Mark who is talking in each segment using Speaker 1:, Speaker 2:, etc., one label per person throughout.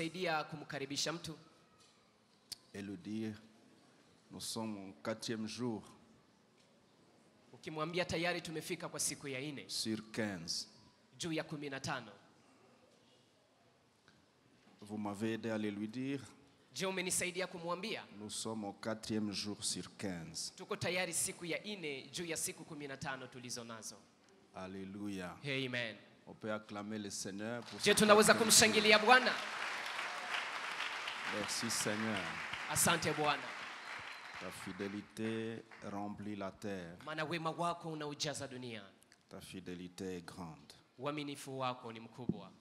Speaker 1: umenisaidia kumkaribisha mtu
Speaker 2: et le dire, nous sommes au 4e jour
Speaker 1: ukimwambia tayari tumefika kwa siku ya 4
Speaker 2: sur 15.
Speaker 1: juu ya 15.
Speaker 2: Vous m'avez aidé à le lui dire.
Speaker 1: Je, umenisaidia kumwambia
Speaker 2: Nous sommes au 4e jour sur 15.
Speaker 1: tuko tayari siku ya 4 juu ya siku 15 tulizonazo.
Speaker 2: Alléluia.
Speaker 1: Amen.
Speaker 2: On peut acclamer le Seigneur pour
Speaker 1: Je, tunaweza kumshangilia Bwana?
Speaker 2: Merci Seigneur.
Speaker 1: Asante Bwana.
Speaker 2: Ta fidélité remplit la terre.
Speaker 1: Maana wema wako unaujaza dunia.
Speaker 2: Ta fidélité est grande.
Speaker 1: Uaminifu wako ni mkubwa.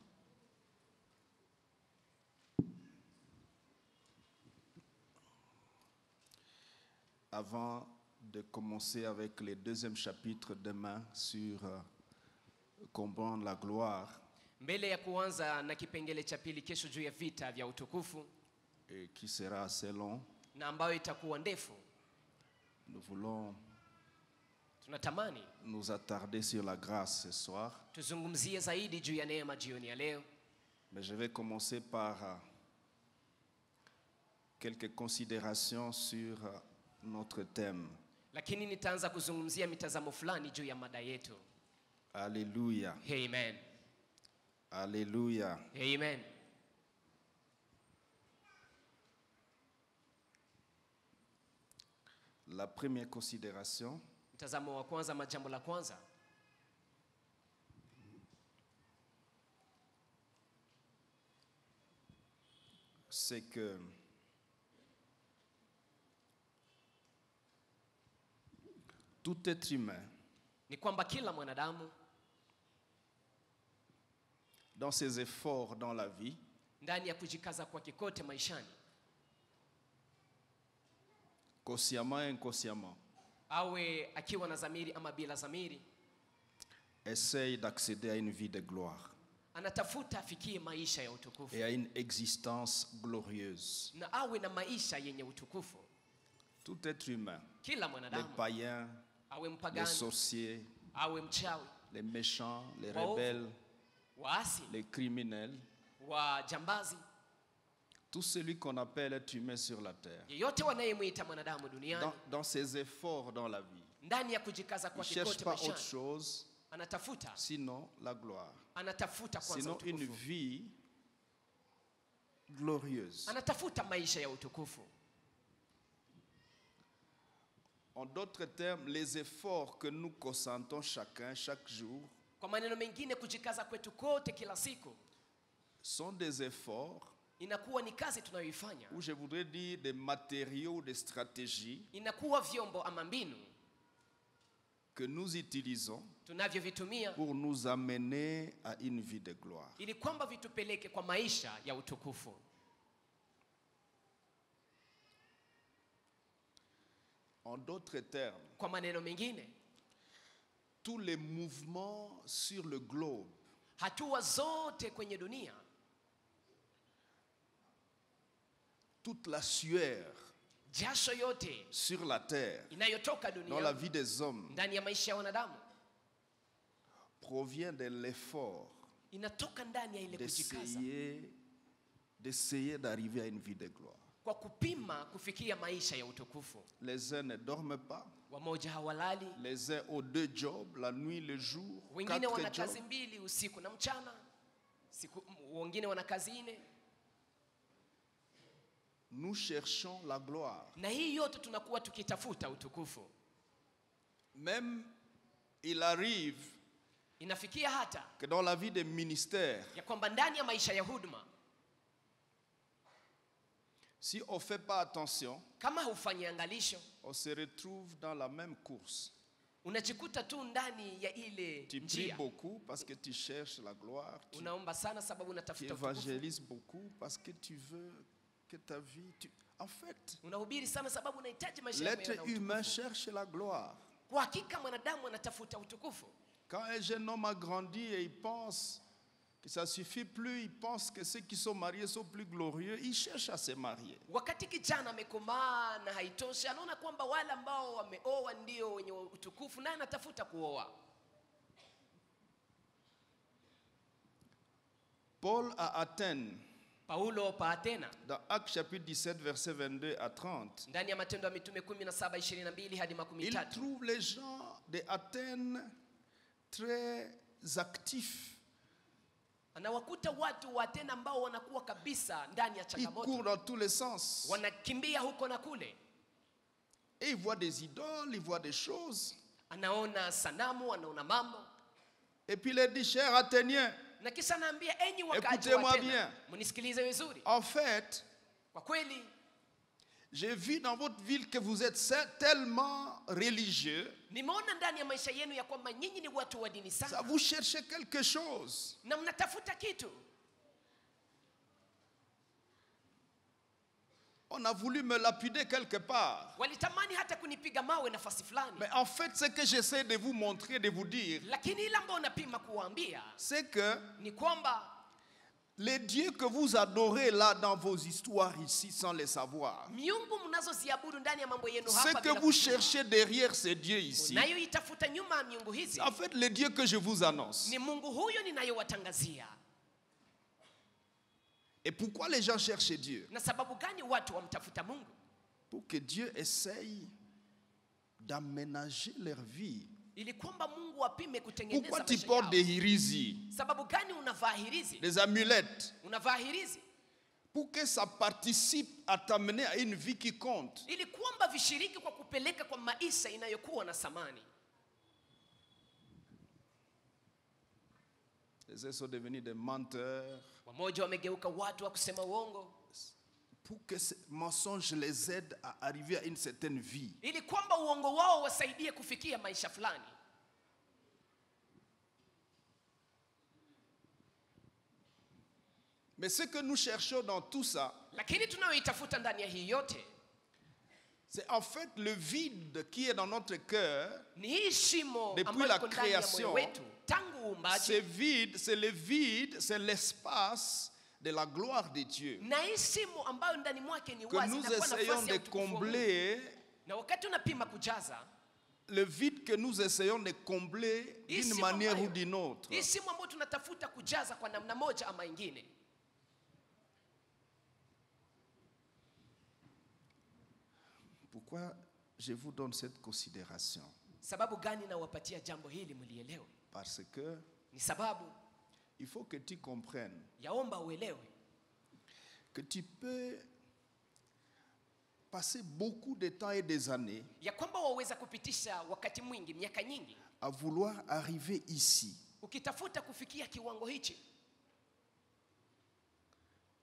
Speaker 2: Avant de commencer avec le 2e chapitre demain sur comprendre la gloire,
Speaker 1: Mbele ya kuanza na kipengele cha pili kesho juu ya vita vya utukufu
Speaker 2: et qui sera assez long,
Speaker 1: na ambayo itakuwa ndefu,
Speaker 2: nous voulons
Speaker 1: tunatamani
Speaker 2: nous attarder sur la grâce ce soir.
Speaker 1: tuzungumzie zaidi juu ya neema jioni ya leo.
Speaker 2: Mais je vais commencer par quelques considérations sur notre thème.
Speaker 1: Lakini nitaanza kuzungumzia mitazamo fulani juu ya mada yetu.
Speaker 2: Alléluia.
Speaker 1: Amen.
Speaker 2: Alléluia.
Speaker 1: Amen.
Speaker 2: La première considération,
Speaker 1: Mtazamo wa kwanza, majambo la kwanza,
Speaker 2: c'est que tout être humain,
Speaker 1: ni kwamba kila mwanadamu
Speaker 2: dans ses efforts dans la vie,
Speaker 1: ndani ya kujikaza kwa kikote maishani,
Speaker 2: consciemment et inconsciemment,
Speaker 1: awe akiwa na dhamiri ama bila dhamiri,
Speaker 2: essaye d'accéder à une vie de gloire
Speaker 1: anatafuta afikie maisha ya utukufu
Speaker 2: et à une existence glorieuse.
Speaker 1: na awe na maisha yenye utukufu.
Speaker 2: Tout être humain,
Speaker 1: Kila
Speaker 2: les
Speaker 1: mwanadamu,
Speaker 2: païens,
Speaker 1: awe
Speaker 2: les
Speaker 1: mpagani,
Speaker 2: sorciers,
Speaker 1: awe mchawi,
Speaker 2: les méchants, les
Speaker 1: Waovu.
Speaker 2: rebelles,
Speaker 1: waasi,
Speaker 2: les criminels,
Speaker 1: wajambazi,
Speaker 2: tout celui qu'on appelle être humain sur la terre,
Speaker 1: yeyote wanayemwita mwanadamu duniani,
Speaker 2: dans ses efforts dans la vie,
Speaker 1: ndani ya kujikaza
Speaker 2: il
Speaker 1: kwa
Speaker 2: ne cherche
Speaker 1: kikote
Speaker 2: pas autre
Speaker 1: maishani,
Speaker 2: chose
Speaker 1: anatafuta
Speaker 2: sinon la gloire,
Speaker 1: anatafuta kwanza
Speaker 2: sinon une
Speaker 1: utukufu,
Speaker 2: vie glorieuse.
Speaker 1: anatafuta maisha ya utukufu.
Speaker 2: En d'autres termes, les efforts que nous consentons chacun, chaque jour,
Speaker 1: Kwa maneno mengine, kujikaza kwetu kote kila siku
Speaker 2: sont des efforts,
Speaker 1: inakuwa ni kazi tunayoifanya,
Speaker 2: ou je voudrais dire des matériaux, des stratégies
Speaker 1: inakuwa vyombo ama mbinu
Speaker 2: que nous utilisons
Speaker 1: tunavyovitumia
Speaker 2: pour nous amener à une vie de gloire.
Speaker 1: ili kwamba vitupeleke kwa maisha ya utukufu.
Speaker 2: En d'autres termes,
Speaker 1: Kwa maneno mengine,
Speaker 2: tous les mouvements sur le globe,
Speaker 1: hatua zote kwenye dunia,
Speaker 2: toute la sueur
Speaker 1: jasho yote
Speaker 2: sur la terre,
Speaker 1: inayotoka
Speaker 2: dans la
Speaker 1: dunia
Speaker 2: vie des hommes,
Speaker 1: ndani ya maisha ya wanadamu
Speaker 2: provient de l'effort
Speaker 1: inatoka ndani ya ile kujikaza
Speaker 2: d'essayer d'arriver à une vie de gloire.
Speaker 1: kwa kupima kufikia maisha ya utukufu.
Speaker 2: Les uns ne dorment pas,
Speaker 1: Wamoja hawalali,
Speaker 2: les uns ont 2 jobs, la nuit, le jour,
Speaker 1: wengine wana
Speaker 2: 4
Speaker 1: kazi
Speaker 2: jobs.
Speaker 1: 2 usiku na mchana, wengine wana kazi 4.
Speaker 2: Nous cherchons la gloire.
Speaker 1: Na hii yote tunakuwa tukitafuta utukufu.
Speaker 2: Même il arrive
Speaker 1: Inafikia hata
Speaker 2: que dans la vie des ministères,
Speaker 1: ya kwamba ndani ya maisha ya huduma,
Speaker 2: si on ne fait pas attention,
Speaker 1: kama haufanyi angalisho,
Speaker 2: on se retrouve dans la même course.
Speaker 1: unajikuta tu ndani ya ile
Speaker 2: Tu pries
Speaker 1: njia.
Speaker 2: beaucoup parce que tu cherches la gloire. Tu
Speaker 1: Unaomba sana sababu unatafuta utukufu.
Speaker 2: évangélises beaucoup parce que tu veux que ta vie... En fait,
Speaker 1: Unahubiri sana sababu unahitaji maisha yako
Speaker 2: l'être
Speaker 1: na
Speaker 2: humain
Speaker 1: utukufu.
Speaker 2: cherche la gloire.
Speaker 1: Kwa hakika mwanadamu anatafuta utukufu.
Speaker 2: Quand un jeune homme a grandi et il pense que ça suffit plus, il pense que ceux qui sont mariés sont plus glorieux, il cherche à se marier.
Speaker 1: Wakati kijana amekomaa na haitoshi, anaona kwamba wale ambao wameoa ndio wenye utukufu, naye anatafuta kuoa.
Speaker 2: Paul à Athènes
Speaker 1: Paulo pa Athena,
Speaker 2: dans Actes chapitre 17, versets 22 à 30,
Speaker 1: ndani ya Matendo ya Mitume 17:22 hadi
Speaker 2: il
Speaker 1: 13,
Speaker 2: trouve les gens d'Athènes très actifs.
Speaker 1: anawakuta watu wa Athena ambao wanakuwa kabisa ndani ya
Speaker 2: Ils
Speaker 1: changamoto,
Speaker 2: courent dans tous les sens.
Speaker 1: wanakimbia huko na kule.
Speaker 2: Et ils voient des idoles, ils voient des choses.
Speaker 1: Anaona sanamu, anaona mambo.
Speaker 2: Et puis il leur dit, chers Athéniens,
Speaker 1: Na kisha anaambia, enyi wakaaji wa
Speaker 2: écoutez-moi
Speaker 1: Athena,
Speaker 2: bien.
Speaker 1: mnisikilize vizuri.
Speaker 2: En fait,
Speaker 1: Kwa kweli
Speaker 2: j'ai vu dans votre ville que vous êtes tellement religieux,
Speaker 1: nimeona ndani ya maisha yenu ya kwamba nyinyi ni watu wa dini
Speaker 2: ça
Speaker 1: sana
Speaker 2: vous cherchez quelque chose.
Speaker 1: na mnatafuta kitu.
Speaker 2: On a voulu me lapider quelque part.
Speaker 1: Walitamani hata kunipiga mawe nafasi fulani.
Speaker 2: Mais en fait, ce que j'essaie de vous montrer, de vous dire,
Speaker 1: Lakini ile ambayo napima kuwaambia
Speaker 2: c'est que
Speaker 1: ni kwamba
Speaker 2: les dieux que vous adorez là dans vos histoires ici sans les savoir,
Speaker 1: miungu mnazoziabudu ndani ya mambo yenu
Speaker 2: ce
Speaker 1: hapa
Speaker 2: que
Speaker 1: bila
Speaker 2: vous
Speaker 1: kujua,
Speaker 2: cherchez derrière ces dieux ici,
Speaker 1: unayoitafuta nyuma ya miungu hizi
Speaker 2: en fait, les dieux que je vous annonce.
Speaker 1: ni Mungu huyo ninayowatangazia.
Speaker 2: Et pourquoi les gens cherchent Dieu?
Speaker 1: Na sababu gani watu wamtafuta Mungu?
Speaker 2: Pour que Dieu essaye d'aménager leur vie.
Speaker 1: Ili kwamba Mungu apime kutengeneza
Speaker 2: Pourquoi tu
Speaker 1: maisha
Speaker 2: portes
Speaker 1: yao.
Speaker 2: des hirisi,
Speaker 1: Sababu gani unavaa hirizi?
Speaker 2: des amulettes?
Speaker 1: Unavaa hirizi
Speaker 2: Pour que ça participe à t'amener à une vie qui compte.
Speaker 1: ili kwamba vishiriki kwa kupeleka kwa maisha inayokuwa na thamani.
Speaker 2: Les uns sont devenus des menteurs.
Speaker 1: Wamoja wamegeuka watu wa kusema uongo
Speaker 2: Pour que ces mensonges les aident à arriver à une certaine vie.
Speaker 1: ili kwamba uongo wao wasaidie kufikia maisha fulani.
Speaker 2: Mais ce que nous cherchons dans tout ça,
Speaker 1: Lakini tunayoitafuta ndani ya hii yote
Speaker 2: c'est en fait le vide qui est dans notre cœur.
Speaker 1: ni hii shimo
Speaker 2: Depuis
Speaker 1: ambayo
Speaker 2: la
Speaker 1: iko ndani ya
Speaker 2: création,
Speaker 1: moyo wetu tangu uumbaji.
Speaker 2: C'est vide, c'est le vide, c'est l'espace de la gloire de Dieu
Speaker 1: Na hii shimo ambayo ndani mwake ni
Speaker 2: que
Speaker 1: wazi
Speaker 2: nous
Speaker 1: na kwa
Speaker 2: essayons
Speaker 1: nafasi ya
Speaker 2: de
Speaker 1: utukufu wa Mungu.
Speaker 2: combler.
Speaker 1: Na wakati unapima kujaza
Speaker 2: Le vide que nous essayons de combler
Speaker 1: hii
Speaker 2: d'une
Speaker 1: shimo
Speaker 2: manière
Speaker 1: ambayo-
Speaker 2: ou d'une autre.
Speaker 1: hii shimo ambayo tunatafuta kujaza kwa namna moja ama ingine.
Speaker 2: Pourquoi je vous donne cette considération?
Speaker 1: Sababu gani nawapatia jambo hili mlielewe?
Speaker 2: Parce que
Speaker 1: Ni sababu
Speaker 2: il faut que tu comprennes
Speaker 1: yaomba uelewe
Speaker 2: que tu peux passer beaucoup de temps et des années
Speaker 1: ya kwamba waweza kupitisha wakati mwingi, miaka nyingi
Speaker 2: à vouloir arriver ici
Speaker 1: ukitafuta kufikia kiwango hichi,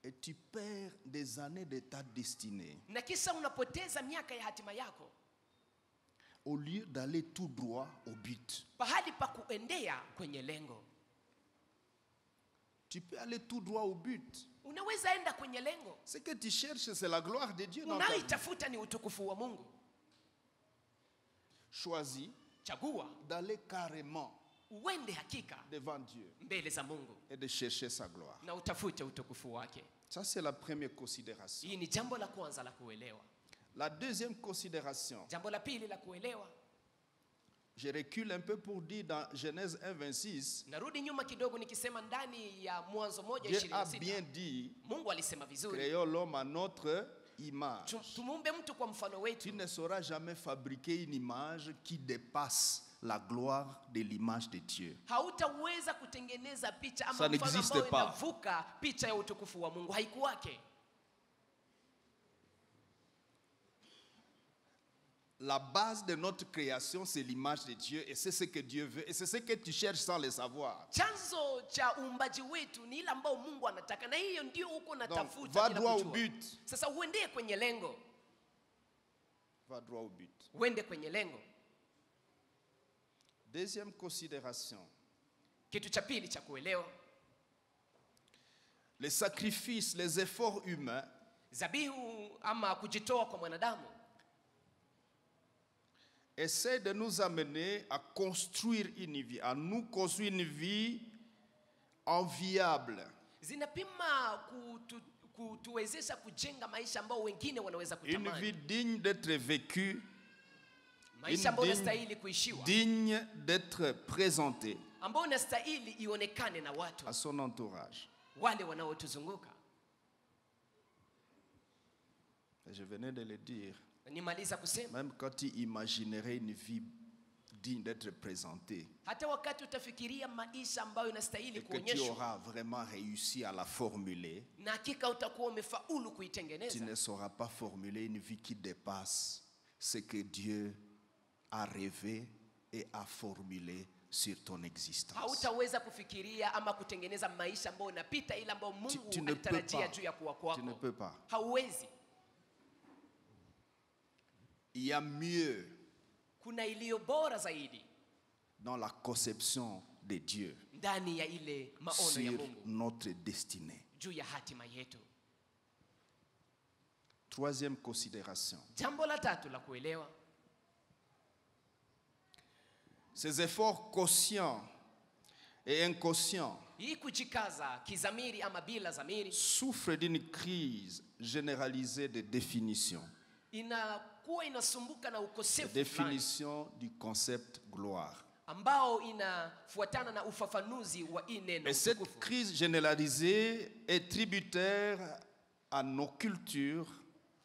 Speaker 2: et tu perds des années de ta destinée
Speaker 1: na kisha unapoteza miaka ya hatima yako
Speaker 2: au lieu d'aller tout droit au but.
Speaker 1: pahali pa kuendea kwenye lengo.
Speaker 2: Tu peux aller tout droit au but.
Speaker 1: Unaweza enda kwenye lengo,
Speaker 2: Ce que tu cherches, c'est la gloire de Dieu dans ta vie.
Speaker 1: unayoitafuta ni utukufu wa Mungu.
Speaker 2: Choisis
Speaker 1: Chagua
Speaker 2: d'aller carrément
Speaker 1: uende hakika
Speaker 2: devant Dieu
Speaker 1: mbele za Mungu
Speaker 2: et de chercher sa gloire.
Speaker 1: na utafute utukufu wake.
Speaker 2: Ça, c'est la première considération.
Speaker 1: Hii ni jambo la kwanza la kuelewa.
Speaker 2: La deuxième considération,
Speaker 1: Jambo la pili la kuelewa,
Speaker 2: je recule un peu pour dire dans Genèse 1:26,
Speaker 1: narudi nyuma kidogo nikisema ndani ya Mwanzo
Speaker 2: Dieu a
Speaker 1: 1:26
Speaker 2: bien dit,
Speaker 1: Mungu alisema vizuri,
Speaker 2: créons l'homme à notre image.
Speaker 1: tumuumbe mtu kwa mfano
Speaker 2: Tu
Speaker 1: wetu.
Speaker 2: ne sauras jamais fabriquer une image qui dépasse la gloire de l'image de Dieu.
Speaker 1: Hautaweza kutengeneza picha ama
Speaker 2: Ça
Speaker 1: mfano
Speaker 2: n'existe
Speaker 1: ambao
Speaker 2: pas.
Speaker 1: inavuka picha ya utukufu wa Mungu, haikuwake.
Speaker 2: La base de notre création, c'est l'image de Dieu et c'est ce que Dieu veut et c'est ce que tu cherches sans le savoir.
Speaker 1: Chanzo cha uumbaji wetu ni ile ambao Mungu anataka, na hiyo ndio uko
Speaker 2: Donc,
Speaker 1: natafuta
Speaker 2: va
Speaker 1: bila
Speaker 2: droit au
Speaker 1: kujua.
Speaker 2: but.
Speaker 1: Sasa uendee kwenye lengo,
Speaker 2: Va droit au but.
Speaker 1: uende kwenye lengo.
Speaker 2: Deuxième considération,
Speaker 1: Kitu cha pili cha kuelewa,
Speaker 2: les sacrifices, les efforts humains
Speaker 1: zabihu ama kujitoa kwa mwanadamu
Speaker 2: essaient de nous amener à construire une vie, à nous construire une vie enviable.
Speaker 1: zinapima kutuwezesha kujenga maisha ambao wengine wanaweza
Speaker 2: Une vie
Speaker 1: kutamani,
Speaker 2: digne d'être vécue,
Speaker 1: maisha ambayo
Speaker 2: digne-
Speaker 1: inastahili kuishiwa,
Speaker 2: digne d'être présentée
Speaker 1: ambayo inastahili ionekane na watu
Speaker 2: à son entourage.
Speaker 1: wale wanaotuzunguka.
Speaker 2: Et je venais de le dire.
Speaker 1: Nimaliza kusema,
Speaker 2: Même quand tu imaginerais une vie digne d'être présentée,
Speaker 1: hata wakati utafikiria maisha ambayo
Speaker 2: et
Speaker 1: inastahili
Speaker 2: que tu
Speaker 1: kuonyeshwa,
Speaker 2: auras vraiment réussi à la formuler,
Speaker 1: na hakika utakuwa umefaulu
Speaker 2: tu
Speaker 1: kuitengeneza,
Speaker 2: ne sauras pas formuler une vie qui dépasse ce que Dieu a rêvé et a formulé sur ton existence.
Speaker 1: hautaweza kufikiria ama kutengeneza maisha ambayo unapita ile ambayo Mungu
Speaker 2: tu ne peux
Speaker 1: alitarajia
Speaker 2: pas.
Speaker 1: juu ya kuwa
Speaker 2: Tu ne
Speaker 1: kwako.
Speaker 2: peux pas.
Speaker 1: Hauwezi.
Speaker 2: Il y a mieux
Speaker 1: Kuna iliyo bora zaidi
Speaker 2: dans la conception de Dieu
Speaker 1: ndani ya ile maono ya
Speaker 2: sur
Speaker 1: Mungu
Speaker 2: notre destinée.
Speaker 1: juu ya hatima yetu.
Speaker 2: Troisième considération.
Speaker 1: Jambo la tatu la kuelewa,
Speaker 2: Ces efforts conscients et inconscients
Speaker 1: hii kujikaza kizamiri ama bila zamiri
Speaker 2: souffrent d'une crise généralisée de définition.
Speaker 1: inakuwa inasumbuka na
Speaker 2: De
Speaker 1: ukosefu fulani
Speaker 2: définition du concept gloire.
Speaker 1: ambao inafuatana na ufafanuzi wa hii neno
Speaker 2: Et cette
Speaker 1: utukufu.
Speaker 2: crise généralisée est tributaire à nos cultures,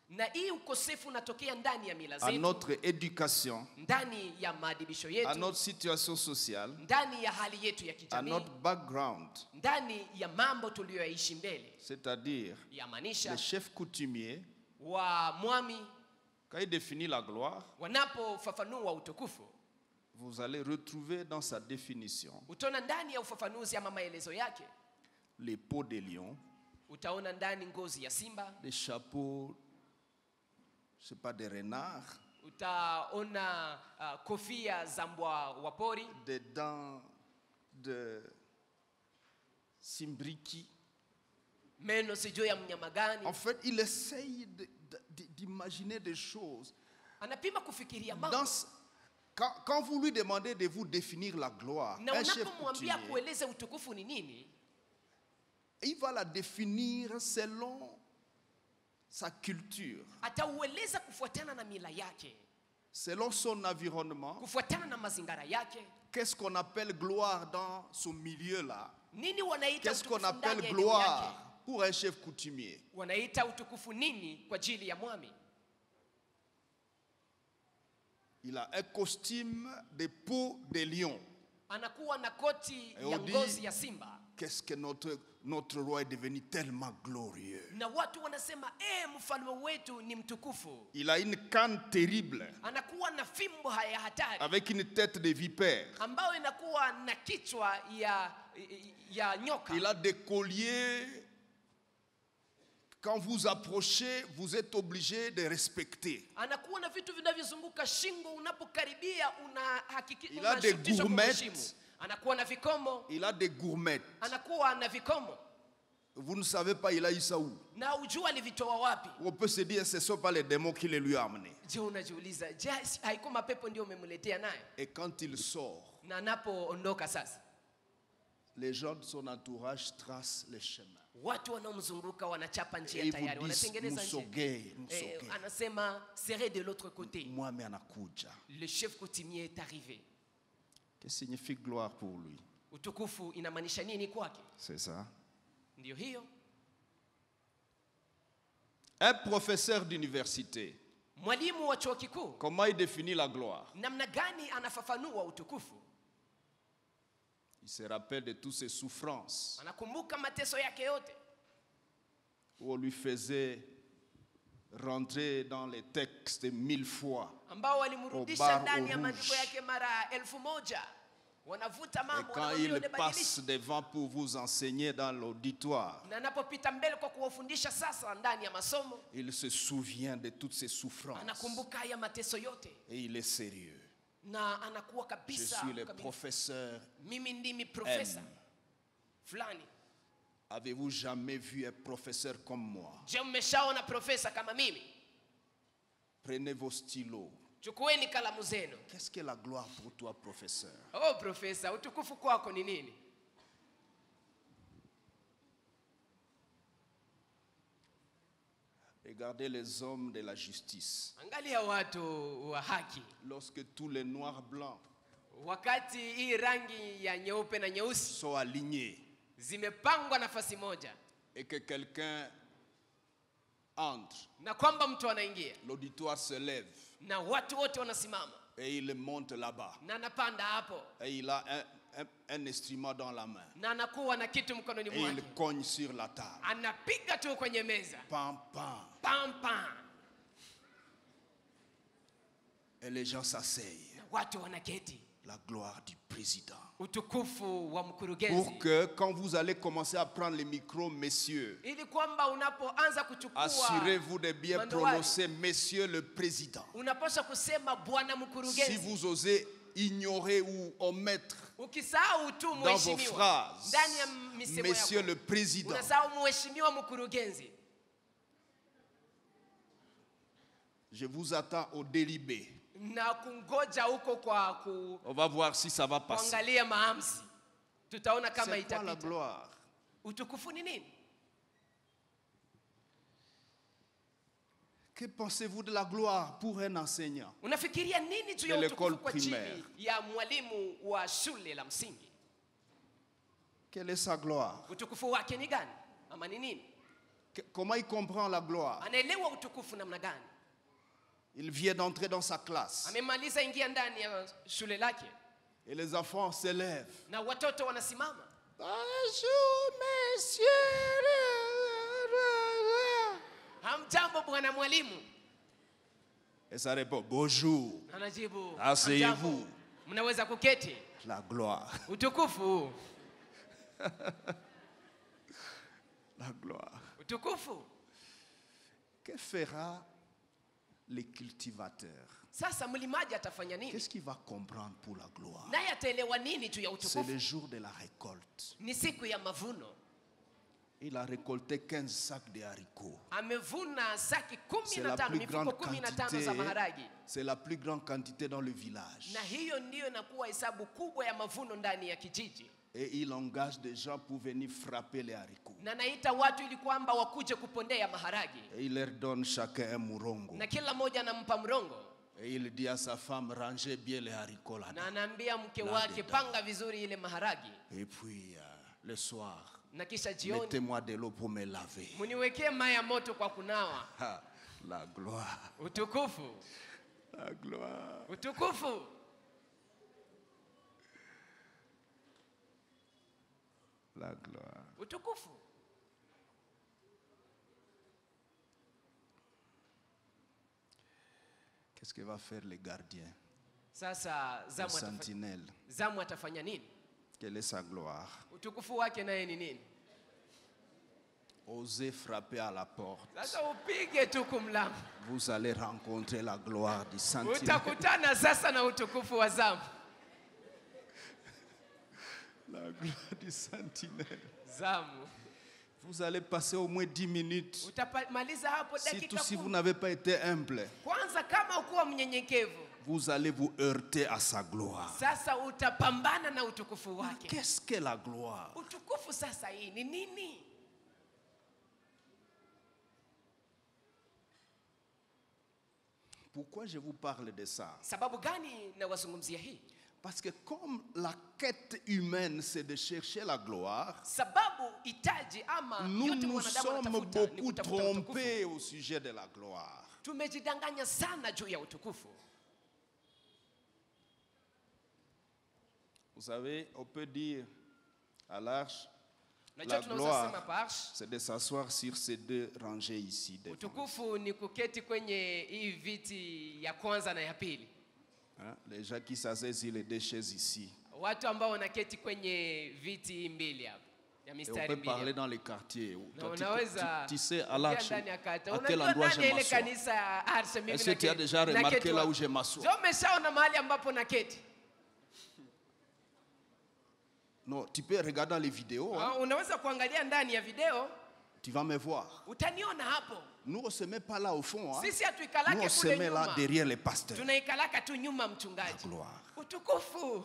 Speaker 1: Na hii ukosefu unatokea ndani ya mila
Speaker 2: à
Speaker 1: zetu,
Speaker 2: notre éducation,
Speaker 1: ndani ya maadibisho
Speaker 2: à
Speaker 1: yetu,
Speaker 2: notre situation sociale,
Speaker 1: ndani ya hali yetu ya
Speaker 2: à
Speaker 1: kijamii,
Speaker 2: notre background.
Speaker 1: ndani ya mambo tuliyoyaishi mbele.
Speaker 2: C'est-à-dire,
Speaker 1: Yamaanisha
Speaker 2: le chef coutumier,
Speaker 1: wa mwami
Speaker 2: quand il définit la gloire,
Speaker 1: wanapofafanua utukufu,
Speaker 2: vous allez retrouver dans sa définition
Speaker 1: utaona ndani ya ufafanuzi ama maelezo yake,
Speaker 2: les peaux des lions,
Speaker 1: utaona ndani ngozi ya simba,
Speaker 2: les chapeaux, je sais pas, des renards,
Speaker 1: utaona kofia za mbwa wa pori,
Speaker 2: des dents de simbriki.
Speaker 1: meno sijui ya mnyama gani.
Speaker 2: En fait, il essaye d'imaginer des choses.
Speaker 1: Anapima kufikiria
Speaker 2: Dans
Speaker 1: mambo,
Speaker 2: ce- quand vous lui demandez de vous définir la gloire,
Speaker 1: na
Speaker 2: un chef
Speaker 1: unapomwambia
Speaker 2: coutumier,
Speaker 1: kueleza utukufu ni nini,
Speaker 2: il va la définir selon sa culture,
Speaker 1: ataueleza kufuatana na mila yake,
Speaker 2: selon son environnement.
Speaker 1: kufuatana na mazingara yake.
Speaker 2: Qu'est-ce qu'on appelle gloire dans ce milieu-là?
Speaker 1: Nini wanaita
Speaker 2: Qu'est-ce qu'on
Speaker 1: utukufu ndani
Speaker 2: appelle
Speaker 1: ya eneo yake?
Speaker 2: gloire pour un chef coutumier?
Speaker 1: Wanaita utukufu nini kwa ajili ya mwami?
Speaker 2: Il a un costume de peau de lion.
Speaker 1: Anakuwa na koti
Speaker 2: Et on
Speaker 1: ya
Speaker 2: dit-
Speaker 1: ngozi ya simba,
Speaker 2: Qu'est-ce que notre roi est devenu tellement glorieux.
Speaker 1: na watu wanasema mfalme wetu ni mtukufu.
Speaker 2: Il a une canne terrible
Speaker 1: Anakuwa na fimbo ya hatari
Speaker 2: avec une tête de vipère.
Speaker 1: ambayo inakuwa na kichwa ya nyoka.
Speaker 2: Il a des colliers. Quand vous approchez, vous êtes obligé de respecter.
Speaker 1: Anakuwa na vitu vinavyozunguka shingo, unapokaribia
Speaker 2: Il a des
Speaker 1: unashurutishwa
Speaker 2: gourmettes.
Speaker 1: kumheshimu. Anakuwa na vikomo,
Speaker 2: Il a des gourmettes.
Speaker 1: anakuwa na vikomo,
Speaker 2: Vous ne savez pas, il a eu ça où?
Speaker 1: na ujua alivitoa wapi.
Speaker 2: On peut se dire, ce ne sont pas les démons qui les lui ont amenés.
Speaker 1: Je, unajiuliza, je, haikuwa mapepo ndio umemletea nayo?
Speaker 2: Et quand il sort,
Speaker 1: Na anapoondoka sasa,
Speaker 2: les gens de son entourage tracent les chemins.
Speaker 1: watu wanaomzunguka wanachapa
Speaker 2: Et
Speaker 1: njia
Speaker 2: ils
Speaker 1: tayari,
Speaker 2: vous disent, nous
Speaker 1: wanatengeneza njia.
Speaker 2: sogei, nous sogei.
Speaker 1: Anasema serez de l'autre côté.
Speaker 2: Moi, mais anakuja.
Speaker 1: Le chef coutumier est arrivé.
Speaker 2: Qu'est-ce que signifie gloire pour lui?
Speaker 1: Utukufu inamaanisha nini kwake?
Speaker 2: C'est ça.
Speaker 1: Ndio hiyo.
Speaker 2: Un professeur d'université,
Speaker 1: Mwalimu wa chuo kikuu,
Speaker 2: comment il définit la gloire?
Speaker 1: namna gani anafafanua utukufu?
Speaker 2: Il se rappelle de toutes ses souffrances
Speaker 1: Anakumbuka mateso yake yote,
Speaker 2: où on lui faisait rentrer dans les textes 1000 fois.
Speaker 1: ambao walimrudisha
Speaker 2: Au bar
Speaker 1: ndani ya
Speaker 2: au
Speaker 1: maandiko
Speaker 2: rouge.
Speaker 1: yake mara 1000. Wanavuta
Speaker 2: Et
Speaker 1: mambo,
Speaker 2: quand
Speaker 1: wanarudia,
Speaker 2: il
Speaker 1: wanabadilisha.
Speaker 2: passe devant pour vous enseigner dans l'auditoire,
Speaker 1: Na anapopita mbele kwa kuwafundisha sasa ndani ya masomo,
Speaker 2: il se souvient de toutes ses souffrances.
Speaker 1: anakumbuka haya mateso yote
Speaker 2: Et il est sérieux.
Speaker 1: na anakuwa
Speaker 2: Je
Speaker 1: kabisa
Speaker 2: suis le
Speaker 1: kabisa.
Speaker 2: professeur.
Speaker 1: Mimi ndimi profesa fulani.
Speaker 2: Avez-vous jamais vu un professeur comme moi?
Speaker 1: Je, mmeshaona profesa kama mimi?
Speaker 2: Prenez vos stylos.
Speaker 1: Chukueni kalamu zenu.
Speaker 2: Qu'est-ce que la gloire pour toi, professeur?
Speaker 1: Oh profesa, utukufu kwako ni nini?
Speaker 2: Regardez les hommes de la justice.
Speaker 1: Angalia watu wa haki.
Speaker 2: Lorsque tous les noirs blancs
Speaker 1: Wakati hii rangi ya nyeupe na nyeusi
Speaker 2: sont alignés
Speaker 1: zimepangwa nafasi moja,
Speaker 2: et que quelqu'un entre,
Speaker 1: na kwamba mtu anaingia
Speaker 2: l'auditoire se lève
Speaker 1: na watu wote wanasimama
Speaker 2: et il monte là-bas.
Speaker 1: na anapanda hapo
Speaker 2: Et il a un instrument dans la main.
Speaker 1: na anakuwa na kitu mkononi
Speaker 2: Et il
Speaker 1: mwake,
Speaker 2: cogne sur la table.
Speaker 1: anapiga tu kwenye meza,
Speaker 2: Pam, pam.
Speaker 1: pam pam,
Speaker 2: Et les gens s'asseyent.
Speaker 1: na watu wanaketi.
Speaker 2: La gloire du président.
Speaker 1: Utukufu wa
Speaker 2: Pour
Speaker 1: mkurugenzi,
Speaker 2: que quand vous allez commencer à prendre les micros, messieurs,
Speaker 1: ili kwamba unapoanza kuchukua
Speaker 2: assurez-vous de bien
Speaker 1: mandoari,
Speaker 2: prononcer monsieur le président.
Speaker 1: unapaswa kusema bwana
Speaker 2: Si
Speaker 1: mkurugenzi.
Speaker 2: vous osez ignorer ou omettre
Speaker 1: Ukisahau tu
Speaker 2: dans vos
Speaker 1: mheshimiwa
Speaker 2: phrases,
Speaker 1: ndani ya misemo
Speaker 2: monsieur
Speaker 1: yako,
Speaker 2: le président,
Speaker 1: unasahau mheshimiwa mkurugenzi,
Speaker 2: je vous attends au délibé.
Speaker 1: na kungoja huko kwa
Speaker 2: On va voir si ça va passer.
Speaker 1: kuangalia maamuzi, tutaona kama
Speaker 2: C'est quoi la
Speaker 1: itapita.
Speaker 2: gloire?
Speaker 1: Utukufu ni nini?
Speaker 2: Que pensez-vous de la gloire pour un enseignant?
Speaker 1: Unafikiria nini juu ya
Speaker 2: De
Speaker 1: utukufu
Speaker 2: l'école
Speaker 1: kwa
Speaker 2: primaire.
Speaker 1: chini ya mwalimu wa shule la msingi?
Speaker 2: Quelle est sa gloire?
Speaker 1: Utukufu wake ni gani ama ni nini?
Speaker 2: Comment il comprend la gloire?
Speaker 1: Anaelewa utukufu namna gani?
Speaker 2: Il vient d'entrer dans sa classe.
Speaker 1: Amemaliza ingia ndani ya shule lake
Speaker 2: Et les enfants se lèvent.
Speaker 1: na watoto wanasimama,
Speaker 2: Bonjour, messieurs.
Speaker 1: hamjambo bwana mwalimu,
Speaker 2: Et ça répond, bonjour.
Speaker 1: anajibu
Speaker 2: Asseyez-vous.
Speaker 1: hamjambo, mnaweza kuketi.
Speaker 2: La gloire.
Speaker 1: Utukufu,
Speaker 2: La gloire.
Speaker 1: utukufu.
Speaker 2: Que fera les cultivateurs?
Speaker 1: Sasa mlimaji atafanya nini?
Speaker 2: Qu'est-ce qu'il va comprendre pour la gloire?
Speaker 1: Naye ataelewa nini juu ya
Speaker 2: C'est le
Speaker 1: utukufu?
Speaker 2: jour de la récolte.
Speaker 1: Ni siku ya mavuno.
Speaker 2: Il a récolté 15 sacs de haricots.
Speaker 1: Amevuna saki
Speaker 2: C'est la
Speaker 1: 15,
Speaker 2: plus
Speaker 1: mifuko
Speaker 2: grande
Speaker 1: 15
Speaker 2: quantité.
Speaker 1: za maharagi,
Speaker 2: C'est la plus grande quantité dans le village.
Speaker 1: na hiyo ndiyo inakuwa hesabu kubwa ya mavuno ndani ya kijiji,
Speaker 2: Et il engage des gens pour venir frapper les haricots.
Speaker 1: na naita watu ili kwamba wakuje kupondea maharagi,
Speaker 2: Et il leur donne chacun un mourongo.
Speaker 1: na kila mmoja anampa mrongo,
Speaker 2: Et il dit à sa femme, rangez bien les haricots
Speaker 1: na
Speaker 2: là-dedans.
Speaker 1: anaambia mke
Speaker 2: Là
Speaker 1: wake,
Speaker 2: dedans.
Speaker 1: panga vizuri ile maharagi,
Speaker 2: Et puis, le soir,
Speaker 1: na kisha jioni
Speaker 2: mettez-moi de l'eau pour me laver.
Speaker 1: muniwekee maji ya moto kwa kunawa.
Speaker 2: Ah, la gloire.
Speaker 1: Utukufu,
Speaker 2: La gloire.
Speaker 1: utukufu.
Speaker 2: La gloire.
Speaker 1: Utukufu.
Speaker 2: Qu'est-ce que va faire les gardiens?
Speaker 1: Sasa
Speaker 2: Les
Speaker 1: zamu atafanya,
Speaker 2: sentinelles.
Speaker 1: zamu atafanya nini?
Speaker 2: Quelle est sa gloire?
Speaker 1: Utukufu wake naye ni nini?
Speaker 2: Osez frapper à la porte.
Speaker 1: Sasa upige tu kumlango,
Speaker 2: Vous allez rencontrer la gloire du sentinelle.
Speaker 1: utakutana sasa na utukufu wa zamu.
Speaker 2: La gloire du sentinelle.
Speaker 1: Zamu
Speaker 2: Vous allez passer au moins 10 minutes.
Speaker 1: utamaliza hapo
Speaker 2: Surtout
Speaker 1: dakika
Speaker 2: si vous
Speaker 1: 10.
Speaker 2: n'avez pas été humble,
Speaker 1: Kwanza kama ukuwa mnyenyekevu,
Speaker 2: vous allez vous heurter à sa gloire.
Speaker 1: sasa utapambana na utukufu wake.
Speaker 2: Qu'est-ce que la gloire?
Speaker 1: Utukufu sasa hii ni nini?
Speaker 2: Pourquoi je vous parle de ça?
Speaker 1: Sababu gani nawazungumzia hii?
Speaker 2: Parce que comme la quête humaine, c'est de chercher la gloire,
Speaker 1: Sababu hitaji ama
Speaker 2: nous
Speaker 1: yote
Speaker 2: nous
Speaker 1: mwanadamu
Speaker 2: sommes
Speaker 1: anatafuta ni
Speaker 2: beaucoup
Speaker 1: kutafuta utukufu.
Speaker 2: trompés au sujet de la gloire.
Speaker 1: Tumejidanganya sana juu ya utukufu.
Speaker 2: Vous savez, on peut dire à l'arche,
Speaker 1: Najua
Speaker 2: la
Speaker 1: tunaweza sema
Speaker 2: gloire,
Speaker 1: parsh,
Speaker 2: c'est de s'asseoir sur ces deux rangées ici. devant.
Speaker 1: utukufu ni kuketi kwenye hii viti ya kwanza na ya pili.
Speaker 2: Hein, les gens qui s'assoient sur les deux chaises ici.
Speaker 1: Watu ambao wanaketi kwenye viti mbili hapa ya
Speaker 2: Et on
Speaker 1: mistari
Speaker 2: peut
Speaker 1: mbili
Speaker 2: parler
Speaker 1: hapa.
Speaker 2: dans les quartiers.
Speaker 1: Na
Speaker 2: Toi,
Speaker 1: unaweza
Speaker 2: tu sais, à
Speaker 1: kuingia
Speaker 2: l'arche,
Speaker 1: ndani ya kata.
Speaker 2: à quel
Speaker 1: Unajua
Speaker 2: endroit
Speaker 1: ndani
Speaker 2: je
Speaker 1: ya ile
Speaker 2: m'assois?
Speaker 1: kanisa ya Arse mimi
Speaker 2: Est-ce que tu as déjà remarqué là où je m'assois?
Speaker 1: Je umeshaona mahali ambapo naketi?
Speaker 2: Non, tu peux regarder dans les vidéos. Hein.
Speaker 1: Unaweza kuangalia ndani ya video,
Speaker 2: Tu vas me voir.
Speaker 1: utaniona hapo.
Speaker 2: Nous, on ne se met pas là au fond. Hein.
Speaker 1: Sisi
Speaker 2: Nous, on
Speaker 1: hatuikalake
Speaker 2: se
Speaker 1: kule
Speaker 2: met là
Speaker 1: nyuma.
Speaker 2: derrière les pasteurs.
Speaker 1: Tunaikalaka tu nyuma
Speaker 2: La
Speaker 1: mchungaji.
Speaker 2: gloire.
Speaker 1: Utukufu.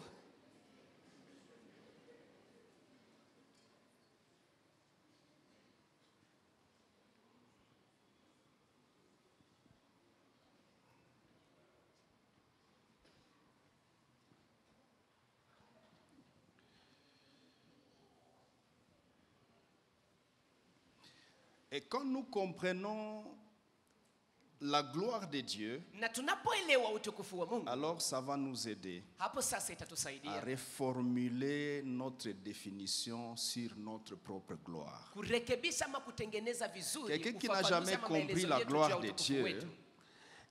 Speaker 2: Et quand nous comprenons la gloire de Dieu,
Speaker 1: Na tunapoelewa utukufu wa Mungu,
Speaker 2: alors ça va nous aider
Speaker 1: hapo sasa
Speaker 2: à
Speaker 1: itatusaidia
Speaker 2: reformuler notre définition sur notre propre gloire.
Speaker 1: kurekebisha ama kutengeneza vizuri
Speaker 2: Quelqu'un qui n'a
Speaker 1: kufafanua
Speaker 2: jamais
Speaker 1: ama
Speaker 2: compris
Speaker 1: maelezo
Speaker 2: la
Speaker 1: yetu juu
Speaker 2: gloire
Speaker 1: ya
Speaker 2: de
Speaker 1: utukufu
Speaker 2: Dieu,
Speaker 1: wetu.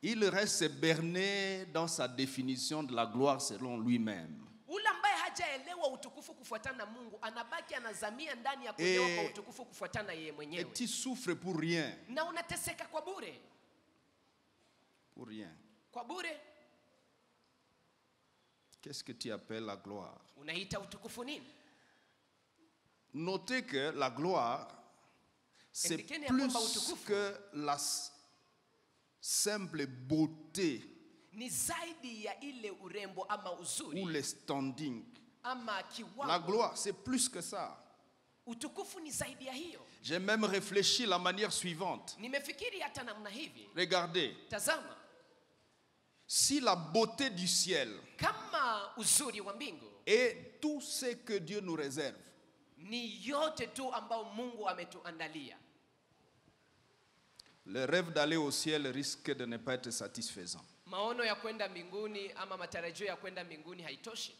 Speaker 2: il reste berné dans sa définition de la gloire selon lui-même.
Speaker 1: Ule ambaye hajaelewa utukufu kufuatana na Mungu anabaki anazamia ndani ya kuelewa kwa utukufu kufuatana yeye
Speaker 2: Et
Speaker 1: mwenyewe,
Speaker 2: tu souffres pour rien.
Speaker 1: na unateseka kwa bure,
Speaker 2: Pour rien.
Speaker 1: kwa bure.
Speaker 2: Qu'est-ce que tu appelles la gloire?
Speaker 1: Unaita utukufu nini?
Speaker 2: Notez que la gloire, c'est
Speaker 1: Indiquez-ni ya
Speaker 2: plus
Speaker 1: kwamba utukufu
Speaker 2: que la simple beauté
Speaker 1: ni zaidi ya ile urembo ama
Speaker 2: ou
Speaker 1: uzuri
Speaker 2: le standing.
Speaker 1: ama
Speaker 2: La
Speaker 1: kiwango.
Speaker 2: gloire, c'est plus que ça.
Speaker 1: Utukufu ni zaidi ya hiyo.
Speaker 2: J'ai même réfléchi la manière suivante.
Speaker 1: Nimefikiri hata namna hivi.
Speaker 2: Regardez,
Speaker 1: Tazama,
Speaker 2: si la beauté du ciel
Speaker 1: kama uzuri wa mbingu
Speaker 2: et tout ce que Dieu nous réserve,
Speaker 1: ni yote tu ambao Mungu ametuandalia,
Speaker 2: le rêve d'aller au ciel risque de ne pas être satisfaisant.
Speaker 1: maono ya kwenda mbinguni ama matarajio ya kwenda mbinguni haitoshi.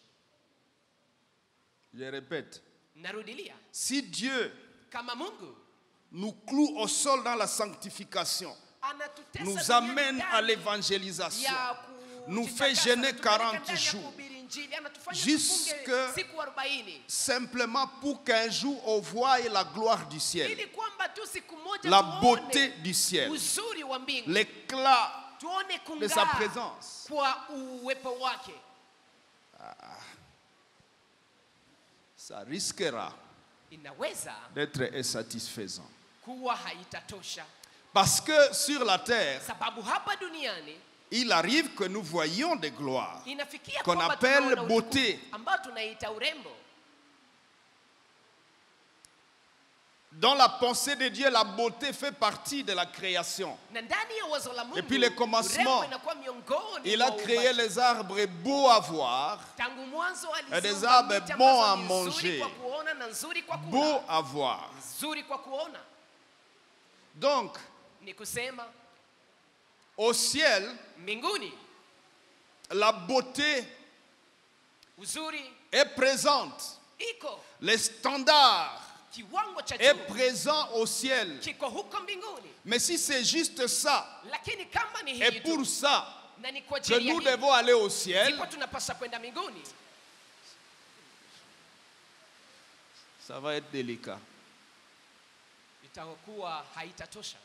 Speaker 2: Je répète,
Speaker 1: Narudilia,
Speaker 2: si Dieu
Speaker 1: kama Mungu
Speaker 2: nous cloue au sol dans la sanctification,
Speaker 1: anatutesa
Speaker 2: nous
Speaker 1: duniani
Speaker 2: amène
Speaker 1: ndani
Speaker 2: à l'évangélisation,
Speaker 1: ya
Speaker 2: nous
Speaker 1: kujitakasa,
Speaker 2: fait jeûner
Speaker 1: anatupeleka
Speaker 2: 40
Speaker 1: ndani ya
Speaker 2: jours,
Speaker 1: kuhubiri Injili, anatufanya
Speaker 2: jusque
Speaker 1: tufunge siku 40
Speaker 2: simplement pour qu'un jour on voie la gloire du ciel,
Speaker 1: ili kwamba tu siku moja
Speaker 2: la
Speaker 1: tuone
Speaker 2: beauté du ciel,
Speaker 1: uzuri wa mbingu,
Speaker 2: l'éclat
Speaker 1: tuone
Speaker 2: de sa
Speaker 1: kung'aa
Speaker 2: présence.
Speaker 1: kwa uwepo wake.
Speaker 2: Ça risquera
Speaker 1: Inaweza
Speaker 2: d'être insatisfaisant.
Speaker 1: kuwa haitatosha,
Speaker 2: Parce que sur la terre,
Speaker 1: sababu hapa duniani
Speaker 2: il arrive que nous voyions des gloires
Speaker 1: inafikia
Speaker 2: qu'on
Speaker 1: kwamba
Speaker 2: appelle
Speaker 1: tunaona
Speaker 2: beauté.
Speaker 1: utukufu ambao tunaita urembo.
Speaker 2: Dans la pensée de Dieu, la beauté fait partie de la création.
Speaker 1: Na ndani ya wazo la Mungu,
Speaker 2: Et puis le commencement,
Speaker 1: urembo inakuwa miongoni
Speaker 2: Il a
Speaker 1: mwa
Speaker 2: créé
Speaker 1: uumbaji.
Speaker 2: les arbres beaux à voir,
Speaker 1: Tangu mwanzo
Speaker 2: et des
Speaker 1: aliziumba
Speaker 2: arbres
Speaker 1: miti
Speaker 2: bons
Speaker 1: ambazo
Speaker 2: à
Speaker 1: ni
Speaker 2: manger.
Speaker 1: nzuri kwa kuona na nzuri kwa kula.
Speaker 2: beaux à voir.
Speaker 1: Nzuri kwa kuona.
Speaker 2: Donc,
Speaker 1: Ni kusema
Speaker 2: au ciel,
Speaker 1: mbinguni
Speaker 2: la beauté
Speaker 1: uzuri
Speaker 2: est présente.
Speaker 1: iko,
Speaker 2: Les standards
Speaker 1: kiwango cha
Speaker 2: est
Speaker 1: juu
Speaker 2: présent au ciel.
Speaker 1: kiko huko mbinguni.
Speaker 2: Mais si c'est juste ça,
Speaker 1: Lakini kama ni
Speaker 2: et
Speaker 1: hii
Speaker 2: pour
Speaker 1: tu
Speaker 2: ça
Speaker 1: na ni kwa
Speaker 2: que
Speaker 1: ajili ya
Speaker 2: nous
Speaker 1: hii,
Speaker 2: devons aller au ciel,
Speaker 1: ndipo tunapaswa kwenda mbinguni,
Speaker 2: ça va être délicat.
Speaker 1: itakuwa haitatosha.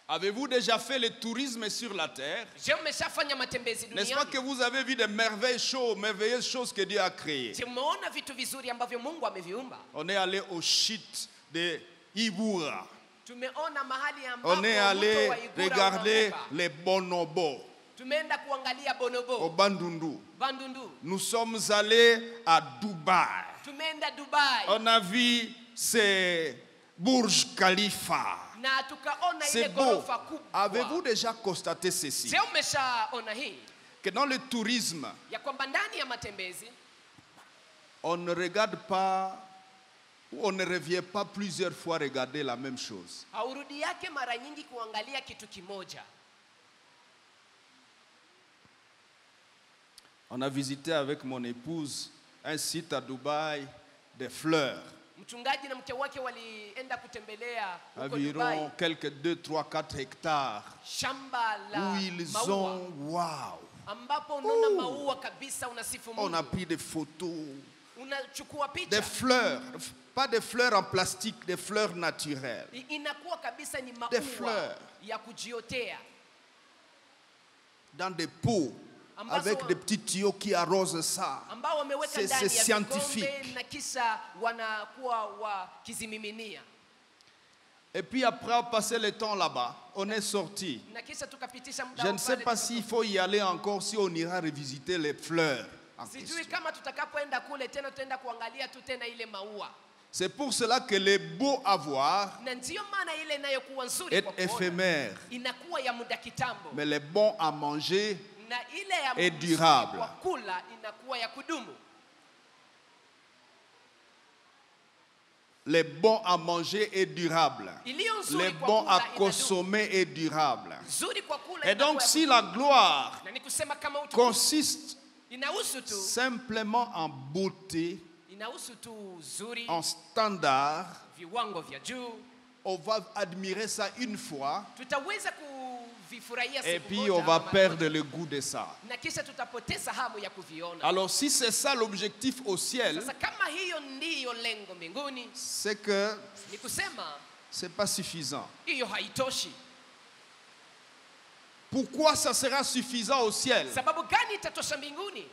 Speaker 2: Avez-vous déjà fait le tourisme sur la terre?
Speaker 1: Je, umeshafanya matembezi
Speaker 2: N'est-ce pas
Speaker 1: duniani?
Speaker 2: que vous avez vu des merveilleuses choses que Dieu a créées?
Speaker 1: Je, umeona vitu vizuri ambavyo Mungu ameviumba?
Speaker 2: On est allé au shit de Ibura.
Speaker 1: Tumeona mahali ambapo
Speaker 2: On est
Speaker 1: mto
Speaker 2: allé
Speaker 1: wa Igura
Speaker 2: regarder
Speaker 1: unavuka.
Speaker 2: les bonobos
Speaker 1: Tumeenda kuangalia
Speaker 2: au
Speaker 1: bonobo,
Speaker 2: Bandundu.
Speaker 1: Bandundu.
Speaker 2: Nous sommes allés à Dubaï.
Speaker 1: Tumeenda Dubai
Speaker 2: On a vu ces Burj Khalifa.
Speaker 1: na tukaona ile
Speaker 2: C'est beau.
Speaker 1: ghorofa kubwa.
Speaker 2: Avez-vous déjà constaté ceci?
Speaker 1: Je, umeshaona hii
Speaker 2: Que dans le tourisme,
Speaker 1: ya kwamba ndani ya matembezi
Speaker 2: on ne regarde pas, ou on ne revient pas plusieurs fois regarder la même chose.
Speaker 1: haurudi yake mara nyingi kuangalia kitu kimoja.
Speaker 2: On a visité avec mon épouse un site à Dubaï, des fleurs.
Speaker 1: Mchungaji na mke wake walienda kutembelea huko
Speaker 2: Environ
Speaker 1: Dubai,
Speaker 2: quelques 2, 3, 4 hectares.
Speaker 1: shamba la
Speaker 2: Où ils
Speaker 1: maua
Speaker 2: ont, waouh,
Speaker 1: ambapo unaona maua kabisa, unasifu
Speaker 2: on a
Speaker 1: Mungu,
Speaker 2: pris des photos,
Speaker 1: unachukua
Speaker 2: des
Speaker 1: picha,
Speaker 2: fleurs, pas des fleurs en plastique, des fleurs naturelles.
Speaker 1: inakuwa kabisa ni
Speaker 2: Des
Speaker 1: maua
Speaker 2: fleurs.
Speaker 1: ya kujiotea
Speaker 2: Dans des pots,
Speaker 1: ambazo
Speaker 2: avec des petits tuyaux qui arrosent ça.
Speaker 1: ambao wameweka
Speaker 2: C'est
Speaker 1: ndani ya
Speaker 2: scientifique.
Speaker 1: vikombe na kisha wanakuwa wakizimiminia,
Speaker 2: Et puis après avoir passé le temps là-bas, on est sorti.
Speaker 1: na kisha tukapitisha muda
Speaker 2: Je ne sais
Speaker 1: pale
Speaker 2: pas s'il faut y aller encore, si on ira revisiter les fleurs. En
Speaker 1: sijui
Speaker 2: question.
Speaker 1: kama tutakapoenda kule tena tutaenda kuangalia tu tena ile maua,
Speaker 2: C'est pour cela que les beaux à voir
Speaker 1: na ndiyo maana ile inayokuwa nzuri
Speaker 2: est
Speaker 1: kwa kuona
Speaker 2: éphémère,
Speaker 1: inakuwa ya muda kitambo,
Speaker 2: mais les bons à manger
Speaker 1: na ile ya
Speaker 2: est
Speaker 1: nzuri
Speaker 2: durable.
Speaker 1: kwa kula inakuwa ya kudumu.
Speaker 2: les bons à manger et durables.
Speaker 1: iliyo nzuri
Speaker 2: Les
Speaker 1: kwa
Speaker 2: bons
Speaker 1: kula
Speaker 2: à
Speaker 1: inadumu.
Speaker 2: consommer et durables.
Speaker 1: Nzuri kwa kula
Speaker 2: Et donc
Speaker 1: inakuwa
Speaker 2: si
Speaker 1: ya
Speaker 2: la
Speaker 1: kudumu.
Speaker 2: gloire
Speaker 1: Na ni kusema kama utukufu
Speaker 2: consiste
Speaker 1: inahusu tu
Speaker 2: simplement en beauté,
Speaker 1: inahusu tu uzuri,
Speaker 2: en standard,
Speaker 1: viwango vya juu,
Speaker 2: on va admirer ça une fois
Speaker 1: tutaweza kuvifurahia
Speaker 2: et
Speaker 1: siku
Speaker 2: puis
Speaker 1: moja
Speaker 2: on va
Speaker 1: ama mara
Speaker 2: perdre
Speaker 1: moja,
Speaker 2: le goût de ça.
Speaker 1: na kisha tutapoteza hamu ya kuviona.
Speaker 2: Alors si c'est ça l'objectif au ciel,
Speaker 1: Sasa kama hiyo ndiyo lengo mbinguni,
Speaker 2: c'est que
Speaker 1: ni kusema
Speaker 2: c'est pas suffisant.
Speaker 1: hiyo haitoshi.
Speaker 2: Pourquoi ça sera suffisant au ciel?
Speaker 1: Sababu gani itatosha mbinguni?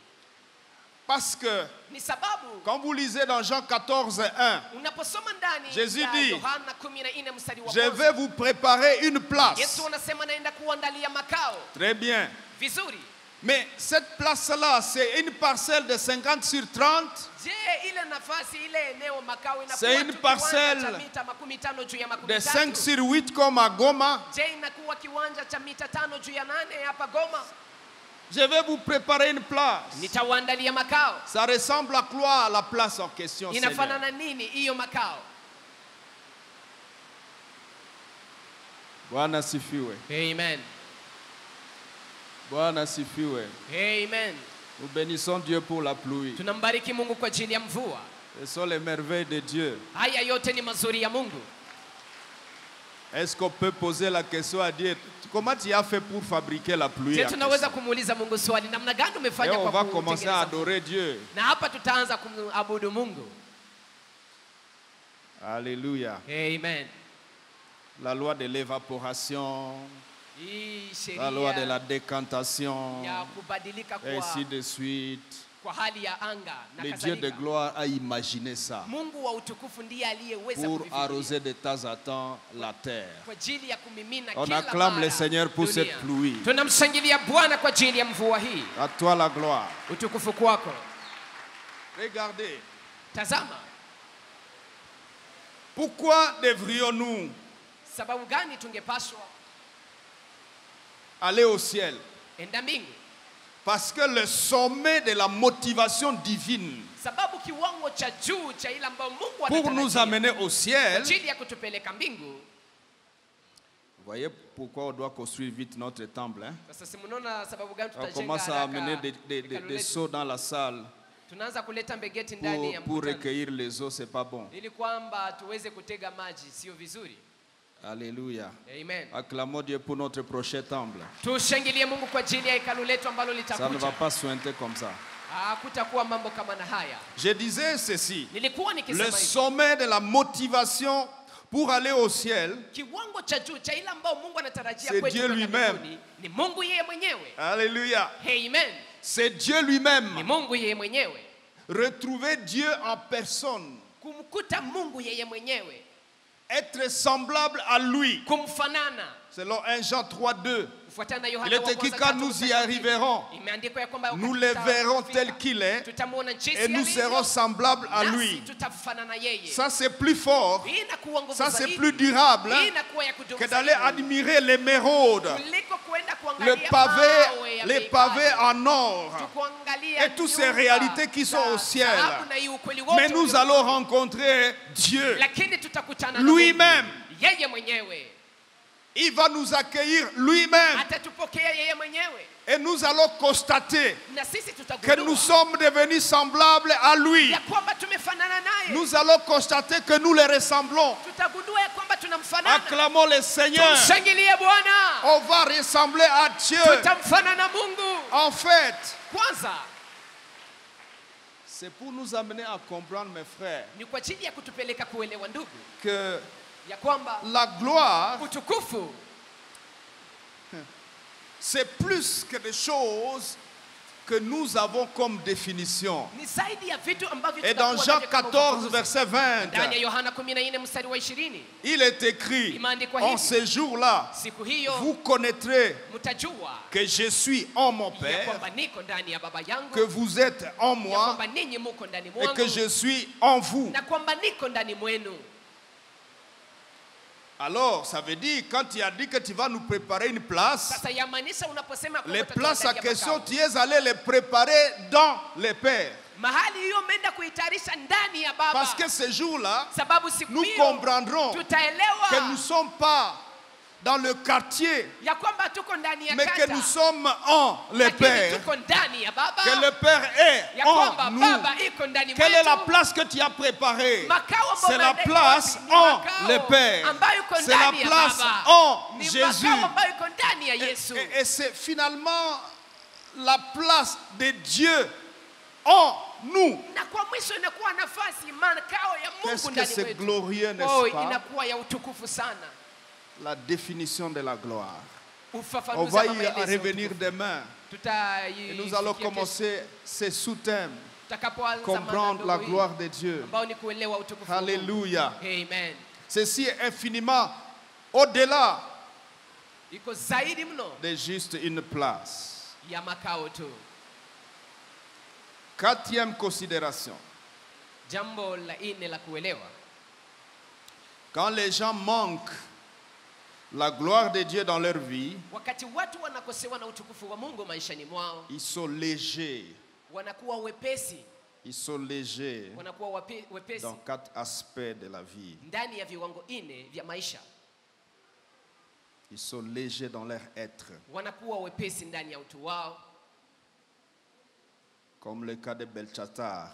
Speaker 2: Parce que
Speaker 1: Ni sababu
Speaker 2: quand vous lisez dans Jean 14:1,
Speaker 1: unaposoma ndani
Speaker 2: Jésus
Speaker 1: ya
Speaker 2: dit,
Speaker 1: Yohana 14 mstari wa
Speaker 2: je vais
Speaker 1: kwanza,
Speaker 2: vous préparer une place.
Speaker 1: Yesu anasema naenda kuandalia makao.
Speaker 2: Très bien.
Speaker 1: Vizuri.
Speaker 2: Mais cette place-là, c'est une parcelle de 50 sur 30.
Speaker 1: Je, ile nafasi ile eneo makao
Speaker 2: C'est
Speaker 1: inakuwa
Speaker 2: une
Speaker 1: tu
Speaker 2: parcelle
Speaker 1: kiwanja cha mita 15 juu ya
Speaker 2: de 5
Speaker 1: 13?
Speaker 2: sur 8 comme à Goma.
Speaker 1: Je, inakuwa kiwanja cha mita 5 juu ya 8 hapa Goma?
Speaker 2: Je vais vous préparer une place.
Speaker 1: Nitawaandalia makao.
Speaker 2: Ça ressemble à quoi la place en question, Seigneur?
Speaker 1: Inafanana nini hiyo makao?
Speaker 2: Bwana sifiwe.
Speaker 1: Amen.
Speaker 2: Bwana sifiwe.
Speaker 1: Amen.
Speaker 2: Nous bénissons Dieu pour la pluie.
Speaker 1: Tunambariki Mungu kwa ajili ya mvua.
Speaker 2: Ce sont les merveilles de Dieu.
Speaker 1: Haya yote ni mazuri ya Mungu.
Speaker 2: Est-ce qu'on peut poser la question à Dieu? Comment tu as fait pour fabriquer la pluie?
Speaker 1: Je,
Speaker 2: en
Speaker 1: tunaweza
Speaker 2: question?
Speaker 1: kumuuliza Mungu swali, namna gani
Speaker 2: Et
Speaker 1: umefanya
Speaker 2: on
Speaker 1: kwa
Speaker 2: va commencer à
Speaker 1: kutengeneza mvua?
Speaker 2: adorer Dieu.
Speaker 1: Na hapa tutaanza kumabudu Mungu.
Speaker 2: Alléluia.
Speaker 1: Amen.
Speaker 2: La loi de l'évaporation,
Speaker 1: Hii
Speaker 2: la loi de
Speaker 1: sheria
Speaker 2: la décantation,
Speaker 1: ya kubadilika
Speaker 2: et ainsi de suite.
Speaker 1: kwa hali ya anga na
Speaker 2: Le Dieu de
Speaker 1: kadhalika.
Speaker 2: gloire a imaginé ça
Speaker 1: Mungu wa utukufu ndiye aliyeweza
Speaker 2: pour
Speaker 1: kuvifikiria
Speaker 2: arroser de temps en temps la terre.
Speaker 1: kwa ajili ya kumimina
Speaker 2: On
Speaker 1: kila
Speaker 2: acclame
Speaker 1: mara
Speaker 2: le Seigneur pour
Speaker 1: dunia.
Speaker 2: cette pluie.
Speaker 1: Tunamshangilia Bwana kwa ajili ya mvua hii.
Speaker 2: À toi la gloire.
Speaker 1: Utukufu kwako.
Speaker 2: Regardez,
Speaker 1: Tazama,
Speaker 2: pourquoi devrions-nous
Speaker 1: sababu gani tungepaswa
Speaker 2: aller au ciel?
Speaker 1: enda mbingu?
Speaker 2: Parce que le sommet de la motivation divine
Speaker 1: Sababu kiwango cha juu cha ile ambayo Mungu
Speaker 2: pour nous
Speaker 1: anatarajia
Speaker 2: amener au ciel.
Speaker 1: ajili ya kutupeleka mbingu.
Speaker 2: Vous voyez pourquoi on doit construire vite notre temple, hein?
Speaker 1: Sasa si mnaona sababu gani
Speaker 2: On
Speaker 1: tutajenga
Speaker 2: commence à amener
Speaker 1: haraka hekalu
Speaker 2: des
Speaker 1: letu?
Speaker 2: seaux dans la salle
Speaker 1: Tunaanza kuleta mbegeti ndani ya
Speaker 2: pour
Speaker 1: mkutano
Speaker 2: recueillir les eaux, c'est pas bon.
Speaker 1: ili kwamba tuweze kutega maji, sio vizuri.
Speaker 2: Alléluia.
Speaker 1: Amen.
Speaker 2: Acclamons Dieu pour notre prochain temple.
Speaker 1: Tushangilie Mungu kwa ajili ya hekalu letu ambalo
Speaker 2: Ça ne
Speaker 1: litakuja.
Speaker 2: va pas suinter comme ça.
Speaker 1: Hakutakuwa mambo kama na haya.
Speaker 2: Je disais ceci.
Speaker 1: Nilikuwa
Speaker 2: Le
Speaker 1: nikisema hivi,
Speaker 2: sommet de la motivation pour aller au ciel,
Speaker 1: kiwango cha juu cha ile ambao Mungu anatarajia
Speaker 2: C'est
Speaker 1: kwetu
Speaker 2: Dieu
Speaker 1: kwenda
Speaker 2: lui-même.
Speaker 1: mbinguni ni Mungu yeye mwenyewe.
Speaker 2: alléluia,
Speaker 1: Amen.
Speaker 2: c'est Dieu
Speaker 1: Ni
Speaker 2: lui-même.
Speaker 1: Mungu yeye mwenyewe.
Speaker 2: Retrouver Dieu en personne,
Speaker 1: Kumkuta Mungu yeye mwenyewe,
Speaker 2: être semblable à lui.
Speaker 1: kumfanana.
Speaker 2: Selon 1 Jean 3:2,
Speaker 1: Kufuatana na
Speaker 2: il
Speaker 1: Yohana
Speaker 2: est
Speaker 1: wa
Speaker 2: écrit
Speaker 1: kwanza
Speaker 2: quand
Speaker 1: tatu
Speaker 2: nous y
Speaker 1: mstari wa pili.
Speaker 2: arriverons,
Speaker 1: Imeandikwa ya kwamba
Speaker 2: nous
Speaker 1: wakati
Speaker 2: le verrons
Speaker 1: tutafika,
Speaker 2: tel qu'il est
Speaker 1: tutamuona jinsi
Speaker 2: et nous
Speaker 1: alivyo,
Speaker 2: serons semblables à
Speaker 1: nasi
Speaker 2: lui.
Speaker 1: tutafanana yeye.
Speaker 2: Ça c'est plus fort,
Speaker 1: Hii inakuwa nguvu
Speaker 2: ça c'est
Speaker 1: zaidi.
Speaker 2: plus durable
Speaker 1: Hii inakuwa ya kudumu
Speaker 2: que d'aller
Speaker 1: zaidi.
Speaker 2: admirer l'émeraude,
Speaker 1: Kuliko kuenda
Speaker 2: le
Speaker 1: kuangalia mawe
Speaker 2: pavé,
Speaker 1: ya
Speaker 2: les
Speaker 1: bei
Speaker 2: pavés
Speaker 1: ghali.
Speaker 2: en or
Speaker 1: Tukuangalia
Speaker 2: et toutes ces
Speaker 1: nyumba
Speaker 2: réalités qui sont
Speaker 1: za
Speaker 2: au ciel.
Speaker 1: dhahabu na hii ukweli wote
Speaker 2: Mais nous
Speaker 1: ulio-
Speaker 2: allons rencontrer Dieu
Speaker 1: lakini tutakutana na
Speaker 2: lui-même.
Speaker 1: Mungu. Yeye mwenyewe
Speaker 2: Il va nous accueillir lui-même
Speaker 1: atatupokea yeye mwenyewe,
Speaker 2: et nous allons constater
Speaker 1: na sisi
Speaker 2: que
Speaker 1: tutagundua
Speaker 2: nous sommes devenus semblables à lui.
Speaker 1: ya kwamba tumefanana naye.
Speaker 2: Nous allons constater que nous le ressemblons.
Speaker 1: Tutagundua ya kwamba tunamfanana.
Speaker 2: Acclamons le Seigneur.
Speaker 1: Tumshangilie Bwana.
Speaker 2: On va ressembler à Dieu.
Speaker 1: Tutamfanana Mungu.
Speaker 2: En fait,
Speaker 1: Kwanza
Speaker 2: c'est pour nous amener à comprendre, mes frères,
Speaker 1: ni kwa ajili ya kutupeleka kuelewa ndugu,
Speaker 2: que
Speaker 1: ya kwamba
Speaker 2: la gloire,
Speaker 1: utukufu
Speaker 2: c'est plus que des choses que nous avons comme définition.
Speaker 1: ni zaidi ya vitu ambavyo
Speaker 2: Et dans
Speaker 1: tunakuwa
Speaker 2: Jean
Speaker 1: navyo kama
Speaker 2: 14,
Speaker 1: ufafanuzi.
Speaker 2: verset 20,
Speaker 1: Ndani ya Yohana 14 mstari wa 20
Speaker 2: il est écrit,
Speaker 1: Imeandikwa
Speaker 2: en
Speaker 1: hivi.
Speaker 2: ce jour-là,
Speaker 1: siku hiyo
Speaker 2: vous connaîtrez
Speaker 1: mtajua
Speaker 2: que je suis en mon
Speaker 1: ya
Speaker 2: Père,
Speaker 1: kwamba niko ndani ya Baba yangu,
Speaker 2: que vous êtes en
Speaker 1: ya
Speaker 2: moi
Speaker 1: kwamba ninyi muko ndani
Speaker 2: et
Speaker 1: mwangu,
Speaker 2: que je suis en vous.
Speaker 1: na kwamba niko ndani mwenu.
Speaker 2: Alors, ça veut dire, quand tu as dit que tu vas nous préparer une place,
Speaker 1: Sasa yamaanisha unaposema kwamba
Speaker 2: les places à
Speaker 1: utatuandalia
Speaker 2: question,
Speaker 1: makao.
Speaker 2: tu es allé les préparer dans les pères.
Speaker 1: mahali hiyo umeenda kuitayarisha ndani ya Baba.
Speaker 2: Parce que ce jour-là,
Speaker 1: Sababu siku
Speaker 2: nous
Speaker 1: hiyo
Speaker 2: comprendrons
Speaker 1: tutaelewa
Speaker 2: que nous ne sommes pas dans le quartier,
Speaker 1: ya kwamba tuko ndani ya
Speaker 2: mais que
Speaker 1: kata,
Speaker 2: nous sommes en le
Speaker 1: lakini
Speaker 2: Père.
Speaker 1: tuko ndani ya Baba,
Speaker 2: Que le Père est
Speaker 1: ya kwamba
Speaker 2: en nous.
Speaker 1: Baba iko ndani
Speaker 2: Quelle est la
Speaker 1: mwetu.
Speaker 2: place que tu as préparée?
Speaker 1: Makao ambayo
Speaker 2: C'est la
Speaker 1: umeandaa
Speaker 2: place
Speaker 1: wapi? Ni
Speaker 2: en
Speaker 1: makao
Speaker 2: le Père.
Speaker 1: ambayo iko
Speaker 2: C'est la
Speaker 1: ndani ya
Speaker 2: place
Speaker 1: Baba.
Speaker 2: en
Speaker 1: Ni
Speaker 2: Jésus.
Speaker 1: makao ambayo iko ndani ya Yesu.
Speaker 2: Et c'est finalement la place de Dieu en nous.
Speaker 1: Na kwa mwisho inakuwa nafasi makao ya Mungu
Speaker 2: Qu'est-ce que
Speaker 1: ndani
Speaker 2: c'est
Speaker 1: mwetu.
Speaker 2: glorieux,
Speaker 1: Oh,
Speaker 2: n'est-ce pas?
Speaker 1: inakuwa ya utukufu sana.
Speaker 2: La définition de la gloire. On
Speaker 1: Ufafanuzi
Speaker 2: va
Speaker 1: wa
Speaker 2: y
Speaker 1: maelezo ya
Speaker 2: revenir
Speaker 1: utukufu.
Speaker 2: demain. Et nous allons commencer ces sous-thèmes. Comprendre la gloire de Dieu. Alléluia.
Speaker 1: Amen.
Speaker 2: Ceci est infiniment au-delà
Speaker 1: Iko zaidi mno
Speaker 2: de juste une place.
Speaker 1: ya makao tu.
Speaker 2: 4e considération.
Speaker 1: Jambo la nne la kuelewa.
Speaker 2: Quand les gens manquent la gloire de Dieu dans leur vie,
Speaker 1: Wakati watu wanakosewa na utukufu wa Mungu maishani mwao,
Speaker 2: ils sont légers.
Speaker 1: wanakuwa wepesi,
Speaker 2: Ils sont légers
Speaker 1: wanakuwa wepesi
Speaker 2: dans 4 aspects de la vie.
Speaker 1: ndani ya viwango 4 vya maisha.
Speaker 2: Ils sont légers dans leur être.
Speaker 1: Wanakuwa wepesi ndani ya utu wao,
Speaker 2: Comme le cas de Belshazzar.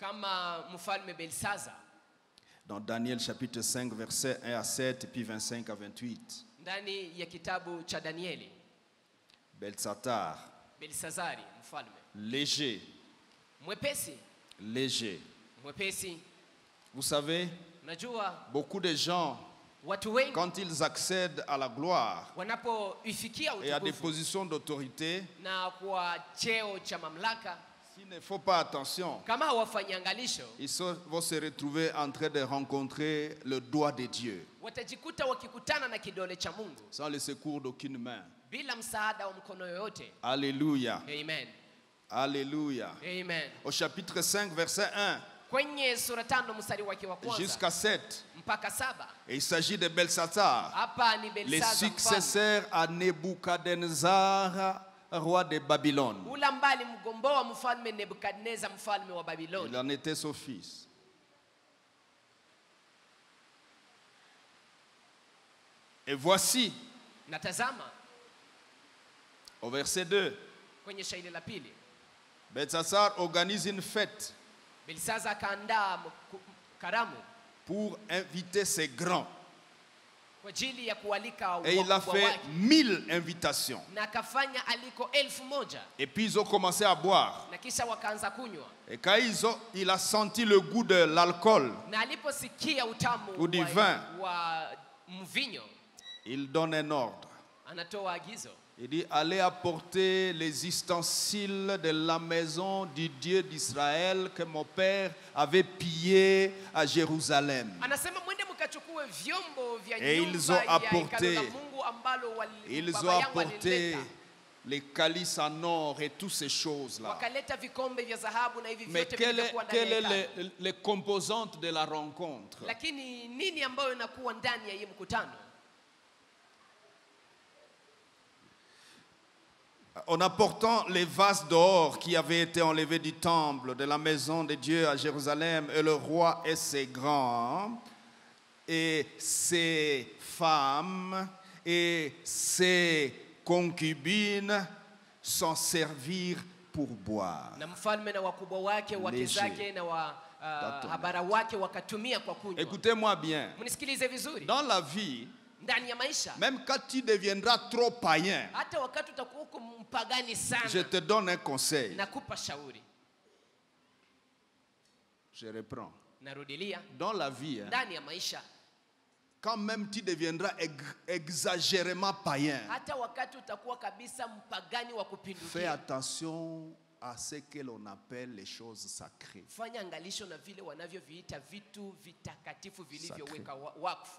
Speaker 1: kama mfalme Belshaza
Speaker 2: Dans Daniel chapitre 5, versets 1 à 7, puis 25 à 28.
Speaker 1: ndani ya kitabu cha Danieli.
Speaker 2: Belshazzar,
Speaker 1: Belsazari mfalme
Speaker 2: léger,
Speaker 1: mwepesi,
Speaker 2: léger.
Speaker 1: mwepesi.
Speaker 2: Vous savez,
Speaker 1: Najua
Speaker 2: beaucoup de gens,
Speaker 1: watu wengi
Speaker 2: quand ils accèdent à la gloire
Speaker 1: wanapoifikia
Speaker 2: et à des
Speaker 1: utukufu
Speaker 2: positions d'autorité,
Speaker 1: na kwa cheo cha mamlaka,
Speaker 2: s'il ne faut pas attention,
Speaker 1: kama hawafanyi angalisho,
Speaker 2: vont se retrouver en train de rencontrer le doigt de Dieu,
Speaker 1: watajikuta wakikutana na kidole cha Mungu
Speaker 2: sans le secours d'aucune main.
Speaker 1: bila msaada wa mkono yoyote.
Speaker 2: Alléluia.
Speaker 1: Amen.
Speaker 2: Alléluia.
Speaker 1: Amen.
Speaker 2: Au chapitre 5, verset 1
Speaker 1: Kwenye sura 5 mstari wake wa kwanza
Speaker 2: jusqu'à 7,
Speaker 1: mpaka 7,
Speaker 2: et il s'agit de Belshazzar,
Speaker 1: hapa ni
Speaker 2: le
Speaker 1: Belshaza mfalme,
Speaker 2: successeur à Nebuchadnezzar, roi de Babylone.
Speaker 1: ula mbali mgomboa mfalme Nebukadneza mfalme wa
Speaker 2: Il
Speaker 1: Babiloni.
Speaker 2: en était son fils. Et voici,
Speaker 1: Natazama
Speaker 2: au verset 2,
Speaker 1: kwenye shairi la pili,
Speaker 2: Belshazzar organise une fête
Speaker 1: Belshaza akaandaa karamu
Speaker 2: pour inviter ses grands.
Speaker 1: kwa ajili ya kualika
Speaker 2: Et il a
Speaker 1: wakubwa
Speaker 2: fait
Speaker 1: wake,
Speaker 2: 1000 invitations.
Speaker 1: na akafanya aliko 1000,
Speaker 2: Et puis ils ont commencé à boire.
Speaker 1: na kisha wakaanza kunywa,
Speaker 2: Et quand il a senti le goût de l'alcool,
Speaker 1: na aliposikia utamu
Speaker 2: Ou du vin.
Speaker 1: wa mvinyo,
Speaker 2: il donne un ordre.
Speaker 1: anatoa agizo,
Speaker 2: Il dit, allez apporter les ustensiles de la maison du Dieu d'Israël que mon père avait pillé à Jérusalem.
Speaker 1: anasema mwende mkachukue vyombo vya
Speaker 2: Et ils
Speaker 1: nyumba
Speaker 2: ont
Speaker 1: ya
Speaker 2: apporté-
Speaker 1: hekalu la Mungu ambalo
Speaker 2: Ils
Speaker 1: baba
Speaker 2: ont
Speaker 1: yangu
Speaker 2: apporté
Speaker 1: alileta.
Speaker 2: les calices en or et toutes ces choses-là.
Speaker 1: Wakaleta vikombe vya dhahabu na hivi
Speaker 2: Mais
Speaker 1: vyote
Speaker 2: quelle
Speaker 1: vilivyokuwa ndani ya hekalu.
Speaker 2: est les composantes de la rencontre?
Speaker 1: Lakini nini ambayo inakuwa ndani ya hii mkutano?
Speaker 2: En apportant les vases d'or qui avaient été enlevés du temple de la maison de Dieu à Jérusalem, et le roi et ses grands, et ses femmes, et ses concubines s'en servirent pour boire.
Speaker 1: Na mfalme na wakubwa wake, wake
Speaker 2: Léger.
Speaker 1: zake na habara wake wakatumia kwa kunywa.
Speaker 2: Écoutez-moi bien.
Speaker 1: Mnisikilize vizuri.
Speaker 2: Dans la vie,
Speaker 1: Ndani ya maisha,
Speaker 2: même quand tu deviendras trop païen,
Speaker 1: hata wakati utakuwa uko mpagani sana,
Speaker 2: je te donne un conseil.
Speaker 1: nakupa shauri.
Speaker 2: Je reprends.
Speaker 1: Narudilia,
Speaker 2: Dans la vie,
Speaker 1: ndani ya maisha,
Speaker 2: quand même tu deviendras exagérément païen,
Speaker 1: hata wakati utakuwa kabisa mpagani wa
Speaker 2: fais
Speaker 1: kupindukia,
Speaker 2: attention à ce que l'on appelle les choses sacrées.
Speaker 1: fanya angalisho na vile wanavyoviita vitu vitakatifu vilivyoweka wakfu.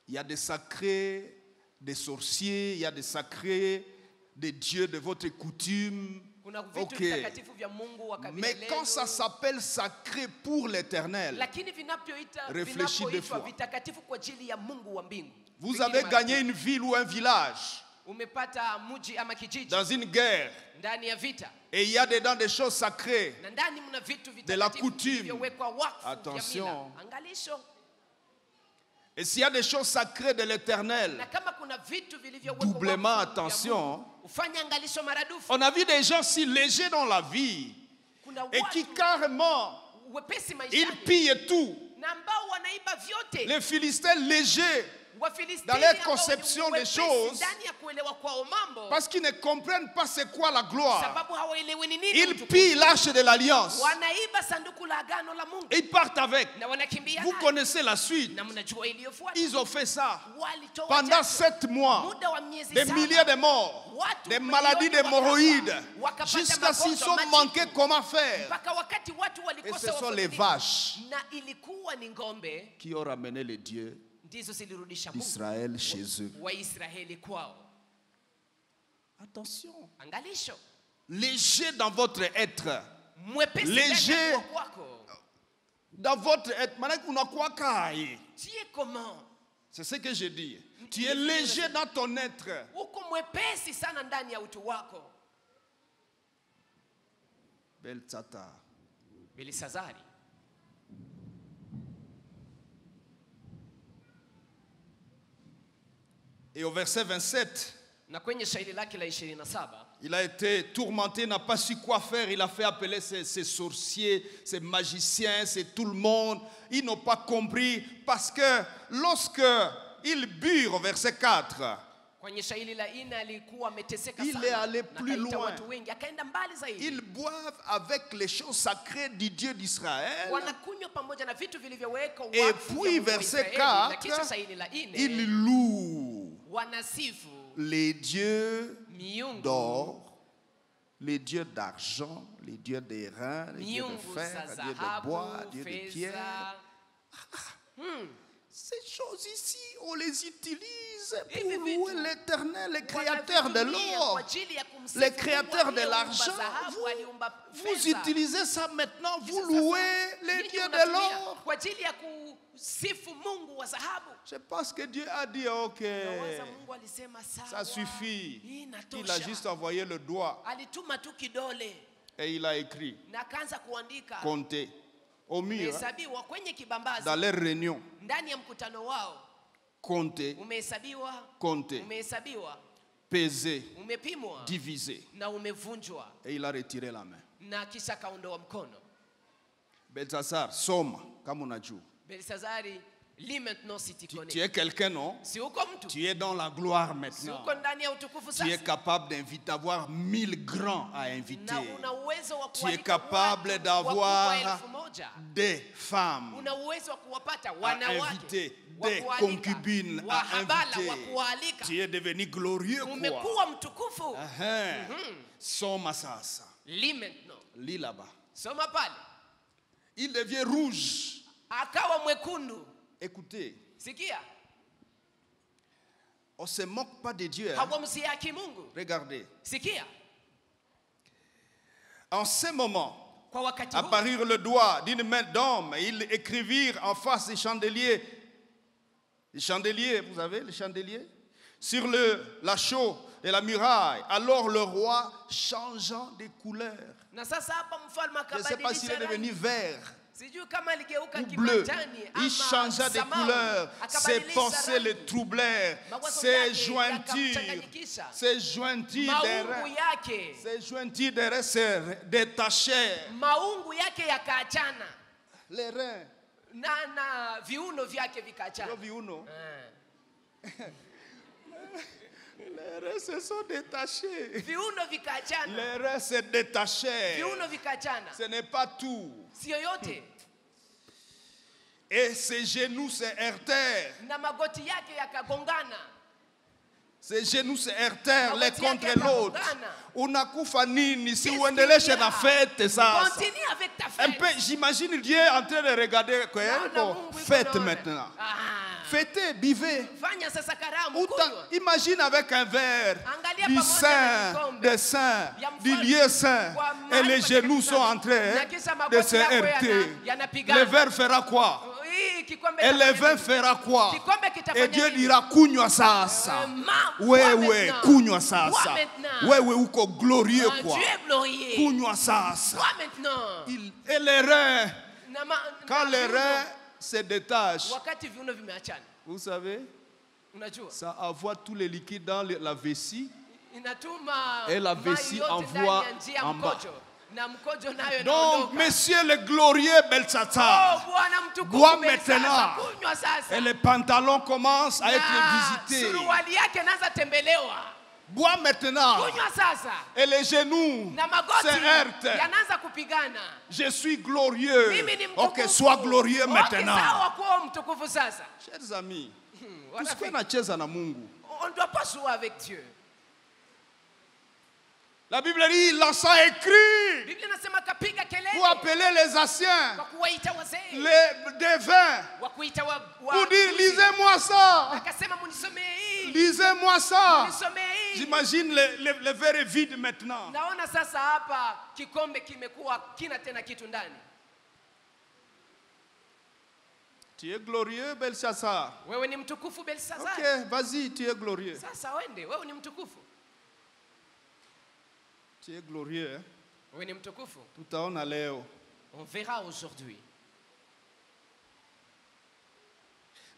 Speaker 2: Il y a des sacrés, des sorciers, il y a des sacrés, des dieux de votre coutume.
Speaker 1: Kuna vitu
Speaker 2: Ok.
Speaker 1: vitakatifu vya Mungu wa kabila
Speaker 2: Mais quand ça
Speaker 1: lenu,
Speaker 2: s'appelle sacré pour l'éternel,
Speaker 1: lakini
Speaker 2: Réfléchis deux fois.
Speaker 1: vinapoitwa vitakatifu kwa ajili ya Mungu wa mbingu,
Speaker 2: vous
Speaker 1: Fikiri
Speaker 2: avez
Speaker 1: mara
Speaker 2: gagné
Speaker 1: mbili.
Speaker 2: une ville ou un village
Speaker 1: Umepata mji ama kijiji
Speaker 2: dans une guerre.
Speaker 1: ndani ya vita,
Speaker 2: Et il y a dedans des choses sacrées.
Speaker 1: Na ndani mna vitu
Speaker 2: De la
Speaker 1: vitakatifu
Speaker 2: coutume.
Speaker 1: vilivyowekwa wakfu vya
Speaker 2: Attention.
Speaker 1: mila. Angalisho.
Speaker 2: Et s'il y a des choses sacrées de l'éternel,
Speaker 1: Na kama kuna vitu vilivyowekwa
Speaker 2: doublement
Speaker 1: wakfu vya
Speaker 2: attention.
Speaker 1: Mungu, ufanye angalisho maradufu.
Speaker 2: On a vu des gens si légers dans la vie
Speaker 1: Kuna
Speaker 2: et qui
Speaker 1: watu
Speaker 2: carrément,
Speaker 1: wepesi
Speaker 2: ils
Speaker 1: maishani
Speaker 2: pillent tout.
Speaker 1: na ambao wanaiba vyote.
Speaker 2: Les Philistins légers,
Speaker 1: Wafilistini
Speaker 2: dans leur
Speaker 1: ambao ni
Speaker 2: conception des
Speaker 1: wepesi
Speaker 2: choses,
Speaker 1: ndani ya kuelewa kwao mambo,
Speaker 2: parce qu'ils ne comprennent pas c'est quoi la gloire.
Speaker 1: sababu hawaelewi ni nini
Speaker 2: Ils
Speaker 1: utukufu.
Speaker 2: pillent l'arche de l'alliance.
Speaker 1: Wanaiba sanduku la agano la Mungu
Speaker 2: Et ils partent avec.
Speaker 1: na wanakimbia
Speaker 2: Vous
Speaker 1: nayo.
Speaker 2: connaissez la suite.
Speaker 1: Na mnajua iliyofuata.
Speaker 2: Ils ont fait ça
Speaker 1: Walitoa
Speaker 2: pendant
Speaker 1: jasho.
Speaker 2: 7 mois.
Speaker 1: Muda wa miezi
Speaker 2: Des
Speaker 1: saba.
Speaker 2: milliers de morts,
Speaker 1: Watu
Speaker 2: des
Speaker 1: milioni
Speaker 2: maladies d'hémorroïdes,
Speaker 1: wakapata
Speaker 2: jusqu'à s'ils
Speaker 1: magonjwa,
Speaker 2: sont
Speaker 1: majipu.
Speaker 2: manqués, comment faire?
Speaker 1: Mpaka wakati watu
Speaker 2: Et
Speaker 1: walikosa
Speaker 2: ce sont
Speaker 1: wafadhili.
Speaker 2: les vaches
Speaker 1: Na ilikuwa ni ngombe
Speaker 2: qui ont ramené les dieux
Speaker 1: ndizo zilirudisha Mungu
Speaker 2: d'Israël chez eux.
Speaker 1: wa Israeli kwao.
Speaker 2: Attention.
Speaker 1: Angalisho.
Speaker 2: Léger dans votre être.
Speaker 1: Mwepesi
Speaker 2: Léger.
Speaker 1: ndani ya kuwa kwako.
Speaker 2: Dans votre être. Maintenant, on a quoi caille?
Speaker 1: Tu es comment?
Speaker 2: C'est ce que je dis. Tu es léger dans ton être.
Speaker 1: Uko mwepesi sana ndani ya utu wako.
Speaker 2: Beltsata.
Speaker 1: Belisazari.
Speaker 2: Et au verset 27,
Speaker 1: Na kwenye shairi lake la 27
Speaker 2: il a été tourmenté, n'a pas su quoi faire. Il a fait appeler ses sorciers, ses magiciens, c'est tout le monde. Ils n'ont pas compris parce que lorsque ils burent, au verset 4,
Speaker 1: kwenye shairi la 4 alikuwa ameteseka
Speaker 2: Il
Speaker 1: sana.
Speaker 2: est allé
Speaker 1: Na
Speaker 2: plus
Speaker 1: akaita
Speaker 2: loin.
Speaker 1: watu wengi akaenda mbali zaidi.
Speaker 2: ils boivent avec les choses sacrées du Dieu d'Israël.
Speaker 1: Wanakunywa pamoja na vitu vilivyowekwa
Speaker 2: Et
Speaker 1: wakfu
Speaker 2: puis,
Speaker 1: vya Mungu wa
Speaker 2: verset
Speaker 1: Israeli.
Speaker 2: 4,
Speaker 1: Na kisha shairi la 4
Speaker 2: Ils louent
Speaker 1: wanasifu
Speaker 2: les dieux
Speaker 1: miungu
Speaker 2: d'or, les dieux d'argent, les dieux des reins, les dieux de
Speaker 1: miungu
Speaker 2: fer,
Speaker 1: za
Speaker 2: les dieux de bois,
Speaker 1: dhahabu,
Speaker 2: les dieux de pierre.
Speaker 1: fedha.
Speaker 2: Ces choses ici, on les utilise
Speaker 1: Hivi
Speaker 2: pour
Speaker 1: vitu
Speaker 2: louer l'Éternel, le créateur de
Speaker 1: Wanavitumia kwa
Speaker 2: l'or,
Speaker 1: ajili ya kumsifu
Speaker 2: le
Speaker 1: Mungu
Speaker 2: créateur de
Speaker 1: aliyeumba
Speaker 2: l'argent.
Speaker 1: dhahabu, aliumba
Speaker 2: Vous
Speaker 1: fedha.
Speaker 2: utilisez ça maintenant, vous
Speaker 1: Kisha
Speaker 2: louez
Speaker 1: sasa,
Speaker 2: les
Speaker 1: nyinyi
Speaker 2: dieux de
Speaker 1: mnatumia
Speaker 2: l'or.
Speaker 1: kwa ajili ya kusifu Mungu wa dhahabu.
Speaker 2: Je pense que Dieu a dit, ok,
Speaker 1: Nawaza Mungu alisema
Speaker 2: ça
Speaker 1: sawa.
Speaker 2: suffit.
Speaker 1: Hii
Speaker 2: Il a
Speaker 1: inatosha.
Speaker 2: juste envoyé le doigt
Speaker 1: Alituma tu kidole
Speaker 2: et il a écrit,
Speaker 1: na akaanza kuandika.
Speaker 2: comptez au mur, hein,
Speaker 1: Umehesabiwa kwenye kibambazi
Speaker 2: dans les réunions,
Speaker 1: ndani ya mkutano wao.
Speaker 2: comptez,
Speaker 1: Umehesabiwa,
Speaker 2: comptez,
Speaker 1: umehesabiwa,
Speaker 2: pesez,
Speaker 1: umepimwa
Speaker 2: divisez.
Speaker 1: na umevunjwa,
Speaker 2: Et il a retiré la main.
Speaker 1: na kisha kaondoa mkono.
Speaker 2: Belsassar, soma, comme on a dit.
Speaker 1: Belsazari, lis maintenant si tu
Speaker 2: Tu
Speaker 1: connais.
Speaker 2: es quelqu'un, non?
Speaker 1: Si uko mtu,
Speaker 2: Tu es dans la gloire
Speaker 1: si
Speaker 2: maintenant.
Speaker 1: uko ndani ya utukufu
Speaker 2: Tu es
Speaker 1: sasa,
Speaker 2: capable d'inviter, d'avoir 1000 grands à inviter.
Speaker 1: na una uwezo wa
Speaker 2: Tu es
Speaker 1: kualika
Speaker 2: capable
Speaker 1: watu
Speaker 2: d'avoir
Speaker 1: wakubwa 1000.
Speaker 2: des femmes
Speaker 1: Una uwezo wa kuwapata
Speaker 2: à
Speaker 1: wanawake
Speaker 2: inviter,
Speaker 1: wa
Speaker 2: des
Speaker 1: kualika,
Speaker 2: concubines à
Speaker 1: wahabala wa
Speaker 2: inviter.
Speaker 1: kualika.
Speaker 2: Tu es devenu glorieux, quoi.
Speaker 1: Umekuwa mtukufu.
Speaker 2: Soma sasa.
Speaker 1: Lis maintenant.
Speaker 2: Lis là-bas.
Speaker 1: Soma pale.
Speaker 2: Il devient rouge.
Speaker 1: Akawa mwekundu.
Speaker 2: Écoutez,
Speaker 1: Sikia.
Speaker 2: on ne se moque pas de Dieu. Hein.
Speaker 1: Hawamsiaki Mungu.
Speaker 2: Regardez.
Speaker 1: Sikia.
Speaker 2: En ce moment,
Speaker 1: Kwa wakati huu
Speaker 2: apparurent le doigt d'une main d'homme et ils écrivirent en face des chandeliers. Les chandeliers, vous savez, les chandeliers, sur la chaux de la muraille. Alors le roi, changeant de couleur,
Speaker 1: na sasa hapa mfalme
Speaker 2: je ne sais pas s'il est
Speaker 1: akabadilisha
Speaker 2: devenu
Speaker 1: rangi.
Speaker 2: vert
Speaker 1: Sijui kama aligeuka
Speaker 2: ou bleu,
Speaker 1: kimanjani
Speaker 2: il
Speaker 1: ama
Speaker 2: changea de
Speaker 1: samawi.
Speaker 2: couleur. Ses
Speaker 1: Akabadilisha
Speaker 2: pensées
Speaker 1: rangi.
Speaker 2: le troublèrent.
Speaker 1: Mawazo
Speaker 2: Ses
Speaker 1: yake
Speaker 2: jointures,
Speaker 1: yakamchanganyikisha.
Speaker 2: ses jointures des
Speaker 1: Maungu
Speaker 2: reins,
Speaker 1: yake,
Speaker 2: ses jointures des reins se détachèrent.
Speaker 1: maungu yake yakaachana
Speaker 2: Les reins,
Speaker 1: na viuno vyake
Speaker 2: vos
Speaker 1: vikaachana.
Speaker 2: viuno,
Speaker 1: Eh.
Speaker 2: les reins se sont détachés.
Speaker 1: Viuno vikaachana.
Speaker 2: Les reins se détachèrent.
Speaker 1: Viuno vikaachana.
Speaker 2: Ce n'est pas tout.
Speaker 1: Sio yote.
Speaker 2: Et ses genoux se heurtèrent.
Speaker 1: Na magoti yake yakagongana.
Speaker 2: Ses genoux se heurtèrent l'un
Speaker 1: Magoti yake
Speaker 2: contre l'autre.
Speaker 1: yakagongana.
Speaker 2: Unakufa nini si
Speaker 1: Qu'est-ce
Speaker 2: uendelee
Speaker 1: qu'il y a?
Speaker 2: na fête ça.
Speaker 1: Continue avec ta
Speaker 2: Un
Speaker 1: fête.
Speaker 2: peu, j'imagine Dieu en train de regarder quoi.
Speaker 1: Naona
Speaker 2: Bon,
Speaker 1: Mungu yuko
Speaker 2: fête
Speaker 1: naona.
Speaker 2: maintenant.
Speaker 1: Ah.
Speaker 2: Fêtez, buvez.
Speaker 1: Fanya sasa karamu
Speaker 2: Autant-
Speaker 1: kunywa.
Speaker 2: imagine avec un verre
Speaker 1: Angalia
Speaker 2: du
Speaker 1: pamoja na
Speaker 2: sein,
Speaker 1: kikombe.
Speaker 2: des seins,
Speaker 1: Ya
Speaker 2: du
Speaker 1: mfalme.
Speaker 2: lieu saint,
Speaker 1: Kwa
Speaker 2: et
Speaker 1: mahali
Speaker 2: les genoux
Speaker 1: patakatifu
Speaker 2: sont en
Speaker 1: sana.
Speaker 2: train
Speaker 1: Na kisha
Speaker 2: de
Speaker 1: magoti
Speaker 2: se
Speaker 1: yako
Speaker 2: heurter.
Speaker 1: yanapigana.
Speaker 2: Le verre fera quoi?
Speaker 1: Hii
Speaker 2: Et le vin fera quoi?
Speaker 1: Kikombe
Speaker 2: Et
Speaker 1: kitafanya
Speaker 2: Dieu
Speaker 1: nini?
Speaker 2: dira kunywa sasa.
Speaker 1: Bois
Speaker 2: Wewe
Speaker 1: maintenant.
Speaker 2: kunywa
Speaker 1: Bois
Speaker 2: sasa.
Speaker 1: maintenant.
Speaker 2: Wewe uko glorieux
Speaker 1: Ah,
Speaker 2: quoi.
Speaker 1: tu es glorieux.
Speaker 2: Kunywa sasa.
Speaker 1: Bois maintenant.
Speaker 2: Et les reins,
Speaker 1: Na ma-
Speaker 2: quand
Speaker 1: na
Speaker 2: les
Speaker 1: viuno,
Speaker 2: reins se détachent,
Speaker 1: wakati viuno vimeachana,
Speaker 2: vous savez,
Speaker 1: unajua
Speaker 2: ça envoie tous les liquides dans la vessie.
Speaker 1: inatuma
Speaker 2: Et la
Speaker 1: maji
Speaker 2: vessie
Speaker 1: yote
Speaker 2: envoie
Speaker 1: ndani ya njia ya
Speaker 2: en bas.
Speaker 1: mkojo, na mkojo nayo
Speaker 2: Donc,
Speaker 1: inaondoka.
Speaker 2: monsieur le glorieux Belshazzar,
Speaker 1: Oh, Bwana mtukufu
Speaker 2: bois
Speaker 1: Belshaza,
Speaker 2: maintenant.
Speaker 1: kunywa sasa.
Speaker 2: Et les pantalons commencent à
Speaker 1: Na
Speaker 2: être visités.
Speaker 1: suruali yake inaanza tembelewa.
Speaker 2: Bois maintenant.
Speaker 1: Kunywa sasa.
Speaker 2: Et les genoux
Speaker 1: Na magoti
Speaker 2: se heurtent.
Speaker 1: yanaanza kupigana.
Speaker 2: Je suis glorieux.
Speaker 1: Mimi ni mtukufu.
Speaker 2: Ok, sois glorieux
Speaker 1: Okay,
Speaker 2: maintenant.
Speaker 1: sawa kuwa mtukufu sasa.
Speaker 2: Chers amis,
Speaker 1: Wana
Speaker 2: tusiwe
Speaker 1: fi-
Speaker 2: nacheza na Mungu.
Speaker 1: On ne doit pas jouer avec Dieu.
Speaker 2: La Bible dit, il lança un cri
Speaker 1: Biblia inasema kapiga
Speaker 2: pour
Speaker 1: kelele
Speaker 2: appeler les anciens,
Speaker 1: kwa kuwaita wazee,
Speaker 2: les devins,
Speaker 1: wa kuita wa
Speaker 2: pour dire, lisez-moi ça.
Speaker 1: akasema munisomee hii,
Speaker 2: Lisez-moi ça.
Speaker 1: munisomee hii.
Speaker 2: J'imagine le verre est vide maintenant.
Speaker 1: Naona sasa hapa kikombe kimekuwa kina tena kitu ndani.
Speaker 2: Tu es glorieux, Belshazzar.
Speaker 1: Wewe ni mtukufu Belshazzar.
Speaker 2: Ok, vas-y, tu es glorieux.
Speaker 1: Sasa wende, wewe ni mtukufu.
Speaker 2: Tu es glorieux. Hein?
Speaker 1: Wewe ni mtukufu.
Speaker 2: Tutaona leo.
Speaker 1: On verra aujourd'hui.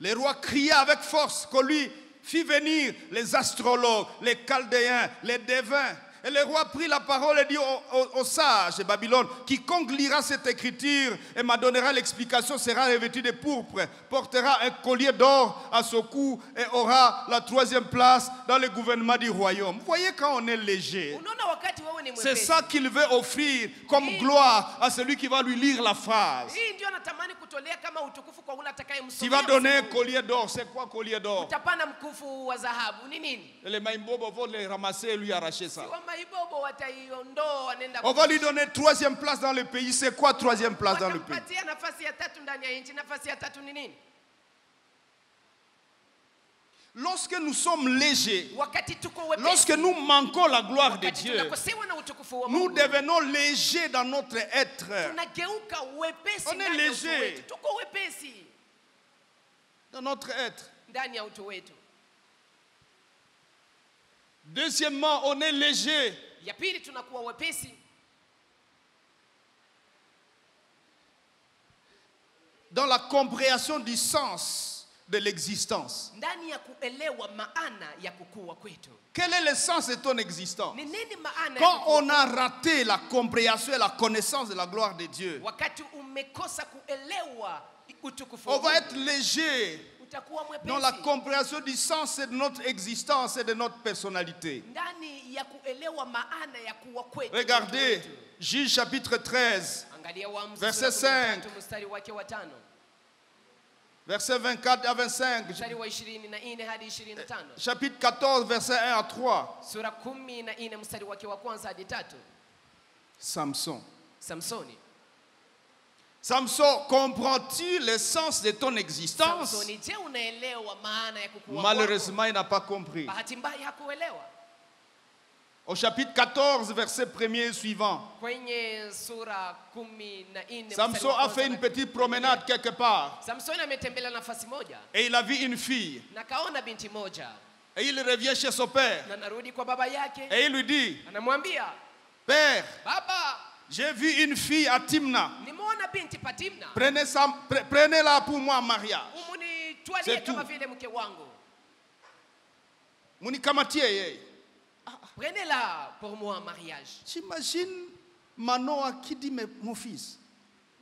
Speaker 2: Les rois criaient avec force qu'on lui fit venir les astrologues, les chaldéens, les devins. Et le roi prit la parole et dit aux sages de Babylone, quiconque lira cette écriture et m'a donnera l'explication sera revêtu de pourpre, portera un collier d'or à son cou et aura la 3e place dans le gouvernement du royaume. Vous voyez quand on est léger,
Speaker 1: Unaona wakati wewe ni
Speaker 2: c'est
Speaker 1: mwepesi.
Speaker 2: ça qu'il veut offrir comme gloire à celui qui va lui lire la phrase.
Speaker 1: Hii ndio natamani kutolea kama utukufu kwa ule atakayemsomea.
Speaker 2: Tu vas donner un
Speaker 1: msemo.
Speaker 2: collier d'or. C'est quoi collier d'or?
Speaker 1: Utapana mkufu wa dhahabu. Ni nini?
Speaker 2: Les maïmbobos vont les ramasser et lui arracher ça.
Speaker 1: Wa maibobo wataiondoa wanaenda.
Speaker 2: On va lui donner 3e place dans le pays. C'est quoi 3e place dans le pays?
Speaker 1: Watampatia nafasi ya tatu ndani ya nchi. Nafasi ya tatu ni nini?
Speaker 2: Lorsque nous sommes légers,
Speaker 1: Wakati tuko wepesi.
Speaker 2: lorsque nous manquons la gloire de
Speaker 1: Wakati
Speaker 2: Dieu,
Speaker 1: tunakosewa na utukufu wa
Speaker 2: nous
Speaker 1: Mungu.
Speaker 2: devenons légers dans notre être.
Speaker 1: Tunageuka wepesi
Speaker 2: On est
Speaker 1: ndani ya utu
Speaker 2: léger.
Speaker 1: wetu. Tuko wepesi
Speaker 2: Dans notre être.
Speaker 1: ndani ya utu wetu.
Speaker 2: Deuxièmement, on est léger
Speaker 1: Ya pili tunakuwa wepesi
Speaker 2: dans la compréhension du sens de l'existence.
Speaker 1: ndani ya kuelewa maana ya kukua kwetu.
Speaker 2: Quel est le sens de ton existence?
Speaker 1: Ni nini maana ya
Speaker 2: Quand
Speaker 1: kukua?
Speaker 2: on a raté la compréhension et la connaissance de la gloire de Dieu,
Speaker 1: Wakati umekosa kuelewa utukufu
Speaker 2: on
Speaker 1: wa
Speaker 2: va
Speaker 1: Mungu,
Speaker 2: être léger
Speaker 1: utakuwa
Speaker 2: dans la
Speaker 1: mwepesi
Speaker 2: compréhension du sens de notre existence et de notre personnalité.
Speaker 1: ndani ya kuelewa maana ya kuwa kwetu.
Speaker 2: Regardez,
Speaker 1: Utu wetu.
Speaker 2: Juge chapitre 13,
Speaker 1: Angalia Waamuzi
Speaker 2: Verset
Speaker 1: sura
Speaker 2: 5.
Speaker 1: 13 mstari wake wa 5.
Speaker 2: verset 24 à 25.
Speaker 1: Mstari wa 24 hadi 25.
Speaker 2: Chapitre 14, verset 1 à 3.
Speaker 1: Sura 14 mstari wake wa kwanza hadi 3.
Speaker 2: Samson.
Speaker 1: Samsoni.
Speaker 2: Samson, comprends-tu le sens de ton existence?
Speaker 1: Samsoni, je, unaelewa maana ya kukua kwako?
Speaker 2: Malheureusement, il n'a pas compris.
Speaker 1: Bahati mbaya hakuelewa.
Speaker 2: Au chapitre 14, verset 1er et suivant,
Speaker 1: Kwenye sura 14
Speaker 2: Samson a fait une petite promenade quelque part
Speaker 1: Samsoni ametembelea nafasi moja
Speaker 2: et il a vu une fille.
Speaker 1: na kaona binti moja,
Speaker 2: Et il revient chez son père
Speaker 1: na narudi kwa baba yake,
Speaker 2: et il lui dit,
Speaker 1: anamwambia
Speaker 2: Père,
Speaker 1: baba,
Speaker 2: j'ai vu une fille à Timna.
Speaker 1: nimeona binti Patimna,
Speaker 2: Prenez-la pour moi en mariage.
Speaker 1: umunitwalie
Speaker 2: C'est
Speaker 1: kama
Speaker 2: tout.
Speaker 1: vile mke wangu.
Speaker 2: Munikamatie yeye.
Speaker 1: Prenez-la pour moi en mariage.
Speaker 2: J'imagine Manoah qui dit, mais mon fils,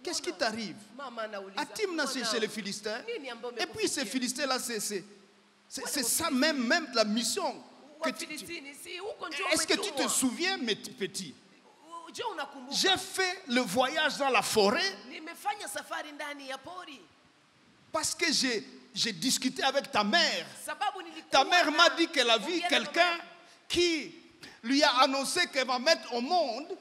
Speaker 2: qu'est-ce qui t'arrive?
Speaker 1: Mama anauliza,
Speaker 2: À Timna, c'est
Speaker 1: "Mwana,
Speaker 2: chez les Philistins.
Speaker 1: nini ambayo
Speaker 2: Et puis ces
Speaker 1: umekufikia?"
Speaker 2: Philistins-là, c'est ça même la mission. que tu-
Speaker 1: Wafilistini, si huko ndio
Speaker 2: Est-ce que tu te
Speaker 1: umetumwa.
Speaker 2: souviens, mes petits?
Speaker 1: Je, unakumbuka?
Speaker 2: J'ai fait le voyage dans la forêt
Speaker 1: Nimefanya safari ndani ya pori
Speaker 2: parce que j'ai discuté avec ta mère.
Speaker 1: sababu nilikuwa
Speaker 2: Ta mère m'a
Speaker 1: na-
Speaker 2: dit qu'elle a vu
Speaker 1: ongea na
Speaker 2: quelqu'un
Speaker 1: mama-
Speaker 2: qui lui a annoncé qu'elle va mettre au monde.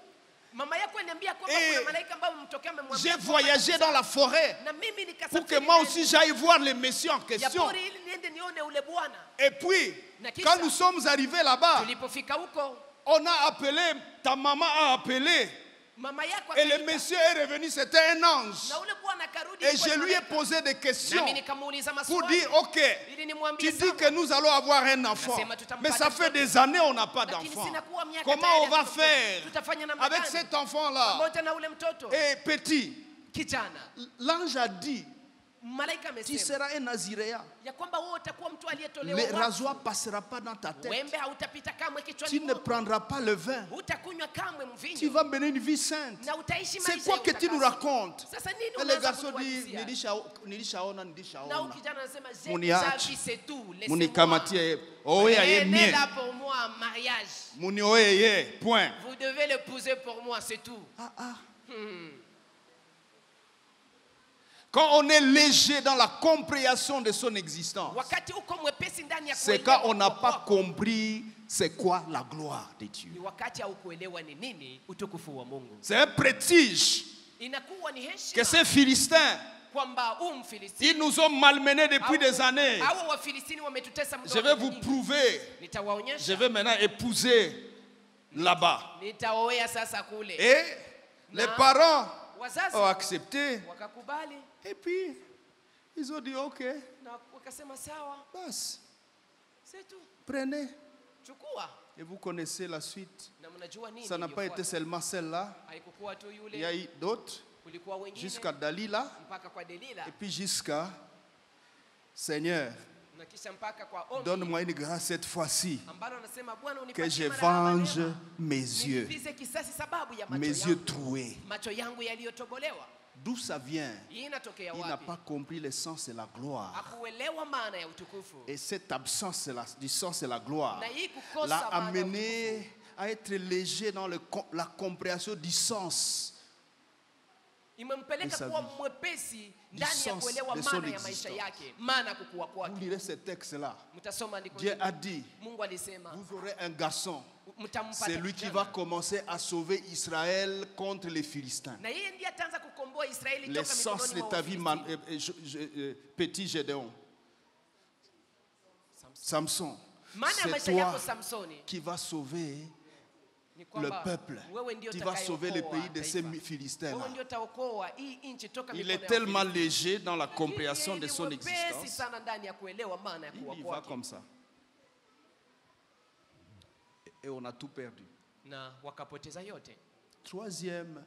Speaker 1: Mama yako aliniambia kwamba
Speaker 2: Et
Speaker 1: kuna malaika ambao mtokea amemwambia
Speaker 2: J'ai
Speaker 1: kwamba
Speaker 2: voyagé dans la forêt
Speaker 1: na mimi
Speaker 2: pour que
Speaker 1: nikasafiri
Speaker 2: moi
Speaker 1: ndani
Speaker 2: aussi j'aille voir les messieurs en
Speaker 1: ya
Speaker 2: question.
Speaker 1: pori ili niende nione ule bwana.
Speaker 2: Et puis,
Speaker 1: Na kisha-
Speaker 2: quand nous sommes arrivés là-bas,
Speaker 1: Tulipofika huko,
Speaker 2: on a appelé, ta maman a appelé
Speaker 1: Mama yako
Speaker 2: Et le
Speaker 1: akaita.
Speaker 2: monsieur est revenu, c'était un ange.
Speaker 1: Na ule bwana akarudi,
Speaker 2: Et
Speaker 1: ilikuwa
Speaker 2: je
Speaker 1: ni
Speaker 2: lui ai
Speaker 1: malaika.
Speaker 2: posé des questions
Speaker 1: Nami nikamuuliza
Speaker 2: pour
Speaker 1: maswali.
Speaker 2: dire, ok,
Speaker 1: Ili nimwambie
Speaker 2: tu dis
Speaker 1: sawa.
Speaker 2: que nous allons avoir un enfant.
Speaker 1: Nasema tutampata
Speaker 2: Mais ça fait
Speaker 1: mtoto.
Speaker 2: des années on n'a pas
Speaker 1: Lakini
Speaker 2: d'enfant.
Speaker 1: sinakuwa miaka
Speaker 2: Comment
Speaker 1: tayari
Speaker 2: on va
Speaker 1: hatuna
Speaker 2: faire
Speaker 1: mtoto. Tutafanya namna
Speaker 2: avec
Speaker 1: gani?
Speaker 2: cet enfant-là?
Speaker 1: Pamoja na ule mtoto.
Speaker 2: Et petit,
Speaker 1: Kijana.
Speaker 2: l'ange a dit,
Speaker 1: Malaika
Speaker 2: tu
Speaker 1: amesema
Speaker 2: seras un naziréen.
Speaker 1: ya kwamba wewe utakuwa mtu aliyetolewa
Speaker 2: Le
Speaker 1: wakfu.
Speaker 2: rasoir ne passera pas dans ta tête.
Speaker 1: Wembe hautapita kamwe
Speaker 2: Tu
Speaker 1: kichwani
Speaker 2: ne
Speaker 1: mwako.
Speaker 2: prendras pas le vin.
Speaker 1: Hutakunywa kamwe
Speaker 2: Tu
Speaker 1: mvinyo.
Speaker 2: vas mener une vie sainte.
Speaker 1: Na utaishi
Speaker 2: C'est
Speaker 1: maisha
Speaker 2: quoi
Speaker 1: ya
Speaker 2: que tu nous
Speaker 1: utakaso.
Speaker 2: racontes?
Speaker 1: Sasa nini
Speaker 2: Et le
Speaker 1: unaanza
Speaker 2: garçon dit,
Speaker 1: kutuhadithia?
Speaker 2: nilishaona.
Speaker 1: Na huyu kijana anasema, j'ai
Speaker 2: Muniache.
Speaker 1: déjà vu, c'est tout. Laissez-moi.
Speaker 2: Munikamatie, oye aye
Speaker 1: Prenez
Speaker 2: mie.
Speaker 1: là pour moi en mariage.
Speaker 2: Muni oye ye, point.
Speaker 1: Vous devez l'épouser pour moi, c'est tout.
Speaker 2: Quand on est léger dans la compréhension de son existence,
Speaker 1: Wakati uko mwepesi ndani ya
Speaker 2: c'est
Speaker 1: kuelewa
Speaker 2: quand on n'a
Speaker 1: kwa
Speaker 2: pas
Speaker 1: kwako,
Speaker 2: compris c'est quoi la gloire de Dieu.
Speaker 1: ni wakati haukuelewa ni nini utukufu wa Mungu.
Speaker 2: C'est un prestige
Speaker 1: Inakuwa ni
Speaker 2: que
Speaker 1: heshima
Speaker 2: ces Philistins,
Speaker 1: kwamba Mfilistini
Speaker 2: ils nous ont malmenés depuis des années.
Speaker 1: hao Wafilistini wametutesa muda
Speaker 2: Je
Speaker 1: wa
Speaker 2: vais
Speaker 1: miaka
Speaker 2: vous
Speaker 1: mingi.
Speaker 2: prouver. Je
Speaker 1: Nitawaonyesha.
Speaker 2: vais maintenant épouser là-bas.
Speaker 1: Nitaoea sasa kule.
Speaker 2: Et les parents
Speaker 1: Wazazi
Speaker 2: ont accepté.
Speaker 1: wakakubali
Speaker 2: Et puis, ils ont dit, ok,
Speaker 1: na wakasema sawa,
Speaker 2: passe,
Speaker 1: c'est tout.
Speaker 2: prenez.
Speaker 1: Chukua.
Speaker 2: Et vous connaissez la suite.
Speaker 1: Na mnajua nini?
Speaker 2: Ça n'a pas été
Speaker 1: iliyofuata?
Speaker 2: seulement celle-là.
Speaker 1: Haikukuwa tu
Speaker 2: Il y a
Speaker 1: yule,
Speaker 2: eu d'autres,
Speaker 1: kulikuwa wengine
Speaker 2: jusqu'à Dalila,
Speaker 1: mpaka kwa Delila
Speaker 2: et puis jusqu'à Seigneur,
Speaker 1: na kisha mpaka kwa Omri,
Speaker 2: donne-moi une grâce cette fois-ci,
Speaker 1: ambalo anasema Bwana
Speaker 2: que
Speaker 1: unipatie
Speaker 2: je
Speaker 1: mara ya
Speaker 2: venge
Speaker 1: neema.
Speaker 2: mes yeux,
Speaker 1: Nilipize kisasi sababu ya macho
Speaker 2: mes yeux
Speaker 1: yangu,
Speaker 2: troués.
Speaker 1: macho yangu yaliyotobolewa.
Speaker 2: D'où ça vient?
Speaker 1: Hii inatokea
Speaker 2: Il n'a
Speaker 1: wapi?
Speaker 2: pas compris le sens de la gloire.
Speaker 1: Hakuelewa maana ya utukufu.
Speaker 2: Et cette absence du sens de la gloire
Speaker 1: Na hii kukosa
Speaker 2: l'a
Speaker 1: maana ya
Speaker 2: amené à être léger dans la compréhension du sens.
Speaker 1: imempeleka
Speaker 2: sa
Speaker 1: kuwa
Speaker 2: vie.
Speaker 1: mwepesi ndani ya
Speaker 2: sens
Speaker 1: kuelewa
Speaker 2: de son
Speaker 1: maana ya maisha
Speaker 2: existence.
Speaker 1: yake, maana kukua
Speaker 2: Vous
Speaker 1: kwake.
Speaker 2: lirez ce texte-là.
Speaker 1: Mtasoma andiko
Speaker 2: Dieu
Speaker 1: hili.
Speaker 2: a dit,
Speaker 1: Mungu alisema
Speaker 2: vous aurez un garçon.
Speaker 1: mtampata
Speaker 2: C'est lui qui
Speaker 1: kijana.
Speaker 2: va commencer à sauver Israël contre les Philistins.
Speaker 1: Na yeye ndiye ataanza kukomboa Israeli
Speaker 2: Le
Speaker 1: toka
Speaker 2: sens
Speaker 1: mikononi
Speaker 2: de
Speaker 1: mwa
Speaker 2: ta vie,
Speaker 1: Wafilisti.
Speaker 2: petit Gédéon. Samson.
Speaker 1: Maana ya
Speaker 2: C'est
Speaker 1: maisha
Speaker 2: toi
Speaker 1: yako Samsoni
Speaker 2: qui va sauver
Speaker 1: ni
Speaker 2: le
Speaker 1: kwamba
Speaker 2: peuple.
Speaker 1: wewe ndio
Speaker 2: Tu vas sauver le
Speaker 1: utakayeokoa
Speaker 2: pays de ces
Speaker 1: taifa.
Speaker 2: Philistins-là.
Speaker 1: Wewe ndio utaokoa hii nchi toka
Speaker 2: Il
Speaker 1: mikono
Speaker 2: est
Speaker 1: ya
Speaker 2: tellement
Speaker 1: Wafilisti.
Speaker 2: léger dans la
Speaker 1: Lakini
Speaker 2: compréhension
Speaker 1: yeye
Speaker 2: de
Speaker 1: ni
Speaker 2: son
Speaker 1: mwepesi
Speaker 2: existence.
Speaker 1: sana ndani ya kuelewa maana ya kuwa
Speaker 2: Il y va
Speaker 1: kwake.
Speaker 2: comme ça. Et on a tout perdu.
Speaker 1: Na wakapoteza yote.
Speaker 2: Troisième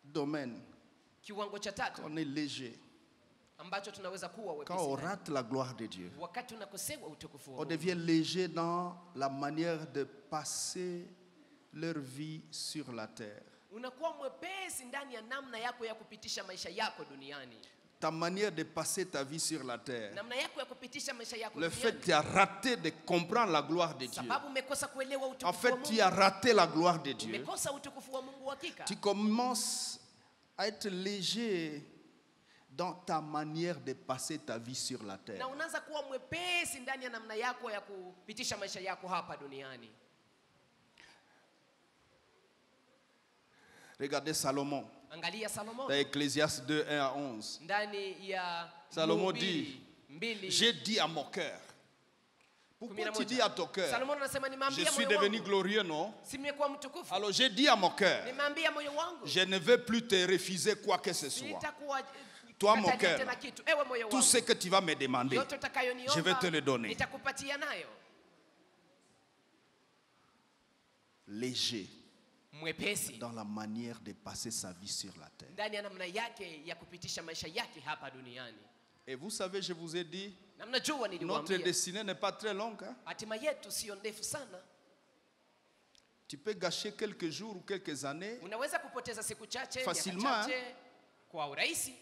Speaker 2: domaine,
Speaker 1: Kiwango cha tatu
Speaker 2: on est léger.
Speaker 1: ambacho tunaweza kuwa
Speaker 2: Quand on
Speaker 1: wepesi ndani.
Speaker 2: rate la gloire de Dieu,
Speaker 1: Wakati unakosewa utukufu wa
Speaker 2: on
Speaker 1: Mungu,
Speaker 2: devient léger dans la manière de passer leur vie sur la terre.
Speaker 1: unakuwa mwepesi ndani ya namna yako ya kupitisha maisha yako duniani.
Speaker 2: Ta manière de passer ta vie sur la terre.
Speaker 1: Namna yako ya kupitisha maisha yako
Speaker 2: Le fait
Speaker 1: duniani.
Speaker 2: que tu as raté de comprendre la gloire de Dieu.
Speaker 1: Sababu umekosa kuelewa
Speaker 2: En
Speaker 1: utukufu wa
Speaker 2: fait,
Speaker 1: Mungu.
Speaker 2: tu as raté la gloire de Dieu.
Speaker 1: Umekosa utukufu wa Mungu hakika.
Speaker 2: Tu commences à être léger dans ta manière de passer ta vie sur la terre.
Speaker 1: Na unaanza kuwa mwepesi ndani ya namna yako ya kupitisha maisha yako hapa duniani.
Speaker 2: Regardez Salomon,
Speaker 1: Angalia Salomon
Speaker 2: dans Ecclésiaste 2, 1 à 11.
Speaker 1: ndani ya
Speaker 2: Salomon
Speaker 1: Mhubiri
Speaker 2: dit,
Speaker 1: 2.
Speaker 2: j'ai dit à mon cœur. Pourquoi tu
Speaker 1: 11.
Speaker 2: dis à ton cœur?
Speaker 1: Salomon anasema
Speaker 2: Je
Speaker 1: nimeambia
Speaker 2: suis
Speaker 1: moyo
Speaker 2: devenu
Speaker 1: wangu,
Speaker 2: glorieux, non?
Speaker 1: si nimekuwa mtukufu.
Speaker 2: Alors j'ai dit à mon cœur,
Speaker 1: Nimeambia moyo wangu,
Speaker 2: je ne vais plus te refuser quoi que ce soit.
Speaker 1: sitakuwa
Speaker 2: Toi, mon
Speaker 1: katalia
Speaker 2: cœur,
Speaker 1: tena kitu. Ewe moyo
Speaker 2: Tout
Speaker 1: wangu,
Speaker 2: ce que tu vas me demander,
Speaker 1: yote utakayoniomba,
Speaker 2: je vais te le donner.
Speaker 1: nitakupatia nayo.
Speaker 2: léger
Speaker 1: Mwepesi
Speaker 2: dans la manière de passer sa vie sur la terre.
Speaker 1: ndani ya namna yake ya kupitisha maisha yake hapa duniani.
Speaker 2: Et vous savez, je vous ai dit,
Speaker 1: Na mnajua
Speaker 2: notre
Speaker 1: niliwaambia,
Speaker 2: destinée n'est pas très longue. Hein?
Speaker 1: hatima yetu sio ndefu sana.
Speaker 2: Tu peux gâcher quelques jours ou quelques années
Speaker 1: Unaweza kupoteza siku chache, miaka
Speaker 2: Facilement,
Speaker 1: chache kwa urahisi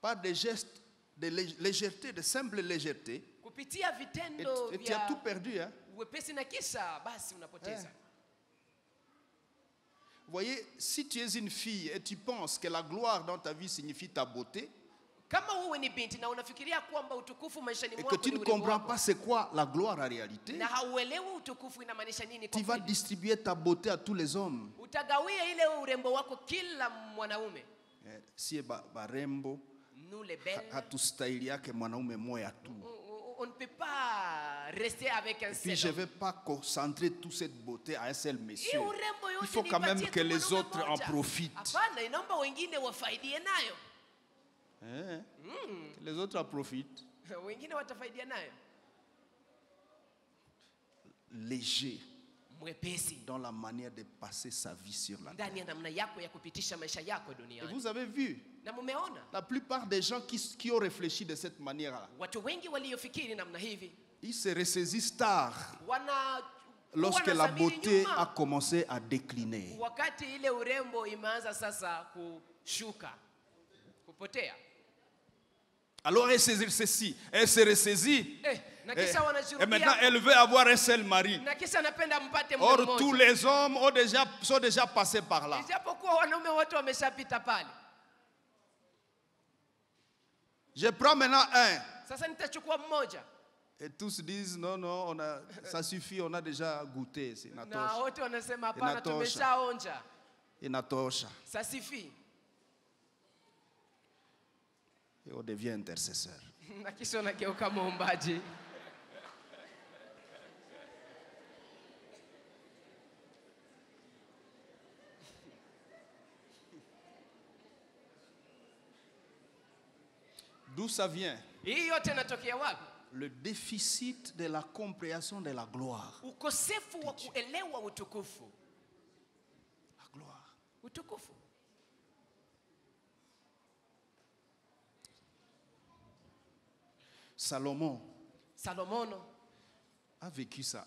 Speaker 2: par des gestes de légèreté, de simple légèreté.
Speaker 1: kupitia
Speaker 2: Et,
Speaker 1: vitendo
Speaker 2: et tu as tout
Speaker 1: vya
Speaker 2: perdu. Hein?
Speaker 1: uwepesi na kisha basi unapoteza.
Speaker 2: Vous voyez, si tu es une fille et tu penses que la gloire dans ta vie signifie ta beauté,
Speaker 1: Kama wewe ni binti na unafikiria kwamba utukufu maishani
Speaker 2: et que
Speaker 1: mwako
Speaker 2: tu
Speaker 1: ni
Speaker 2: ne
Speaker 1: urembo
Speaker 2: comprends
Speaker 1: wako,
Speaker 2: pas c'est quoi la gloire en réalité,
Speaker 1: na hauelewi utukufu inamaanisha nini
Speaker 2: tu
Speaker 1: kwa
Speaker 2: vas
Speaker 1: kweli,
Speaker 2: distribuer ta beauté à tous les hommes.
Speaker 1: utagawia ile urembo wako kila mwanaume.
Speaker 2: Si barembo
Speaker 1: Nous les belles,
Speaker 2: hatustaili yake mwanaume moya tu.
Speaker 1: on ne peut pas rester avec un
Speaker 2: Puis
Speaker 1: seul
Speaker 2: je ne
Speaker 1: homme.
Speaker 2: vais pas concentrer toute cette beauté à un seul
Speaker 1: Hii
Speaker 2: monsieur.
Speaker 1: urembo yote
Speaker 2: Il faut quand même
Speaker 1: nipatie
Speaker 2: que
Speaker 1: tu
Speaker 2: les
Speaker 1: mwanaume
Speaker 2: autres en
Speaker 1: mmoja.
Speaker 2: profitent.
Speaker 1: Hapana, inaomba wengine wafaidie nayo.
Speaker 2: Hein? Que les autres en profitent.
Speaker 1: Wengine watafaidia nayo.
Speaker 2: Léger
Speaker 1: Mwepesi
Speaker 2: dans la manière de passer sa vie sur la terre.
Speaker 1: ndani ya namna yako ya kupitisha maisha yako
Speaker 2: Et
Speaker 1: duniani.
Speaker 2: vous avez vu,
Speaker 1: Na mumeona
Speaker 2: la plupart des gens qui ont réfléchi de cette manière-là,
Speaker 1: watu wengi waliofikiri namna hivi
Speaker 2: ils se ressaisissent tard
Speaker 1: wana
Speaker 2: lorsque
Speaker 1: huwa
Speaker 2: la
Speaker 1: wanasubiri
Speaker 2: beauté
Speaker 1: nyuma.
Speaker 2: a commencé à décliner.
Speaker 1: Wakati ile urembo imeanza sasa kushuka, kupotea.
Speaker 2: Alors elle se ressaisit.
Speaker 1: Na kisha
Speaker 2: Et maintenant,
Speaker 1: wanashurudia
Speaker 2: elle veut avoir un seul mari.
Speaker 1: na kisha napenda mpate
Speaker 2: Or,
Speaker 1: mmoja
Speaker 2: tous
Speaker 1: mmoja.
Speaker 2: les hommes sont déjà passés par là.
Speaker 1: Ijapokuwa wanaume wote wameshapita pale.
Speaker 2: Je prends maintenant un.
Speaker 1: Sasa nitachukua mmoja.
Speaker 2: Et tous disent, non, non, ça suffit, on a déjà goûté. C'est
Speaker 1: Na
Speaker 2: Natosha.
Speaker 1: wote wanasema hapana,
Speaker 2: Inatosha.
Speaker 1: tumeshaonja.
Speaker 2: Inatosha.
Speaker 1: Sasifi.
Speaker 2: Et on devient intercesseur.
Speaker 1: Na kisha unageuka muombaji.
Speaker 2: D'où ça vient?
Speaker 1: Hii yote inatokea wapi?
Speaker 2: Le déficit de la compréhension de la gloire.
Speaker 1: Ukosefu wa kuelewa utukufu.
Speaker 2: La gloire.
Speaker 1: Utukufu.
Speaker 2: Salomon
Speaker 1: Salomono
Speaker 2: a vécu ça.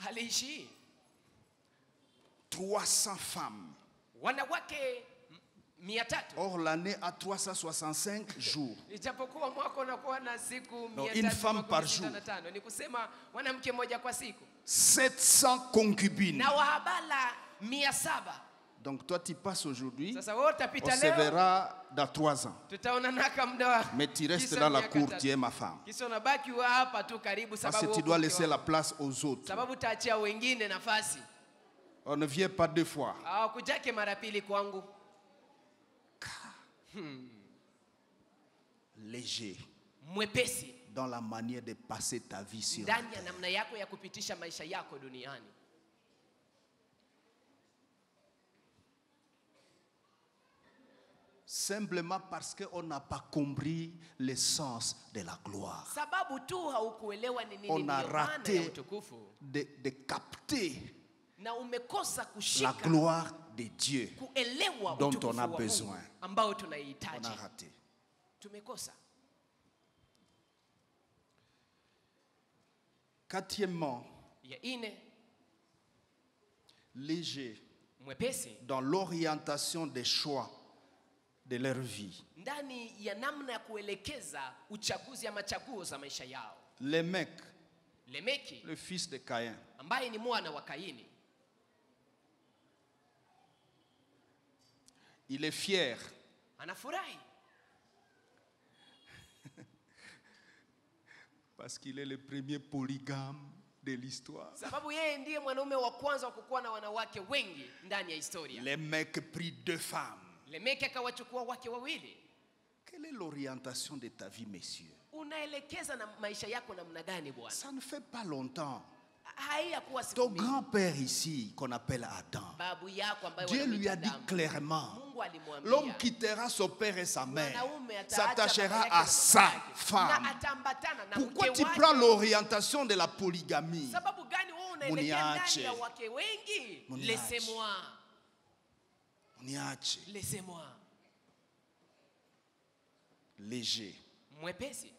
Speaker 1: aliishi
Speaker 2: 300 femmes.
Speaker 1: wanawake 300.
Speaker 2: Or, l'année a 365 jours.
Speaker 1: Ijapokuwa mwaka unakuwa na siku
Speaker 2: No, une femme par jour.
Speaker 1: 365, ni kusema mwanamke mmoja kwa siku.
Speaker 2: 700 concubines.
Speaker 1: Na wahabala 700.
Speaker 2: Donc toi, tu passes aujourd'hui,
Speaker 1: Sasa wewe
Speaker 2: on
Speaker 1: utapita
Speaker 2: se
Speaker 1: leo,
Speaker 2: verra dans 3 ans.
Speaker 1: tutaonana kama muda wa
Speaker 2: Mais tu restes
Speaker 1: kisa
Speaker 2: dans la
Speaker 1: miaka
Speaker 2: cour,
Speaker 1: tatu.
Speaker 2: tu es ma femme.
Speaker 1: Kisha unabaki wa hapa tu karibu
Speaker 2: Parce
Speaker 1: sababu
Speaker 2: que tu
Speaker 1: wewe
Speaker 2: dois
Speaker 1: uko
Speaker 2: laisser
Speaker 1: mke
Speaker 2: la
Speaker 1: wangu.
Speaker 2: place aux autres.
Speaker 1: Sababu utaachia wengine nafasi.
Speaker 2: On ne vient pas 2 fois.
Speaker 1: Hawakujake mara pili kwangu.
Speaker 2: Léger
Speaker 1: Mwepesi
Speaker 2: dans la manière de passer ta vie sur la
Speaker 1: ndani ya
Speaker 2: terre.
Speaker 1: namna yako ya kupitisha maisha yako duniani.
Speaker 2: Simplement parce qu'on n'a pas compris le sens de la gloire.
Speaker 1: Sababu tu haukuelewa ni nini
Speaker 2: On a
Speaker 1: ndio maana ya
Speaker 2: raté
Speaker 1: utukufu
Speaker 2: de capter
Speaker 1: na umekosa
Speaker 2: la
Speaker 1: kushika
Speaker 2: gloire de Dieu.
Speaker 1: kuelewa
Speaker 2: dont
Speaker 1: utukufu
Speaker 2: on a
Speaker 1: wa
Speaker 2: besoin.
Speaker 1: Mungu ambao
Speaker 2: On
Speaker 1: tunahitaji.
Speaker 2: a raté.
Speaker 1: Tumekosa.
Speaker 2: Quatrièmement,
Speaker 1: Ya ine,
Speaker 2: léger
Speaker 1: mwepesi
Speaker 2: dans l'orientation des choix de leur vie.
Speaker 1: ndani ya namna ya kuelekeza uchaguzi ama chaguo za maisha yao.
Speaker 2: Lémec,
Speaker 1: Lemeki
Speaker 2: le fils de Caïn,
Speaker 1: ambaye ni mwana wa Kaini,
Speaker 2: il est fier
Speaker 1: anafurahi
Speaker 2: parce qu'il est le premier polygame de l'histoire.
Speaker 1: sababu yeye ndiye mwanaume wa kwanza wa kukuwa na wanawake wengi ndani ya historia.
Speaker 2: Lémec prit 2 femmes.
Speaker 1: Lemeki akawachukua wake wawili.
Speaker 2: Quelle est l'orientation de ta vie, messieurs?
Speaker 1: Unaelekeza na maisha yako namna gani bwana?
Speaker 2: Ça ne fait pas longtemps.
Speaker 1: Haiyakuwa siku
Speaker 2: Ton
Speaker 1: mingi.
Speaker 2: grand-père ici, qu'on appelle Adam,
Speaker 1: Babu yako ambaye
Speaker 2: Dieu lui a
Speaker 1: wanamuita
Speaker 2: dit
Speaker 1: Adamu,
Speaker 2: clairement,
Speaker 1: Mungu alimwambia
Speaker 2: l'homme quittera son père et sa mère,
Speaker 1: mwanaume ataacha
Speaker 2: s'attachera
Speaker 1: baba yake
Speaker 2: à
Speaker 1: na
Speaker 2: sa
Speaker 1: mama yake,
Speaker 2: femme.
Speaker 1: na ataambatana na
Speaker 2: Pourquoi
Speaker 1: mke
Speaker 2: tu
Speaker 1: wake?
Speaker 2: prends l'orientation de la polygamie?
Speaker 1: Sababu gani wewe unaelekea
Speaker 2: Muniache.
Speaker 1: ndani ya wake wengi?
Speaker 2: Muniache.
Speaker 1: Laissez-moi,
Speaker 2: Niache,
Speaker 1: laissez-moi.
Speaker 2: léger
Speaker 1: Mwepesi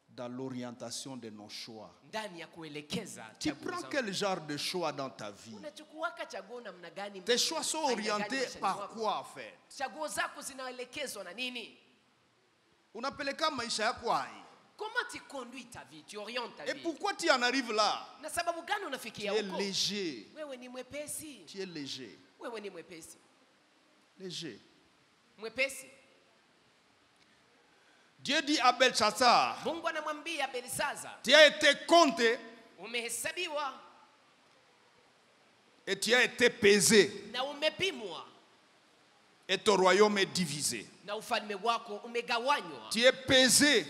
Speaker 2: dans l'orientation de nos choix.
Speaker 1: ndani ya kuelekeza
Speaker 2: Tu
Speaker 1: chaguo
Speaker 2: prends
Speaker 1: zangu.
Speaker 2: quel genre de choix dans ta vie?
Speaker 1: Unachukuaka chaguo namna gani?
Speaker 2: Tes choix sont
Speaker 1: Aina gani
Speaker 2: orientés
Speaker 1: maishani
Speaker 2: par
Speaker 1: mwako?
Speaker 2: quoi en fait?
Speaker 1: Chaguo zako zinaelekezwa na nini?
Speaker 2: Unapeleka maisha yako hai.
Speaker 1: Comment tu conduis ta vie? Tu orientes ta
Speaker 2: Et
Speaker 1: vie.
Speaker 2: pourquoi tu en arrives là?
Speaker 1: Na sababu gani
Speaker 2: Tu
Speaker 1: unafikia
Speaker 2: es
Speaker 1: huko?
Speaker 2: léger.
Speaker 1: Wewe ni mwepesi.
Speaker 2: Tu es léger.
Speaker 1: Wewe ni mwepesi.
Speaker 2: Léger.
Speaker 1: Mwepesi.
Speaker 2: Dieu dit à Belshazzar,
Speaker 1: Mungu anamwambia Belshaza,
Speaker 2: tu as été compté
Speaker 1: umehesabiwa
Speaker 2: et tu as été pesé
Speaker 1: na umepimwa
Speaker 2: et ton royaume est divisé.
Speaker 1: na ufalme wako umegawanywa.
Speaker 2: Tu es pesé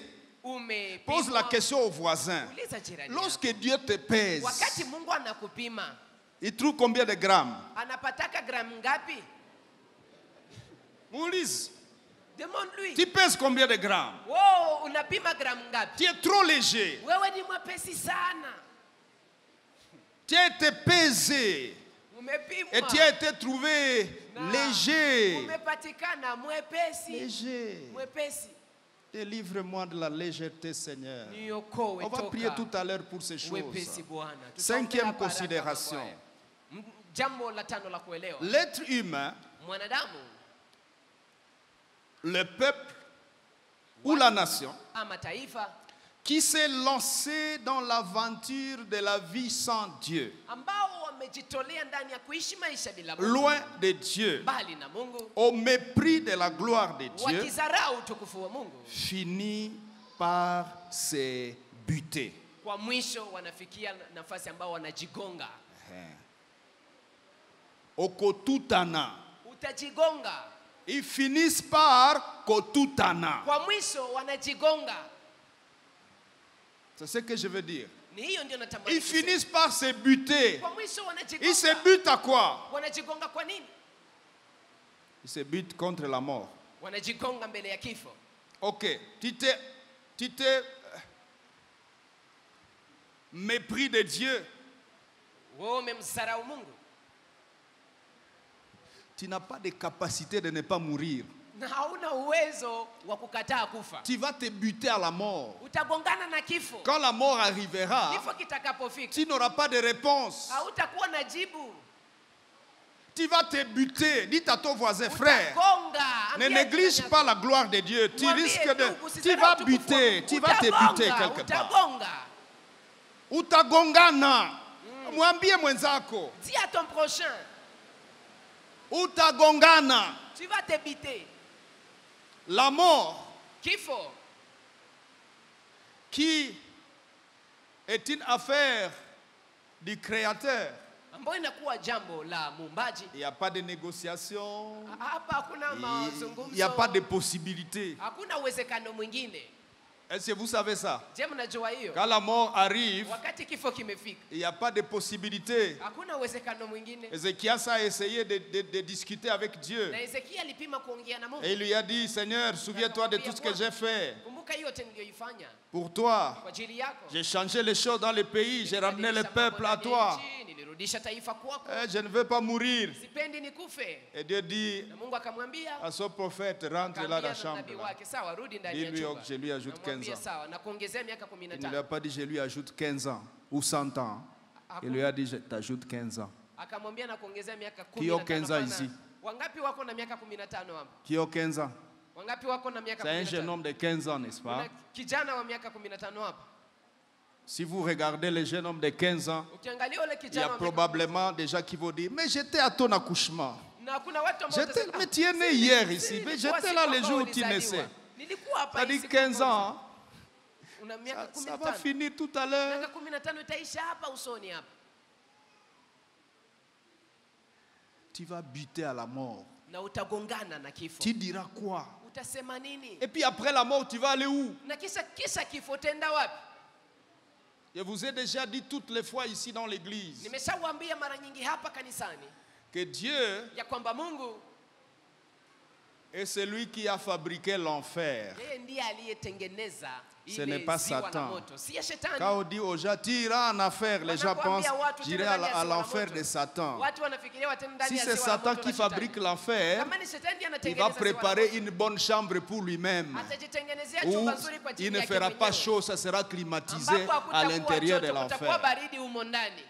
Speaker 2: Pose la question aux voisins.
Speaker 1: Uliza jirani
Speaker 2: Lorsque
Speaker 1: yako.
Speaker 2: Dieu te pèse,
Speaker 1: Wakati Mungu anakupima,
Speaker 2: il trouve combien de grammes?
Speaker 1: anapataka gramu ngapi?
Speaker 2: Moulise,
Speaker 1: Demande-lui.
Speaker 2: tu pèses combien de grammes?
Speaker 1: Wow, unapima gramu ngapi?
Speaker 2: Tu es trop léger.
Speaker 1: Wewe ni mwepesi sana.
Speaker 2: Tu as été pesé
Speaker 1: Umepimwa.
Speaker 2: et tu as été trouvé
Speaker 1: Na
Speaker 2: léger.
Speaker 1: Umepatikana mwepesi.
Speaker 2: Léger.
Speaker 1: Mwepesi.
Speaker 2: Délivre-moi de la légèreté, Seigneur.
Speaker 1: Niokoe
Speaker 2: On va
Speaker 1: toka
Speaker 2: prier tout à l'heure pour ces choses.
Speaker 1: wepesi Bwana.
Speaker 2: Cinquième
Speaker 1: Tutaombea baraka
Speaker 2: considération.
Speaker 1: mambo haya. Jambo la tano la kuelewa.
Speaker 2: L'être humain,
Speaker 1: Mwanadamu
Speaker 2: le peuple ou la nation
Speaker 1: ama taifa
Speaker 2: qui s'est lancé dans l'aventure de la vie sans Dieu,
Speaker 1: ambao wamejitolea ndani ya kuishi maisha bila Mungu,
Speaker 2: loin de Dieu,
Speaker 1: mbali na Mungu,
Speaker 2: au mépris de la gloire de Dieu,
Speaker 1: wakizarau utukufu wa Mungu,
Speaker 2: finit par se buter.
Speaker 1: kwa mwisho wanafikia nafasi ambao wanajigonga.
Speaker 2: Okotutana.
Speaker 1: Utajigonga.
Speaker 2: Ils finissent par kotutana.
Speaker 1: Kwa mwisho wanajigonga.
Speaker 2: C'est ce que je veux dire.
Speaker 1: Ni hiyo ndio natamani.
Speaker 2: Ils finissent par se buter.
Speaker 1: Kwa mwisho wanajigonga.
Speaker 2: Ils se butent à quoi?
Speaker 1: Wanajigonga kwa nini?
Speaker 2: Ils se butent contre la mort.
Speaker 1: Wanajigonga mbele ya kifo.
Speaker 2: Ok, tu t'es mépris de Dieu.
Speaker 1: Wewe umemsarau Mungu.
Speaker 2: Tu n'as pas de capacité de ne pas mourir.
Speaker 1: Na hauna uwezo wa kukataa kufa.
Speaker 2: Tu vas te buter à la mort.
Speaker 1: Utagongana na kifo.
Speaker 2: Quand la mort arrivera,
Speaker 1: Kifo kitakapofika,
Speaker 2: tu n'auras pas de réponse.
Speaker 1: hautakuwa na jibu.
Speaker 2: Tu vas te buter. Dis à ton voisin, frère,
Speaker 1: Utagonga.
Speaker 2: ne
Speaker 1: Ambia
Speaker 2: néglige
Speaker 1: jirani
Speaker 2: pas la gloire de Dieu. Tu
Speaker 1: Mwambie
Speaker 2: risques
Speaker 1: tu,
Speaker 2: de...
Speaker 1: usisahau
Speaker 2: Tu vas
Speaker 1: utukufu wa
Speaker 2: buter.
Speaker 1: Mungu.
Speaker 2: Tu vas te buter
Speaker 1: Utagonga,
Speaker 2: quelque part.
Speaker 1: Utagonga.
Speaker 2: Utagongana. Mwambie mwenzako.
Speaker 1: Dis à ton prochain,
Speaker 2: Utagongana.
Speaker 1: tu vas te biter.
Speaker 2: La mort,
Speaker 1: Kifo
Speaker 2: qui est une affaire du Créateur.
Speaker 1: ambayo inakuwa jambo la muumbaji.
Speaker 2: Il n'y a pas de négociation.
Speaker 1: Hapa hakuna mazungumzo.
Speaker 2: Il n'y a pas de possibilité.
Speaker 1: Hakuna uwezekano mwingine.
Speaker 2: Est-ce que vous savez ça?
Speaker 1: Je, mnajua hiyo?
Speaker 2: Quand la mort arrive,
Speaker 1: Wakati kifo kimefika,
Speaker 2: il n'y a pas de possibilité.
Speaker 1: hakuna uwezekano mwingine.
Speaker 2: Ézéchias a essayé de discuter avec Dieu.
Speaker 1: Na Ezekia alipima kuongea na Mungu.
Speaker 2: Et il lui a dit, Seigneur, souviens-toi de tout ce que j'ai fait.
Speaker 1: Kumbuka yote niliyoifanya
Speaker 2: Pour toi,
Speaker 1: kwa ajili yako.
Speaker 2: j'ai changé les choses dans le pays. J'ai ramené le peuple à toi.
Speaker 1: Nilirudisha taifa kwako.
Speaker 2: Je ne veux pas mourir.
Speaker 1: Sipendi nikufe.
Speaker 2: Et Dieu dit
Speaker 1: Na Mungu akamwambia,
Speaker 2: à son prophète, rentre là dans la chambre.
Speaker 1: nabii wake, sawa, rudi ndani ya
Speaker 2: Dis-lui
Speaker 1: chumba.
Speaker 2: que je lui ajoute 15
Speaker 1: Namwambia
Speaker 2: ans.
Speaker 1: sawa, na kuongezea miaka
Speaker 2: Il ne lui
Speaker 1: 15.
Speaker 2: a pas dit, je lui ajoute 15 ans ou 100 ans. Il lui a dit, je t'ajoute 15 ans.
Speaker 1: Akamwambia na kuongezea miaka 15.
Speaker 2: Qui ont 15 ans ici?
Speaker 1: Wangapi wako na miaka 15 hapa?
Speaker 2: Qui a 15 ans?
Speaker 1: Wangapi wako na miaka
Speaker 2: C'est un
Speaker 1: 15?
Speaker 2: jeune homme de 15 ans, n'est-ce pas?
Speaker 1: Kuna kijana wa miaka 15 hapa.
Speaker 2: Si vous regardez les jeunes hommes de 15 ans,
Speaker 1: Ukiangalia yule
Speaker 2: il y
Speaker 1: kijana
Speaker 2: a
Speaker 1: wa miaka-
Speaker 2: probablement des gens qui vont dire, mais j'étais à ton accouchement.
Speaker 1: na kuna watu ambao
Speaker 2: J'étais,
Speaker 1: watasema,
Speaker 2: mais tu es né hier
Speaker 1: si,
Speaker 2: ici. Mais
Speaker 1: nilikuwa
Speaker 2: j'étais là
Speaker 1: siku
Speaker 2: le
Speaker 1: ambao
Speaker 2: jour où tu
Speaker 1: ulizaliwa.
Speaker 2: naissais.
Speaker 1: Nilikuwa hapa
Speaker 2: Ça
Speaker 1: hii
Speaker 2: dit
Speaker 1: siku
Speaker 2: 15
Speaker 1: ambao
Speaker 2: ans.
Speaker 1: una miaka
Speaker 2: Ça va
Speaker 1: 15.
Speaker 2: finir tout à l'heure.
Speaker 1: Miaka 15 itaisha hapa usoni hapa.
Speaker 2: Tu vas buter à la mort.
Speaker 1: Na utagongana na kifo.
Speaker 2: Tu diras quoi?
Speaker 1: Utasema nini?
Speaker 2: Et puis après la mort, tu vas aller où?
Speaker 1: Na kisha kifo utaenda wapi?
Speaker 2: Je vous ai déjà dit toutes les fois ici dans l'église
Speaker 1: Nimeshawaambia mara nyingi hapa kanisani
Speaker 2: que Dieu
Speaker 1: ya kwamba Mungu
Speaker 2: est celui qui a fabriqué l'enfer.
Speaker 1: yeye ndiye aliyetengeneza
Speaker 2: Ce
Speaker 1: ile
Speaker 2: n'est pas
Speaker 1: ziwa la
Speaker 2: Satan.
Speaker 1: moto. Si ya shetani.
Speaker 2: Quand on dit aux gens, tu iras en affaire, les gens pensent, j'irai à l'enfer de Satan.
Speaker 1: Watu wanafikiria watenda ndani
Speaker 2: Si
Speaker 1: ya
Speaker 2: c'est
Speaker 1: ziwa la
Speaker 2: Satan
Speaker 1: moto
Speaker 2: qui
Speaker 1: la shetani.
Speaker 2: fabrique l'enfer,
Speaker 1: Kama ni shetani ndiye
Speaker 2: il
Speaker 1: anatengeneza
Speaker 2: va
Speaker 1: ziwa la
Speaker 2: préparer
Speaker 1: moto,
Speaker 2: une bonne chambre pour lui-même.
Speaker 1: atajitengenezea
Speaker 2: Où
Speaker 1: chumba nzuri kwa
Speaker 2: il
Speaker 1: ajili
Speaker 2: ne
Speaker 1: yake
Speaker 2: fera pas
Speaker 1: mwenyewe.
Speaker 2: chaud, ça sera climatisé
Speaker 1: Ambapo
Speaker 2: à
Speaker 1: hakutakuwa
Speaker 2: l'intérieur de
Speaker 1: joto, kutakuwa
Speaker 2: l'enfer.
Speaker 1: baridi humo ndani.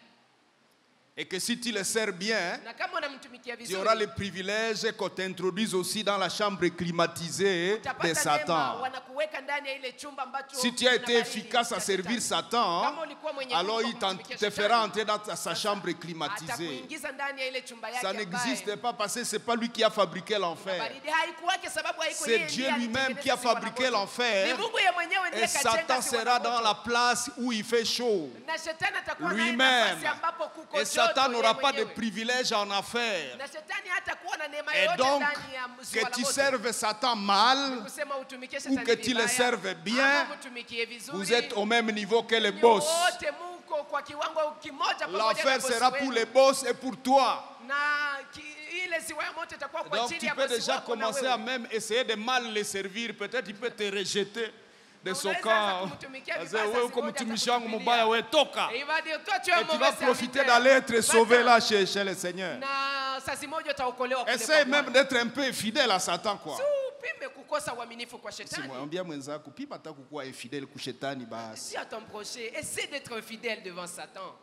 Speaker 2: Et que si tu le sers bien,
Speaker 1: Na kama unamtumikia
Speaker 2: tu auras le
Speaker 1: vizuri,
Speaker 2: privilège qu'on t'introduise aussi dans la chambre climatisée de
Speaker 1: utapata neema,
Speaker 2: Satan.
Speaker 1: wanakuweka ndani ya ile chumba ambacho
Speaker 2: Si tu as
Speaker 1: kuna
Speaker 2: été
Speaker 1: baridi
Speaker 2: efficace à
Speaker 1: ya
Speaker 2: servir
Speaker 1: shetani.
Speaker 2: Satan,
Speaker 1: Kama ulikuwa mwenye
Speaker 2: alors
Speaker 1: nguvu
Speaker 2: il
Speaker 1: kwa kumtumikia
Speaker 2: te
Speaker 1: shetani,
Speaker 2: fera entrer dans sa chambre climatisée.
Speaker 1: atakuingiza ndani ya ile chumba yake
Speaker 2: Ça
Speaker 1: ambaye
Speaker 2: n'existe pas parce que ce n'est pas lui qui a fabriqué l'enfer.
Speaker 1: baridi haikuwake sababu haiko
Speaker 2: C'est
Speaker 1: yeye
Speaker 2: Dieu
Speaker 1: ndiye
Speaker 2: lui-même qui a
Speaker 1: alitengeneza ziwa la
Speaker 2: fabriqué
Speaker 1: moto.
Speaker 2: l'enfer.
Speaker 1: Ni Mungu yeye mwenyewe ndiye
Speaker 2: Et
Speaker 1: kajenga
Speaker 2: Satan
Speaker 1: ziwa
Speaker 2: sera
Speaker 1: la
Speaker 2: dans
Speaker 1: moto.
Speaker 2: la place où il fait chaud.
Speaker 1: Na shetani atakuwa naye
Speaker 2: Lui-même.
Speaker 1: nafasi ambapo kuko
Speaker 2: Et
Speaker 1: joto.
Speaker 2: Satan
Speaker 1: ndoto
Speaker 2: n'aura pas de
Speaker 1: mwenyewe.
Speaker 2: privilèges en affaires.
Speaker 1: Na shetani hatakuwa na neema
Speaker 2: Et
Speaker 1: yote
Speaker 2: donc,
Speaker 1: ndani ya
Speaker 2: que
Speaker 1: ziwa la
Speaker 2: tu
Speaker 1: moto.
Speaker 2: serves Satan mal
Speaker 1: Kusema utumikie
Speaker 2: ou
Speaker 1: shetani
Speaker 2: que tu le
Speaker 1: vibaya,
Speaker 2: serves bien,
Speaker 1: ama mtumikie vizuri,
Speaker 2: vous êtes au même niveau que les
Speaker 1: ni
Speaker 2: boss.
Speaker 1: wote muko kwa kiwango kimoja pamoja na
Speaker 2: L'affaire
Speaker 1: bosi
Speaker 2: sera
Speaker 1: wenu.
Speaker 2: pour les boss et pour toi.
Speaker 1: Na ile ziwa ya moto itakuwa kwa
Speaker 2: Donc
Speaker 1: ajili
Speaker 2: tu
Speaker 1: ya
Speaker 2: peux
Speaker 1: bosi
Speaker 2: déjà
Speaker 1: wako na
Speaker 2: commencer
Speaker 1: wewe.
Speaker 2: à même essayer de mal les servir. Peut-être il peut te rejeter de son
Speaker 1: Unaweza
Speaker 2: camp.
Speaker 1: kumtumikia
Speaker 2: Parce
Speaker 1: vibaya,
Speaker 2: que wewe
Speaker 1: sasa
Speaker 2: comme
Speaker 1: moja
Speaker 2: mtumishi wangu
Speaker 1: atakutupilia.
Speaker 2: mbaya wewe toka.
Speaker 1: Et il va dire, toi tu es un
Speaker 2: Et tu
Speaker 1: mauvais
Speaker 2: vas profiter
Speaker 1: serviteur.
Speaker 2: d'aller être sauvé
Speaker 1: Va-t'en.
Speaker 2: là chez le Seigneur.
Speaker 1: Na sasa moja utaokolewa kule
Speaker 2: Essaye
Speaker 1: kwa
Speaker 2: même
Speaker 1: Bwana.
Speaker 2: d'être un peu fidèle à Satan quoi.
Speaker 1: Si upime kukosa uaminifu kwa shetani.
Speaker 2: Simwambia mwenzako pima hata kukuwa infidèle ku shetani basi.
Speaker 1: Si à ton prochain, essaie d'être fidèle devant Satan.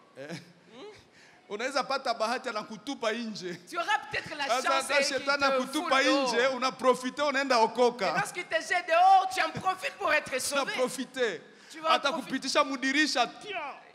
Speaker 2: Unaweza pata bahati anakutupa nje.
Speaker 1: Tu auras peut-être la
Speaker 2: Sasa
Speaker 1: chance
Speaker 2: hata
Speaker 1: qu'il
Speaker 2: shetani
Speaker 1: te
Speaker 2: akutupa
Speaker 1: fout dehors.
Speaker 2: nje, unaprofite unaenda
Speaker 1: Et
Speaker 2: okoka.
Speaker 1: lorsqu'il te jette dehors, tu en profites pour être sauvé.
Speaker 2: Unaprofite.
Speaker 1: Tu vas
Speaker 2: Hata
Speaker 1: profiter.
Speaker 2: kupitisha mudirisha.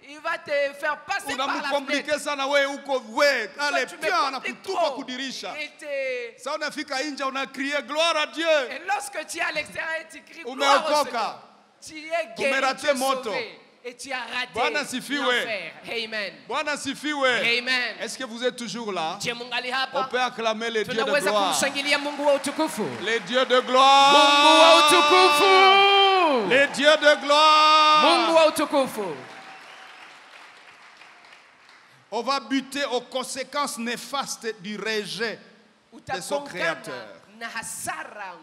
Speaker 1: Il va te faire passer par la fenêtre.
Speaker 2: Unamkomplike sana wewe huko we.
Speaker 1: Toi,
Speaker 2: Ale
Speaker 1: tu me
Speaker 2: pia
Speaker 1: compliques
Speaker 2: anakutupa
Speaker 1: trop.
Speaker 2: kudirisha.
Speaker 1: Et
Speaker 2: Sasa unafika nje unakrie gloire à Dieu.
Speaker 1: lorsque tu es à l'extérieur, tu cries gloire au
Speaker 2: Umeokoka.
Speaker 1: Seigneur. Tu es guéri,
Speaker 2: Umeraté
Speaker 1: tu es
Speaker 2: moto.
Speaker 1: sauvé. Et tu as raté
Speaker 2: Bwana sifiwe.
Speaker 1: l'enfer. Amen.
Speaker 2: Bwana sifiwe.
Speaker 1: Amen.
Speaker 2: Est-ce que vous êtes toujours là?
Speaker 1: Je mungali
Speaker 2: On
Speaker 1: hapa.
Speaker 2: peut acclamer les dieux de
Speaker 1: Tunaweza
Speaker 2: gloire.
Speaker 1: kumshangilia Mungu wa utukufu.
Speaker 2: Les dieux de
Speaker 1: Mungu wa utukufu.
Speaker 2: gloire. Les dieux de gloire.
Speaker 1: Mungu wa utukufu.
Speaker 2: On va buter aux conséquences néfastes du rejet de son
Speaker 1: Utakongana
Speaker 2: Créateur
Speaker 1: na hasara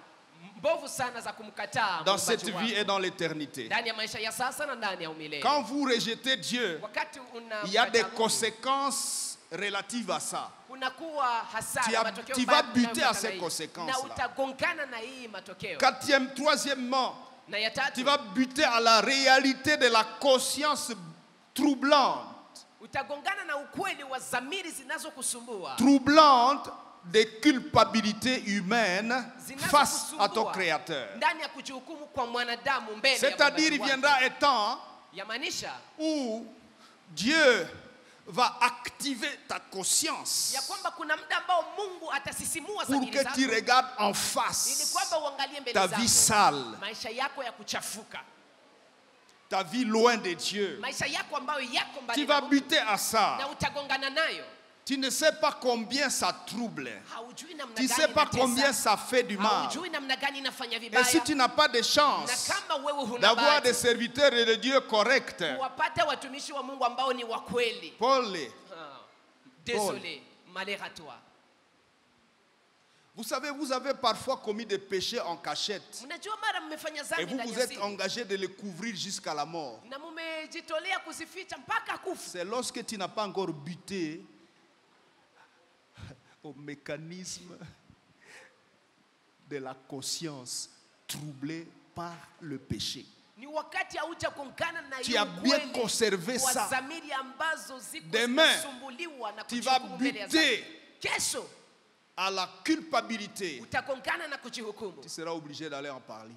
Speaker 1: mbovu sana za kumkataa
Speaker 2: dans
Speaker 1: muumbaji
Speaker 2: cette
Speaker 1: wako.
Speaker 2: vie et dans l'éternité.
Speaker 1: Ndani ya maisha ya sasa na ndani ya umilele.
Speaker 2: Quand vous rejetez Dieu,
Speaker 1: Wakati
Speaker 2: il y a des
Speaker 1: unamkataa Mungu,
Speaker 2: conséquences relatives à ça.
Speaker 1: kunakuwa hasara,
Speaker 2: Tu as-
Speaker 1: matokeo
Speaker 2: tu
Speaker 1: mbaya
Speaker 2: vas buter
Speaker 1: yanayotokana
Speaker 2: à ces
Speaker 1: na hii.
Speaker 2: conséquences-là.
Speaker 1: Na utagongana na hii matokeo.
Speaker 2: Troisièmement,
Speaker 1: Na ya tatu,
Speaker 2: tu vas buter à la réalité de la conscience troublante.
Speaker 1: utagongana na ukweli wa dhamiri zinazokusumbua.
Speaker 2: Troublante des culpabilités humaines face à ton
Speaker 1: Zinazokusumbua
Speaker 2: Créateur.
Speaker 1: ndani ya kujihukumu kwa mwanadamu mbele ya
Speaker 2: C'est-à-dire, il
Speaker 1: muumbaji wake.
Speaker 2: viendra un temps
Speaker 1: Yamaanisha
Speaker 2: où Dieu va activer ta conscience
Speaker 1: ya kwamba kuna muda ambao Mungu atasisimua
Speaker 2: pour
Speaker 1: dhamiri
Speaker 2: que
Speaker 1: zako
Speaker 2: tu regardes en
Speaker 1: ili
Speaker 2: face
Speaker 1: kwamba uangalie mbele
Speaker 2: ta
Speaker 1: zako
Speaker 2: vie sale,
Speaker 1: maisha yako ya kuchafuka,
Speaker 2: ta vie loin de Dieu.
Speaker 1: maisha yako ambayo yako mbali
Speaker 2: Tu
Speaker 1: na
Speaker 2: vas
Speaker 1: Mungu,
Speaker 2: buter à
Speaker 1: na
Speaker 2: ça.
Speaker 1: utagongana nayo.
Speaker 2: Tu ne sais pas combien ça trouble.
Speaker 1: Haujui namna
Speaker 2: Tu ne
Speaker 1: gani
Speaker 2: sais pas
Speaker 1: inatesa.
Speaker 2: combien ça fait du mal.
Speaker 1: Haujui namna gani inafanya
Speaker 2: Et
Speaker 1: vibaya.
Speaker 2: si tu n'as pas de
Speaker 1: Na
Speaker 2: chance
Speaker 1: kama wewe huna
Speaker 2: d'avoir des
Speaker 1: bahati
Speaker 2: serviteurs de Dieu corrects,
Speaker 1: wapate watumishi wa Mungu ambao ni wa kweli.
Speaker 2: Paul,
Speaker 1: Désolé, malheur à toi.
Speaker 2: vous savez, vous avez parfois commis des péchés en cachette.
Speaker 1: Mnajua mara mmefanya
Speaker 2: Et
Speaker 1: dhambi
Speaker 2: vous
Speaker 1: ndani
Speaker 2: vous
Speaker 1: ya
Speaker 2: êtes
Speaker 1: siri
Speaker 2: engagé de les couvrir jusqu'à la mort.
Speaker 1: na mmejitolea kuzificha mpaka kufa.
Speaker 2: C'est lorsque tu n'as pas encore buté au mécanisme de la conscience troublée par le péché.
Speaker 1: Ni wakati haujakongana na
Speaker 2: Tu
Speaker 1: hiyo
Speaker 2: as bien
Speaker 1: ukweli
Speaker 2: conservé
Speaker 1: wa
Speaker 2: ça.
Speaker 1: dhamiri ambazo ziko
Speaker 2: Demain,
Speaker 1: zinasumbuliwa na
Speaker 2: tu vas
Speaker 1: kujihukumu mbele ya
Speaker 2: buter
Speaker 1: dhambi. Kesho
Speaker 2: À la culpabilité,
Speaker 1: utagongana na kujihukumu
Speaker 2: tu seras obligé d'aller en parler.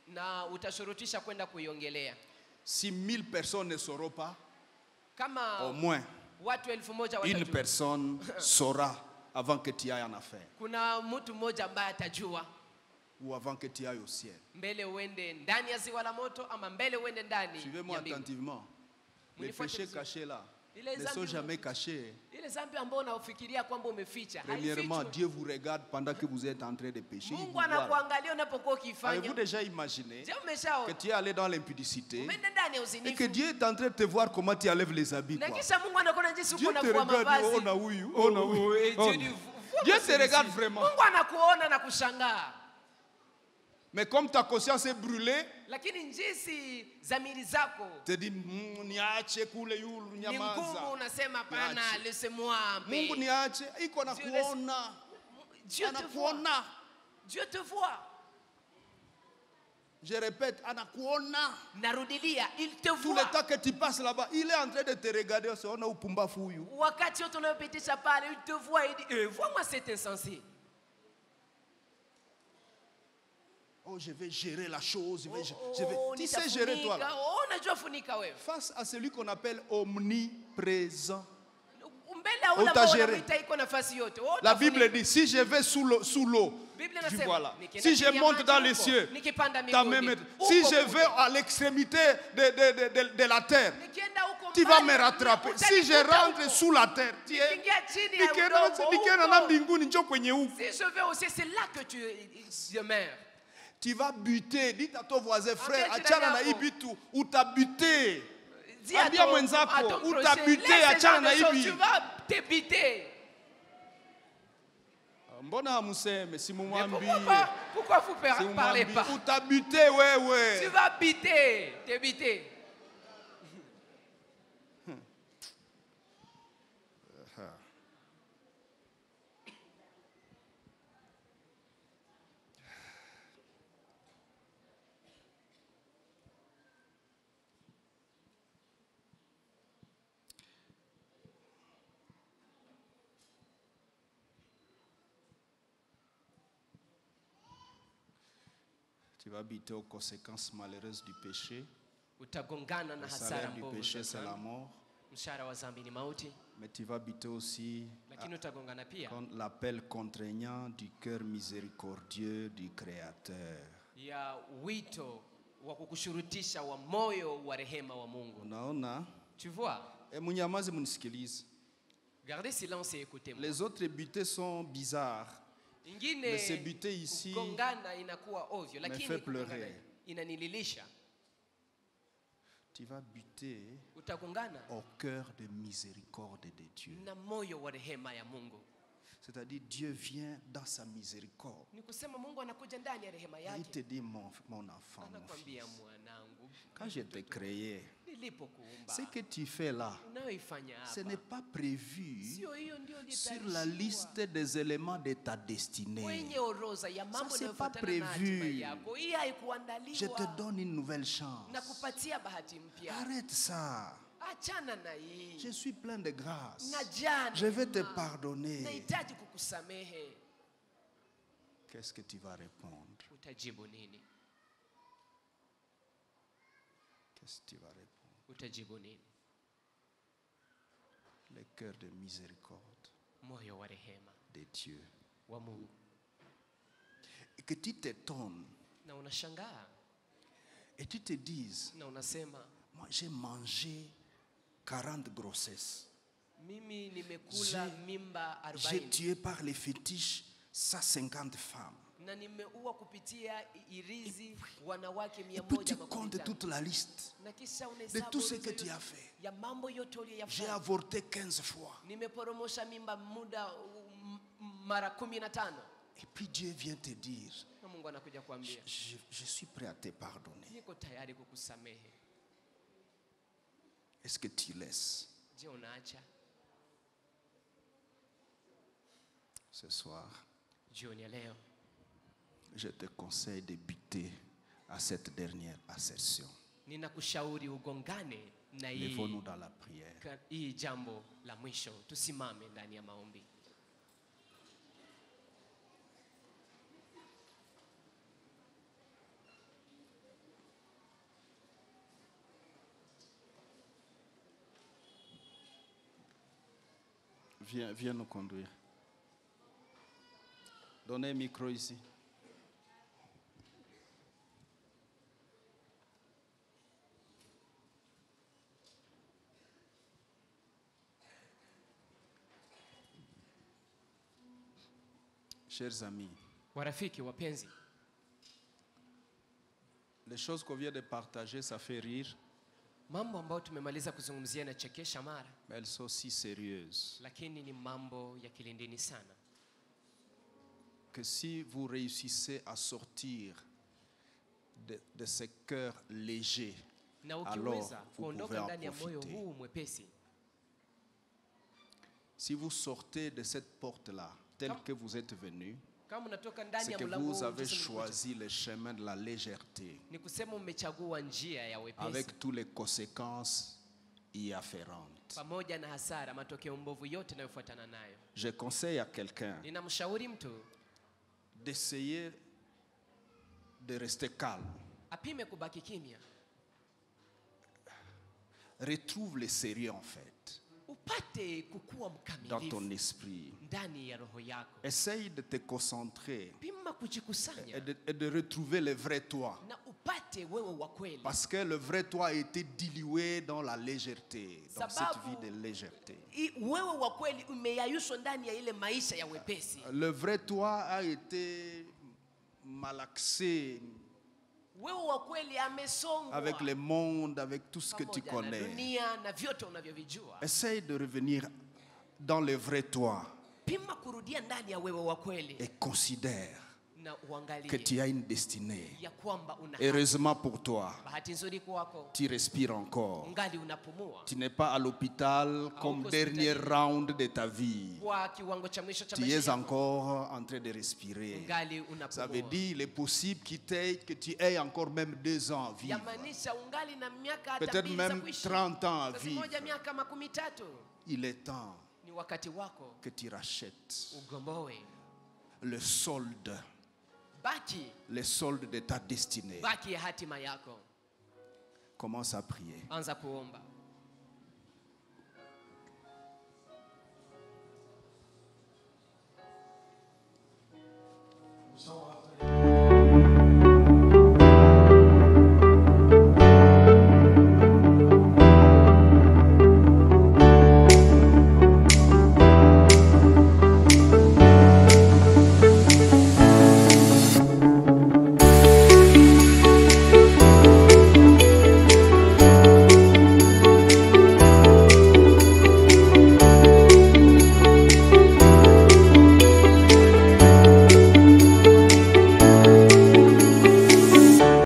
Speaker 1: na utashurutisha kwenda kuiongelea.
Speaker 2: Si 1000 personnes ne sauront pas,
Speaker 1: Kama
Speaker 2: au moins
Speaker 1: watu 1000
Speaker 2: une
Speaker 1: watajua,
Speaker 2: personne saura avant que tu ailles en affaire
Speaker 1: kuna mtu mmoja ambaye atajua
Speaker 2: ou avant que tu ailles au ciel.
Speaker 1: mbele uende ndani ya ziwa la moto ama mbele uende ndani
Speaker 2: Suivez-moi
Speaker 1: ya mbingu.
Speaker 2: attentivement. Les
Speaker 1: Munifuate
Speaker 2: péchés
Speaker 1: vizuri.
Speaker 2: cachés là
Speaker 1: Ile
Speaker 2: ne sont
Speaker 1: dhambi
Speaker 2: jamais cachés.
Speaker 1: ile dhambi ambayo unafikiria kwamba umeficha
Speaker 2: Premièrement,
Speaker 1: haifichwi.
Speaker 2: Dieu vous regarde pendant que vous êtes en train de pécher. Il vous
Speaker 1: Mungu
Speaker 2: voit là.
Speaker 1: anakuangalia unapokuwa
Speaker 2: Avez-vous
Speaker 1: ukifanya.
Speaker 2: déjà imaginé
Speaker 1: Je
Speaker 2: que
Speaker 1: umeshaona
Speaker 2: tu es allé dans l'impudicité
Speaker 1: umeenda ndani ya
Speaker 2: et
Speaker 1: uzinifu
Speaker 2: que Dieu est en train de te voir comment tu enlèves les habits
Speaker 1: na
Speaker 2: quoi.
Speaker 1: kisha Mungu anakuona jinsi
Speaker 2: Dieu
Speaker 1: uko
Speaker 2: te
Speaker 1: unavua
Speaker 2: regarde,
Speaker 1: mavazi.
Speaker 2: oh, na huyu, oh, na huyu.
Speaker 1: et
Speaker 2: Oh.
Speaker 1: Dieu dit, vois
Speaker 2: Dieu
Speaker 1: moi
Speaker 2: te
Speaker 1: celui-ci.
Speaker 2: regarde vraiment.
Speaker 1: Mungu anakuona na kushangaa.
Speaker 2: Mais comme ta conscience est brûlée,
Speaker 1: Lakini jinsi dhamiri zako
Speaker 2: te dit niache kule yulu
Speaker 1: ni ngumu,
Speaker 2: nyamaza.
Speaker 1: unasema pana,
Speaker 2: Niache.
Speaker 1: laissez-moi en paix.
Speaker 2: Mungu niache, iko na
Speaker 1: Dieu laisse-
Speaker 2: kuona.
Speaker 1: Dieu te voit.
Speaker 2: Anakuona.
Speaker 1: Dieu te voit.
Speaker 2: Je répète, anakuona.
Speaker 1: Narudilia, il te
Speaker 2: Tout
Speaker 1: voit.
Speaker 2: le temps que tu passes là-bas, il est en train de te regarder. On a upumbafu huyu.
Speaker 1: Wakati wote unayopitisha pale, il te voit, il dit, vois-moi cet insensé.
Speaker 2: Oh, je vais gérer la chose. Je vais
Speaker 1: Oh,
Speaker 2: Tu sais gérer toi là.
Speaker 1: Oh, unajua funika wewe.
Speaker 2: Face à celui qu'on appelle omniprésent.
Speaker 1: Mbele ya ule
Speaker 2: Utagere.
Speaker 1: ambao unamuita iko nafasi yote. Oh,
Speaker 2: La
Speaker 1: utafunika.
Speaker 2: Bible dit, si je vais sous l'eau,
Speaker 1: Biblia
Speaker 2: tu
Speaker 1: inasema,
Speaker 2: vois là.
Speaker 1: nikienda
Speaker 2: Si je
Speaker 1: chini ya
Speaker 2: monte
Speaker 1: maji
Speaker 2: dans
Speaker 1: huko,
Speaker 2: les cieux,
Speaker 1: nikipanda
Speaker 2: ta main
Speaker 1: mbinguni,
Speaker 2: me- si
Speaker 1: huko
Speaker 2: je
Speaker 1: kule.
Speaker 2: vais à l'extrémité de la terre,
Speaker 1: Nikienda huko
Speaker 2: tu vas
Speaker 1: mbali,
Speaker 2: me rattraper. Si je
Speaker 1: utanikuta
Speaker 2: rentre
Speaker 1: huko.
Speaker 2: sous la terre, tu es.
Speaker 1: Nikiingia chini ya
Speaker 2: Nikienda
Speaker 1: udongo
Speaker 2: na
Speaker 1: huko.
Speaker 2: mbinguni njoo kwenye huku.
Speaker 1: Si je vais aussi, c'est là que tu demeures.
Speaker 2: Tu vas buter. Dis à ton voisin, frère,
Speaker 1: Ambia
Speaker 2: achana
Speaker 1: jirani
Speaker 2: na hii
Speaker 1: yako.
Speaker 2: bitu, utabute.
Speaker 1: Dis à
Speaker 2: Ambia
Speaker 1: ton-
Speaker 2: mwenzako,
Speaker 1: à ton prochain,
Speaker 2: utabute,
Speaker 1: laisse ce
Speaker 2: achana
Speaker 1: genre
Speaker 2: na
Speaker 1: de choses,
Speaker 2: hivi.
Speaker 1: tu vas te biter.
Speaker 2: Mbona hamuseme si
Speaker 1: Mais
Speaker 2: mumwambie?
Speaker 1: pourquoi vous
Speaker 2: Si
Speaker 1: ne parlez
Speaker 2: mumwambie,
Speaker 1: pas?
Speaker 2: utabute
Speaker 1: Tu
Speaker 2: wewe.
Speaker 1: vas biter, te biter.
Speaker 2: Tu vas buter aux conséquences malheureuses du péché.
Speaker 1: Utagongana na
Speaker 2: Le
Speaker 1: hasara
Speaker 2: salaire du
Speaker 1: mbovu
Speaker 2: péché,
Speaker 1: za
Speaker 2: c'est la
Speaker 1: dhambi.
Speaker 2: mort.
Speaker 1: Mshahara wa dhambi ni mauti,
Speaker 2: Mais tu vas buter aussi
Speaker 1: lakini utagongana pia
Speaker 2: contre l'appel contraignant du cœur miséricordieux du Créateur.
Speaker 1: ya wito wa kukushurutisha wa moyo wa rehema wa Mungu.
Speaker 2: Unaona?
Speaker 1: Tu vois?
Speaker 2: Munyamaze munisikilize.
Speaker 1: Gardez silence et écoutez-moi.
Speaker 2: Les autres butées sont bizarres.
Speaker 1: Ingine
Speaker 2: Mais ce buter ici
Speaker 1: kugongana inakuwa ovyo,
Speaker 2: me
Speaker 1: lakini
Speaker 2: fait
Speaker 1: kugongana
Speaker 2: pleurer.
Speaker 1: inanililisha.
Speaker 2: Tu vas buter
Speaker 1: Utagongana
Speaker 2: au cœur de miséricorde de Dieu.
Speaker 1: na moyo wa rehema ya Mungu.
Speaker 2: C'est-à-dire Dieu vient dans sa miséricorde.
Speaker 1: Ni kusema Mungu anakuja ndani ya rehema
Speaker 2: Il te
Speaker 1: yake.
Speaker 2: dit mon enfant, mon
Speaker 1: Anakwambia
Speaker 2: fils.
Speaker 1: mwanangu,
Speaker 2: Quand je t'ai créé,
Speaker 1: nilipokuumba,
Speaker 2: ce que tu fais là,
Speaker 1: unayoifanya
Speaker 2: ce n'est
Speaker 1: hapa
Speaker 2: pas prévu
Speaker 1: sio hiyo ndio
Speaker 2: sur la
Speaker 1: ilitayarishiwa
Speaker 2: liste des éléments de ta destinée.
Speaker 1: kwenye orodha ya mambo
Speaker 2: c'est pas
Speaker 1: yanayofuatana na hatima
Speaker 2: prévu.
Speaker 1: yako. Hii
Speaker 2: Je te
Speaker 1: haikuandaliwa.
Speaker 2: donne une nouvelle chance.
Speaker 1: Nakupatia bahati mpya.
Speaker 2: Arrête ça.
Speaker 1: Achana na hii.
Speaker 2: Je suis plein de grâce.
Speaker 1: Najaa
Speaker 2: Je vais te
Speaker 1: neema.
Speaker 2: pardonner.
Speaker 1: Nahitaji kukusamehe.
Speaker 2: Qu'est-ce que tu vas répondre?
Speaker 1: Utajibu nini?
Speaker 2: Qu'est-ce que tu vas répondre?
Speaker 1: Utajibu nini?
Speaker 2: Le cœur de miséricorde
Speaker 1: Moyo wa rehema
Speaker 2: de Dieu.
Speaker 1: wa Mungu.
Speaker 2: Et que tu t'étonnes
Speaker 1: Na unashangaa
Speaker 2: et tu te dises,
Speaker 1: na unasema,
Speaker 2: moi j'ai mangé 40 grossesses.
Speaker 1: mimi nimekula mimba
Speaker 2: J'ai
Speaker 1: 40
Speaker 2: tué par les fétiches 150 femmes.
Speaker 1: na nimeua kupitia irizi wanawake
Speaker 2: Et puis tu comptes
Speaker 1: 115.
Speaker 2: toute la liste
Speaker 1: Na kisha
Speaker 2: de
Speaker 1: unahesabu
Speaker 2: tout ce que
Speaker 1: orodha
Speaker 2: tu as fait.
Speaker 1: ya mambo yote
Speaker 2: J'ai
Speaker 1: uliyoyafanya.
Speaker 2: avorté 15 fois.
Speaker 1: Nimeporomosha mimba muda mara 15.
Speaker 2: Et puis Dieu vient te dire,
Speaker 1: Na Mungu anakuja kuambia,
Speaker 2: je suis prêt à te pardonner.
Speaker 1: niko tayari kukusamehe.
Speaker 2: Est-ce que tu laisses
Speaker 1: Je, unaacha?
Speaker 2: ce soir?
Speaker 1: Jioni ya leo
Speaker 2: Je te conseille de buter à cette dernière assertion.
Speaker 1: ninakushauri ugongane na hii
Speaker 2: Lèvons-nous dans la prière.
Speaker 1: hii jambo la mwisho. Tusimame ndani ya maombi.
Speaker 2: Viens nous conduire. Donnez un micro ici. Chers amis,
Speaker 1: Warafiki wapenzi,
Speaker 2: les choses qu'on vient de partager, ça fait rire,
Speaker 1: mambo ambayo tumemaliza kuzungumzia na chekesha mara,
Speaker 2: mais elles sont si sérieuses
Speaker 1: lakini ni mambo ya kilindini sana.
Speaker 2: que si vous réussissez à sortir de ce cœur léger,
Speaker 1: Na
Speaker 2: alors
Speaker 1: ukiweza
Speaker 2: vous pouvez
Speaker 1: kuondoka
Speaker 2: en
Speaker 1: ndani ya moyo
Speaker 2: profiter.
Speaker 1: huu mwepesi,
Speaker 2: Si vous sortez de cette porte-là, telle que vous êtes venu,
Speaker 1: kama unatoka ndani
Speaker 2: c'est
Speaker 1: ya
Speaker 2: que
Speaker 1: mlango
Speaker 2: vous
Speaker 1: huu
Speaker 2: avez
Speaker 1: jinsi mlikuja,
Speaker 2: choisi le chemin de la légèreté,
Speaker 1: ni kusema umechagua njia ya wepesi
Speaker 2: avec toutes les conséquences y afférentes.
Speaker 1: pamoja na hasara, matokeo mbovu yote yanayofuatana nayo.
Speaker 2: Je conseille à quelqu'un
Speaker 1: Ninamshauri mtu
Speaker 2: d'essayer de rester calme.
Speaker 1: apime kubaki kimya.
Speaker 2: Retrouve le sérieux en fait.
Speaker 1: upate kukua
Speaker 2: dans ton
Speaker 1: mkamilifu
Speaker 2: esprit.
Speaker 1: ndani ya roho yako.
Speaker 2: Essaye de te concentrer
Speaker 1: Pima kujikusanya
Speaker 2: et de retrouver le vrai toi.
Speaker 1: na upate wewe wa kweli,
Speaker 2: Parce que le vrai toi a été dilué dans la légèreté, dans cette
Speaker 1: Sababu-
Speaker 2: vie de légèreté.
Speaker 1: wewe wa kweli umeyayushwa ndani ya ile maisha ya wepesi.
Speaker 2: Le vrai toi a été malaxé
Speaker 1: Wewe wa kweli amesongwa
Speaker 2: avec le monde, avec tout ce que tu
Speaker 1: pamoja na
Speaker 2: connais.
Speaker 1: dunia na vyote unavyovijua.
Speaker 2: Essaye de revenir dans le vrai toi
Speaker 1: Pima kurudia ndani ya wewe wa kweli
Speaker 2: et considère
Speaker 1: na
Speaker 2: que
Speaker 1: uangalie
Speaker 2: tu as une destinée.
Speaker 1: ya kwamba una
Speaker 2: Heureusement pour toi,
Speaker 1: bahati nzuri kwako,
Speaker 2: tu respires encore.
Speaker 1: ungali unapumua
Speaker 2: Tu n'es pas à l'hôpital comme dernier round de ta vie.
Speaker 1: kwa kiwango cha mwisho cha
Speaker 2: Tu
Speaker 1: maisha
Speaker 2: es
Speaker 1: yako,
Speaker 2: encore en train de respirer.
Speaker 1: ungali
Speaker 2: Ça veut
Speaker 1: unapumua.
Speaker 2: dire il est possible que tu aies encore même 2 ans à vivre.
Speaker 1: Yamaanisha ungali na miaka hata
Speaker 2: Peut-être
Speaker 1: mbili za
Speaker 2: même
Speaker 1: kuishi.
Speaker 2: 30 ans à
Speaker 1: Sasa
Speaker 2: vivre.
Speaker 1: moja miaka 13.
Speaker 2: Il est temps
Speaker 1: Ni wakati wako
Speaker 2: que tu rachètes
Speaker 1: ugomboe.
Speaker 2: le solde,
Speaker 1: Baki
Speaker 2: le solde de ta destinée.
Speaker 1: baki ya hatima yako.
Speaker 2: Commence à prier.
Speaker 1: Anza kuomba.
Speaker 3: Nous sommes